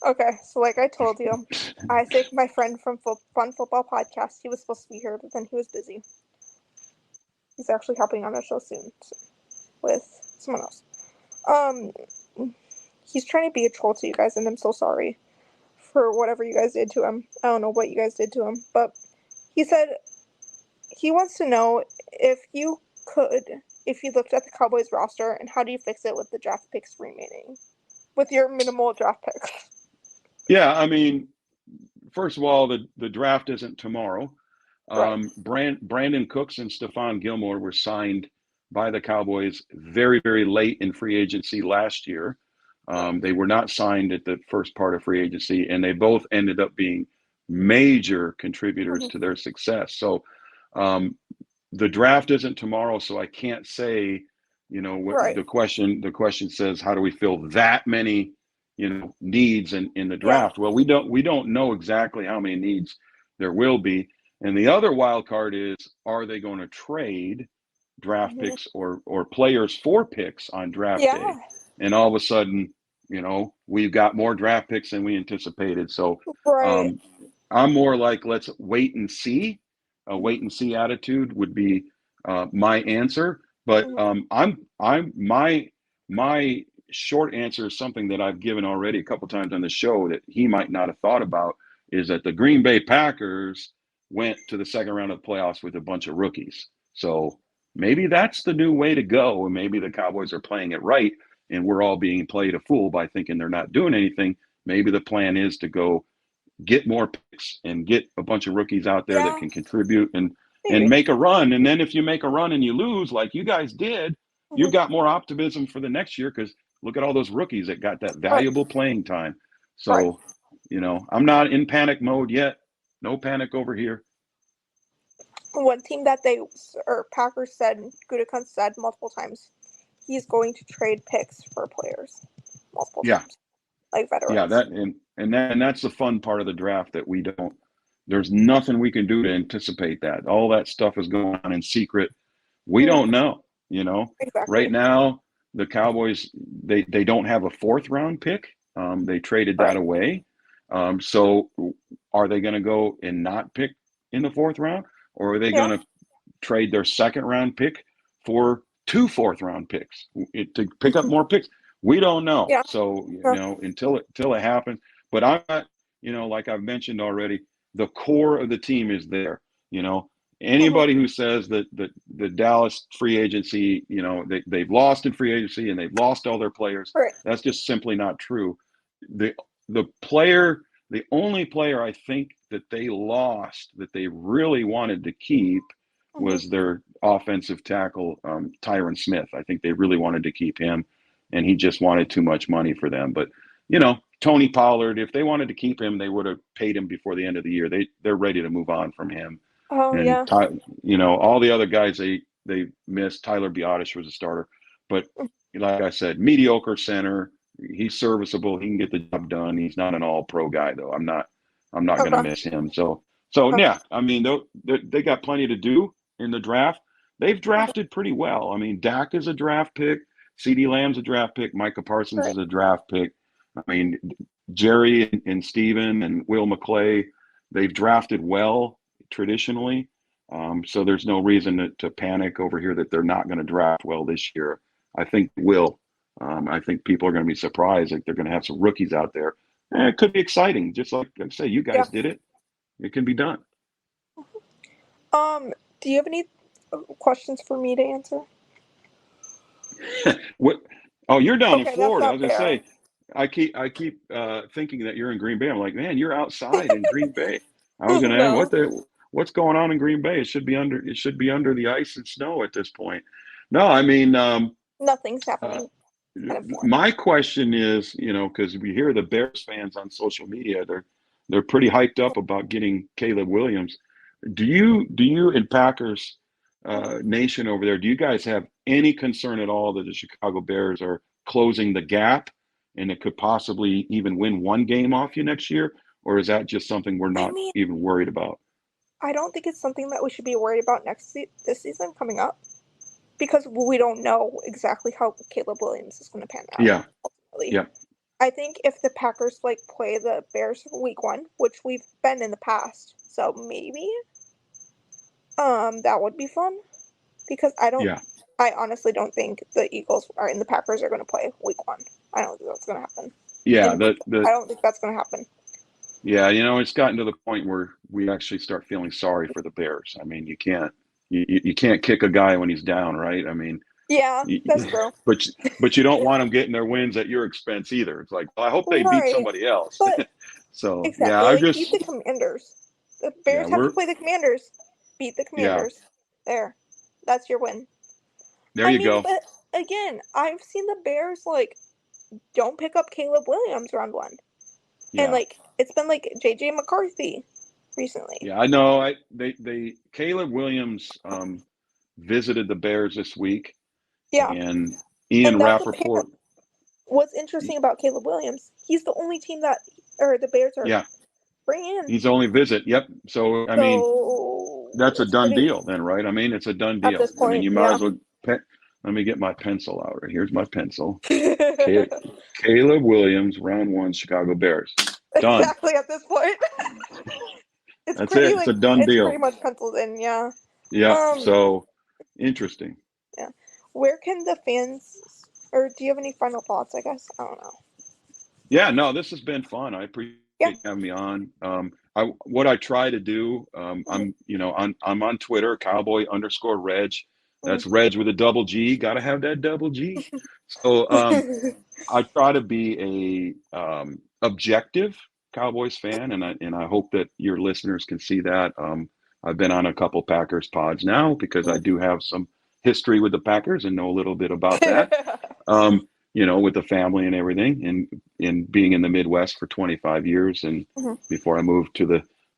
[SPEAKER 1] Okay. So, like I told you, Isaac, my friend from Fun Football Podcast, he was supposed to be here, but then he was busy. He's actually helping on a show soon with someone else. Um, he's trying to be a troll to you guys, and I'm so sorry for whatever you guys did to him. I don't know what you guys did to him, but he said he wants to know if you looked at the Cowboys roster, and how do you fix it with the draft picks remaining, with your minimal draft picks?
[SPEAKER 2] Yeah, I mean, first of all, the draft isn't tomorrow.
[SPEAKER 1] Right.
[SPEAKER 2] Brandon Cooks and Stephon Gilmore were signed by the Cowboys very, very late in free agency last year.
[SPEAKER 1] Right.
[SPEAKER 2] They were not signed at the first part of free agency, and they both ended up being major contributors to their success. So the draft isn't tomorrow, so I can't say, what
[SPEAKER 1] Right.
[SPEAKER 2] the question says, how do we fill that many, needs in the
[SPEAKER 1] Yeah.
[SPEAKER 2] draft? Well, we don't know exactly how many needs there will be. And the other wild card is, are they going to trade draft
[SPEAKER 1] Mhm.
[SPEAKER 2] picks or players for picks on draft day?
[SPEAKER 1] Yeah.
[SPEAKER 2] And all of a sudden, we've got more draft picks than we anticipated. So
[SPEAKER 1] Right.
[SPEAKER 2] I'm more like, let's wait and see. A wait and see attitude would be my answer. But my short answer is something that I've given already a couple times on the show that he might not have thought about, is that the Green Bay Packers went to the second round of the playoffs with a bunch of rookies. So maybe that's the new way to go, and maybe the Cowboys are playing it right, and we're all being played a fool by thinking they're not doing anything. Maybe the plan is to go get more picks and get a bunch of rookies out there that
[SPEAKER 1] Yeah.
[SPEAKER 2] can contribute and
[SPEAKER 1] Maybe.
[SPEAKER 2] make a run. And then if you make a run and you lose, like you guys did, you got more optimism for the next year, because look at all those rookies that got that valuable playing time. So, I'm not in panic mode yet. No panic over here.
[SPEAKER 1] One team that Packers said, Gutekunst said multiple times, he's going to trade picks for players multiple times, like veterans.
[SPEAKER 2] Yeah, that's the fun part of the draft, that there's nothing we can do to anticipate that. All that stuff is going on in secret. We don't know,
[SPEAKER 1] Exactly.
[SPEAKER 2] Right now, the Cowboys, they don't have a fourth round pick. They traded that away. So are they going to go and not pick in the fourth round? Or are they going to trade their second round pick for 2 fourth round picks to pick up more picks? We don't know.
[SPEAKER 1] Yeah.
[SPEAKER 2] So, until it happens. But I'm not, like I've mentioned already, the core of the team is there. Anybody who says that the Dallas free agency, they've lost in free agency and they've lost all their players, that's just simply not true. The only player I think that they lost that they really wanted to keep was their offensive tackle, Tyron Smith. I think they really wanted to keep him, and he just wanted too much money for them. But, Tony Pollard, if they wanted to keep him, they would have paid him before the end of the year. They're ready to move on from him.
[SPEAKER 1] Oh,
[SPEAKER 2] and,
[SPEAKER 1] yeah.
[SPEAKER 2] all the other guys they missed. Tyler Biotish was a starter. But like I said, mediocre center. He's serviceable. He can get the job done. He's not an all-pro guy, though. I'm not going to miss him. So yeah, I mean, they got plenty to do in the draft. They've drafted pretty well. I mean, Dak is a draft pick. CeeDee Lamb's a draft pick. Micah Parsons is a draft pick. I mean, Jerry and Steven and Will McClay, they've drafted well traditionally. So there's no reason to panic over here that they're not going to draft well this year. I think they will. I think people are going to be surprised. Like, they're going to have some rookies out there. It could be exciting. Just like I say, you guys did it. It can be done.
[SPEAKER 1] Do you have any questions for me to answer?
[SPEAKER 2] What? Oh, you're down in
[SPEAKER 1] Okay, that's
[SPEAKER 2] Florida. I
[SPEAKER 1] not
[SPEAKER 2] was gonna
[SPEAKER 1] fair.
[SPEAKER 2] say, I keep thinking that you're in Green Bay. I'm like, man, you're outside in Green Bay. I was gonna ask
[SPEAKER 1] No,
[SPEAKER 2] what's going on in Green Bay? It should be under the ice and snow at this point. No, I mean,
[SPEAKER 1] nothing's
[SPEAKER 2] uh,
[SPEAKER 1] happening in Florida.
[SPEAKER 2] my question is, because we hear the Bears fans on social media, they're pretty hyped up about getting Caleb Williams. Do you in Packers
[SPEAKER 1] Mhm.
[SPEAKER 2] Nation over there, do you guys have any concern at all that the Chicago Bears are closing the gap and it could possibly even win one game off you next year? Or is that just something we're
[SPEAKER 1] I
[SPEAKER 2] not
[SPEAKER 1] mean,
[SPEAKER 2] even worried about?
[SPEAKER 1] I don't think it's something that we should be worried about this season coming up because we don't know exactly how Caleb Williams is going to pan out.
[SPEAKER 2] Yeah,
[SPEAKER 1] Ultimately,
[SPEAKER 2] yeah,
[SPEAKER 1] I think if the Packers play the Bears week 1, which we've been in the past, so maybe that would be fun because
[SPEAKER 2] yeah,
[SPEAKER 1] I honestly don't think the Eagles and the Packers are going to play week 1. I don't think that's going to happen.
[SPEAKER 2] yeah.
[SPEAKER 1] And
[SPEAKER 2] The
[SPEAKER 1] I don't think that's going to happen.
[SPEAKER 2] Yeah, it's gotten to the point where we actually start feeling sorry for the Bears. I mean, you can't kick a guy when he's down, right? I mean,
[SPEAKER 1] Yeah,
[SPEAKER 2] you,
[SPEAKER 1] that's true.
[SPEAKER 2] but you don't want them getting their wins at your expense either. It's like, well, I hope they beat
[SPEAKER 1] Right.
[SPEAKER 2] somebody else.
[SPEAKER 1] But
[SPEAKER 2] So yeah,
[SPEAKER 1] exactly,
[SPEAKER 2] I
[SPEAKER 1] beat
[SPEAKER 2] just
[SPEAKER 1] the Commanders. The
[SPEAKER 2] yeah
[SPEAKER 1] Bears have to
[SPEAKER 2] we're
[SPEAKER 1] play the Commanders. Beat the
[SPEAKER 2] yeah,
[SPEAKER 1] Commanders. There. That's your win.
[SPEAKER 2] there
[SPEAKER 1] I
[SPEAKER 2] you
[SPEAKER 1] mean,
[SPEAKER 2] go.
[SPEAKER 1] but again, I've seen the Bears don't pick up Caleb Williams round 1. And
[SPEAKER 2] Yeah,
[SPEAKER 1] it's been JJ McCarthy recently.
[SPEAKER 2] yeah, I know. They Caleb Williams visited the Bears this week,
[SPEAKER 1] Yeah.
[SPEAKER 2] and Ian
[SPEAKER 1] And that's what
[SPEAKER 2] Rappaport.
[SPEAKER 1] what's interesting about Caleb Williams. He's the only team that or the Bears are
[SPEAKER 2] Yeah,
[SPEAKER 1] bringing in.
[SPEAKER 2] he's only visit. Yep. So I mean,
[SPEAKER 1] So
[SPEAKER 2] that's a
[SPEAKER 1] it's
[SPEAKER 2] done
[SPEAKER 1] pretty
[SPEAKER 2] deal then, right? I mean, it's a done
[SPEAKER 1] at
[SPEAKER 2] deal.
[SPEAKER 1] this
[SPEAKER 2] I mean,
[SPEAKER 1] point,
[SPEAKER 2] you might
[SPEAKER 1] yeah.
[SPEAKER 2] as well. Let me get my pencil out. Right here's my pencil. Caleb Williams, round one, Chicago Bears. Done.
[SPEAKER 1] Exactly at this point. It's
[SPEAKER 2] That's
[SPEAKER 1] pretty
[SPEAKER 2] it. It's a done
[SPEAKER 1] it's pretty
[SPEAKER 2] deal.
[SPEAKER 1] much penciled in, yeah.
[SPEAKER 2] Yeah.
[SPEAKER 1] Um,
[SPEAKER 2] So interesting.
[SPEAKER 1] yeah. Where can the fans or do you have any final thoughts, I guess? I don't know.
[SPEAKER 2] Yeah. No, this has been fun. I appreciate
[SPEAKER 1] Yeah.
[SPEAKER 2] having me on. What I try to do.
[SPEAKER 1] Mhm.
[SPEAKER 2] I'm on Twitter, Cowboy_Reg.
[SPEAKER 1] Mhm.
[SPEAKER 2] That's Reg with a double G. Got to have that double G. So I try to be a objective Cowboys fan, and I hope that your listeners can see that. I've been on a couple Packers pods now because I do have some history with the Packers and know a little bit about that. With the family and everything, and being in the Midwest for 25 years, and
[SPEAKER 1] Mhm.
[SPEAKER 2] before I moved to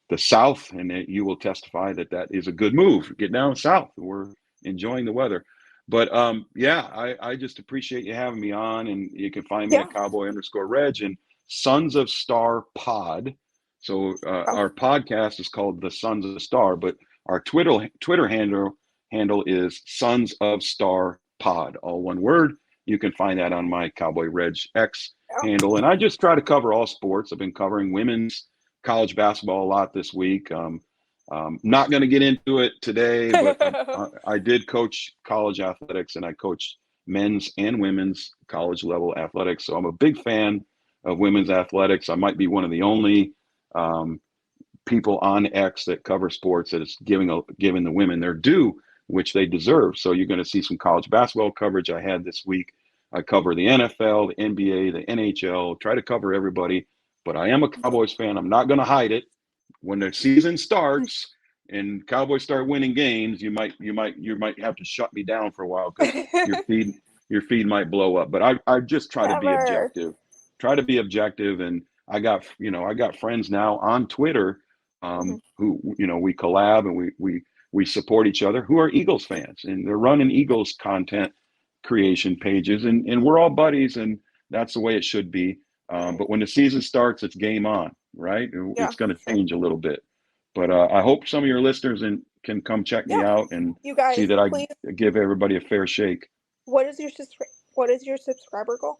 [SPEAKER 2] the South, and you will testify that is a good move. Get down south. We're enjoying the weather. But yeah, I just appreciate you having me on, and you can find me
[SPEAKER 1] Yeah.
[SPEAKER 2] at Cowboy_Reg and Sons of Star Pod. So
[SPEAKER 1] Oh,
[SPEAKER 2] our podcast is called The Sons of the Star, but our Twitter handle is Sons of Star Pod, all one word. You can find that on my Cowboy Reg X handle, and I just try to cover all sports. I've been covering women's college basketball a lot this week. Not going to get into it today, but
[SPEAKER 1] yeah.
[SPEAKER 2] I did coach college athletics, and I coached men's and women's college level athletics. So I'm a big fan of women's athletics. I might be one of the only um, people on X that cover sports that is giving the women their due, which they deserve. So you're going to see some college basketball coverage I had this week. I cover the NFL, the NBA, the NHL, try to cover everybody. But I am a Cowboys fan. I'm not going to hide it. When the season starts and Cowboys start winning games, you might have to shut me down for a while because your feed might blow up. But I just try to be
[SPEAKER 1] Never.
[SPEAKER 2] objective. Try to be objective, and I got friends now on Twitter
[SPEAKER 1] Mhm.
[SPEAKER 2] who we collab and we support each other who are Eagles fans, and they're running Eagles content creation pages, and we're all buddies, and that's the way it should be.
[SPEAKER 1] Right.
[SPEAKER 2] But when the season starts, it's game on, right?
[SPEAKER 1] Yeah,
[SPEAKER 2] It's going
[SPEAKER 1] for
[SPEAKER 2] to
[SPEAKER 1] sure.
[SPEAKER 2] change a little bit. But I hope some of your listeners can come check me
[SPEAKER 1] Yeah.
[SPEAKER 2] out and
[SPEAKER 1] You
[SPEAKER 2] see
[SPEAKER 1] guys,
[SPEAKER 2] that I
[SPEAKER 1] please.
[SPEAKER 2] give everybody a fair shake.
[SPEAKER 1] What is your subscriber goal?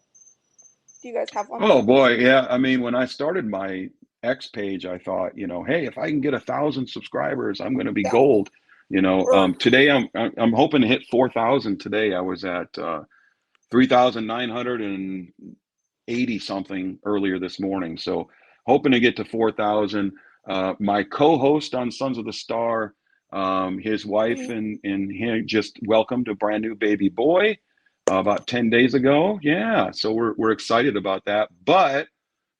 [SPEAKER 1] Do you guys have one?
[SPEAKER 2] Oh boy, yeah. I mean, when I started my X page, I thought, hey, if I can get 1,000 subscribers, I'm going to be
[SPEAKER 1] Yeah.
[SPEAKER 2] gold.
[SPEAKER 1] Or
[SPEAKER 2] Today I'm hoping to hit 4,000 today. I was at 3,980 something earlier this morning. So hoping to get to 4,000. My co-host on Sons of the Star, His wife and he just welcomed a brand new baby boy about 10 days ago. Yeah, so we're excited about that. But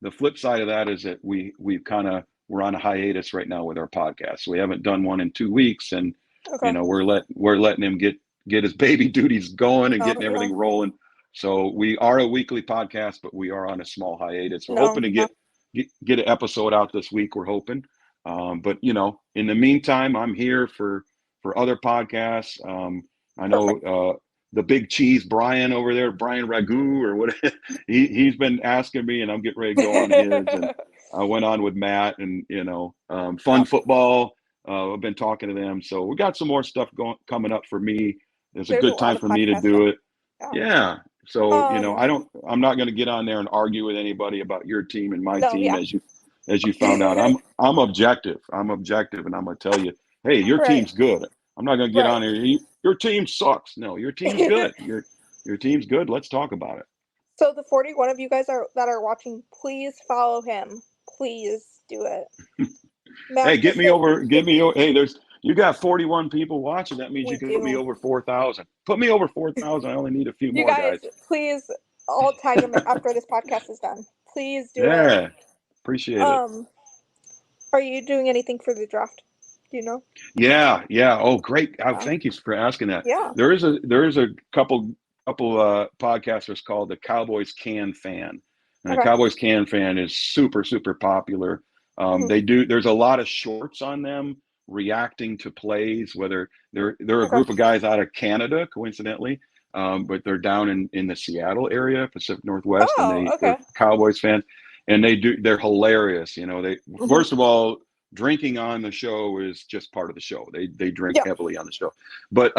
[SPEAKER 2] the flip side of that is that we're on a hiatus right now with our podcast. We haven't done one in 2 weeks, and
[SPEAKER 1] Okay.
[SPEAKER 2] we're letting him get his baby duties going and getting
[SPEAKER 1] Yeah.
[SPEAKER 2] everything rolling. So we are a weekly podcast, but we are on a small hiatus. We're
[SPEAKER 1] No,
[SPEAKER 2] hoping to
[SPEAKER 1] no.
[SPEAKER 2] get an episode out this week. We're hoping, but in the meantime, I'm here for other podcasts. I
[SPEAKER 1] Perfect.
[SPEAKER 2] know the Big Cheese Brian over there, Brian Ragu or what. He's been asking me, and I'm getting ready to go on his. And I went on with Matt, and Fun
[SPEAKER 1] Yep.
[SPEAKER 2] Football. I've been talking to them, so we got some more stuff coming up for me. It's a
[SPEAKER 1] There's a
[SPEAKER 2] good
[SPEAKER 1] lot
[SPEAKER 2] time
[SPEAKER 1] of
[SPEAKER 2] for me to
[SPEAKER 1] podcast stuff.
[SPEAKER 2] do it.
[SPEAKER 1] Yeah.
[SPEAKER 2] Yeah. So
[SPEAKER 1] Um,
[SPEAKER 2] I'm not going to get on there and argue with anybody about your team and my
[SPEAKER 1] no,
[SPEAKER 2] team,
[SPEAKER 1] yeah.
[SPEAKER 2] as you found out. I'm objective. I'm objective, and I'm going to tell you, hey, your
[SPEAKER 1] Right.
[SPEAKER 2] team's good. I'm not going to get
[SPEAKER 1] Right.
[SPEAKER 2] on here. Your team sucks. No, your team's good. Your team's good. Let's talk about it.
[SPEAKER 1] So the 41 of you guys that are watching, please follow him. Please do it.
[SPEAKER 2] Hey,
[SPEAKER 1] Mac
[SPEAKER 2] get
[SPEAKER 1] just
[SPEAKER 2] me
[SPEAKER 1] hit.
[SPEAKER 2] over. Hey, you got 41 people watching. That means
[SPEAKER 1] We
[SPEAKER 2] you can put me
[SPEAKER 1] do.
[SPEAKER 2] over 4,000. Put me over 4,000. I only need a few
[SPEAKER 1] You
[SPEAKER 2] more
[SPEAKER 1] guys,
[SPEAKER 2] guys.
[SPEAKER 1] please all tag him after this podcast is done. Please do it.
[SPEAKER 2] Yeah, appreciate it.
[SPEAKER 1] Are you doing anything for the draft? Do you know?
[SPEAKER 2] Yeah, yeah. Oh, great. Oh,
[SPEAKER 1] Yeah.
[SPEAKER 2] thank you for asking that.
[SPEAKER 1] Yeah.
[SPEAKER 2] There is a couple podcasters called the Cowboys Can Fan. And the
[SPEAKER 1] Okay.
[SPEAKER 2] Cowboys Can Fan is super, super popular.
[SPEAKER 1] Mhm.
[SPEAKER 2] There's a lot of shorts on them reacting to plays, whether they're a
[SPEAKER 1] Okay.
[SPEAKER 2] group of guys out of Canada, coincidentally, but they're down in the Seattle area, Pacific Northwest, and
[SPEAKER 1] Oh,
[SPEAKER 2] they're
[SPEAKER 1] okay.
[SPEAKER 2] Cowboys fans, and they're hilarious.
[SPEAKER 1] Mhm.
[SPEAKER 2] First of all, drinking on the show is just part of the show. They drink
[SPEAKER 1] Yeah.
[SPEAKER 2] heavily on the show, but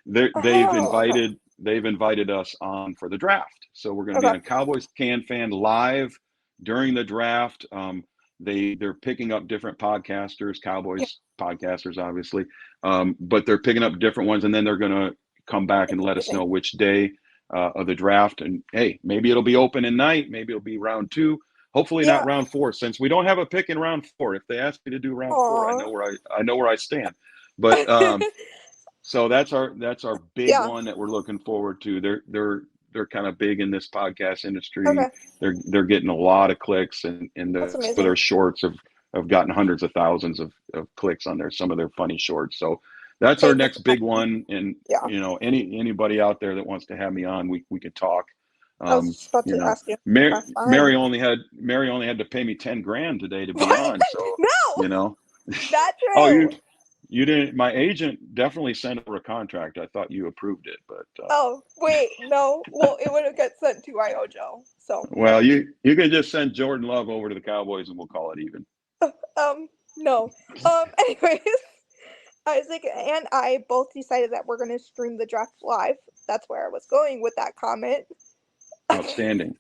[SPEAKER 2] they've
[SPEAKER 1] Oh, okay.
[SPEAKER 2] invited us on for the draft. So we're going to be
[SPEAKER 1] Okay.
[SPEAKER 2] on Cowboys Can Fan live during the draft. They're picking up different podcasters,
[SPEAKER 1] Yeah.
[SPEAKER 2] Cowboys podcasters, obviously, but they're picking up different ones, and then they're going to come back and let us know which day of the draft. And hey, maybe it'll be opening night, maybe it'll be round 2. Hopefully not
[SPEAKER 1] Yeah.
[SPEAKER 2] round 4, since we don't have a pick in round 4. If they ask me to do round 4,
[SPEAKER 1] Aw.
[SPEAKER 2] I know where I stand. But so that's our big
[SPEAKER 1] Yeah.
[SPEAKER 2] one that we're looking forward to. They're kind of big in this podcast industry.
[SPEAKER 1] Okay.
[SPEAKER 2] They're getting a lot of clicks, and
[SPEAKER 1] That's
[SPEAKER 2] some of
[SPEAKER 1] amazing.
[SPEAKER 2] their shorts have gotten hundreds of thousands of clicks on some of their funny shorts. So that's our
[SPEAKER 1] Hey,
[SPEAKER 2] next big one. And
[SPEAKER 1] yeah.
[SPEAKER 2] anybody out there that wants to have me on, we could talk.
[SPEAKER 1] I was just about to ask you.
[SPEAKER 2] Mary,
[SPEAKER 1] Okay, fine.
[SPEAKER 2] only had to pay me 10 grand today to be
[SPEAKER 1] What?
[SPEAKER 2] on. So
[SPEAKER 1] No, not
[SPEAKER 2] oh,
[SPEAKER 1] true.
[SPEAKER 2] you didn't. My agent definitely sent over a contract. I thought you approved it, but
[SPEAKER 1] Oh, wait, no. Well, it would have got sent to Joe. So
[SPEAKER 2] well, you can just send Jordan Love over to the Cowboys, and we'll call it even.
[SPEAKER 1] no. Anyways, Isaac and I both decided that we're going to stream the draft live. That's where I was going with that comment.
[SPEAKER 2] Outstanding.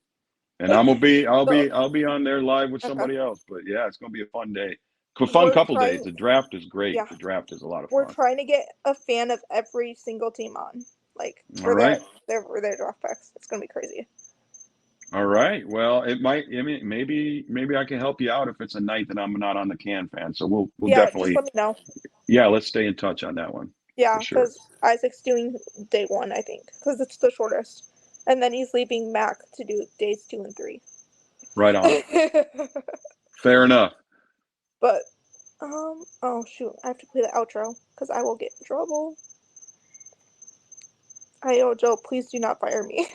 [SPEAKER 2] And I'll be
[SPEAKER 1] So,
[SPEAKER 2] on there live with
[SPEAKER 1] okay.
[SPEAKER 2] somebody else. But yeah, it's going to be a fun day. Fun
[SPEAKER 1] We're
[SPEAKER 2] couple
[SPEAKER 1] trying,
[SPEAKER 2] days. The draft is great.
[SPEAKER 1] yeah,
[SPEAKER 2] The draft is a lot of
[SPEAKER 1] we're
[SPEAKER 2] fun.
[SPEAKER 1] trying to get a fan of every single team on, like
[SPEAKER 2] All
[SPEAKER 1] for
[SPEAKER 2] right.
[SPEAKER 1] their draft picks. It's going to be crazy.
[SPEAKER 2] All right. Well, it might. I mean, maybe I can help you out if it's a night that I'm not on the Can Fan. So we'll
[SPEAKER 1] Yeah, just
[SPEAKER 2] definitely.
[SPEAKER 1] let me know.
[SPEAKER 2] Yeah, let's stay in touch on that one.
[SPEAKER 1] Yeah,
[SPEAKER 2] For sure.
[SPEAKER 1] because Isaac's doing day 1, I think, because it's the shortest, and then he's leaving Mac to do days 2 and 3.
[SPEAKER 2] Right on. Fair enough.
[SPEAKER 1] But oh shoot, I have to play the outro because I will get in trouble. Joe, please do not fire me.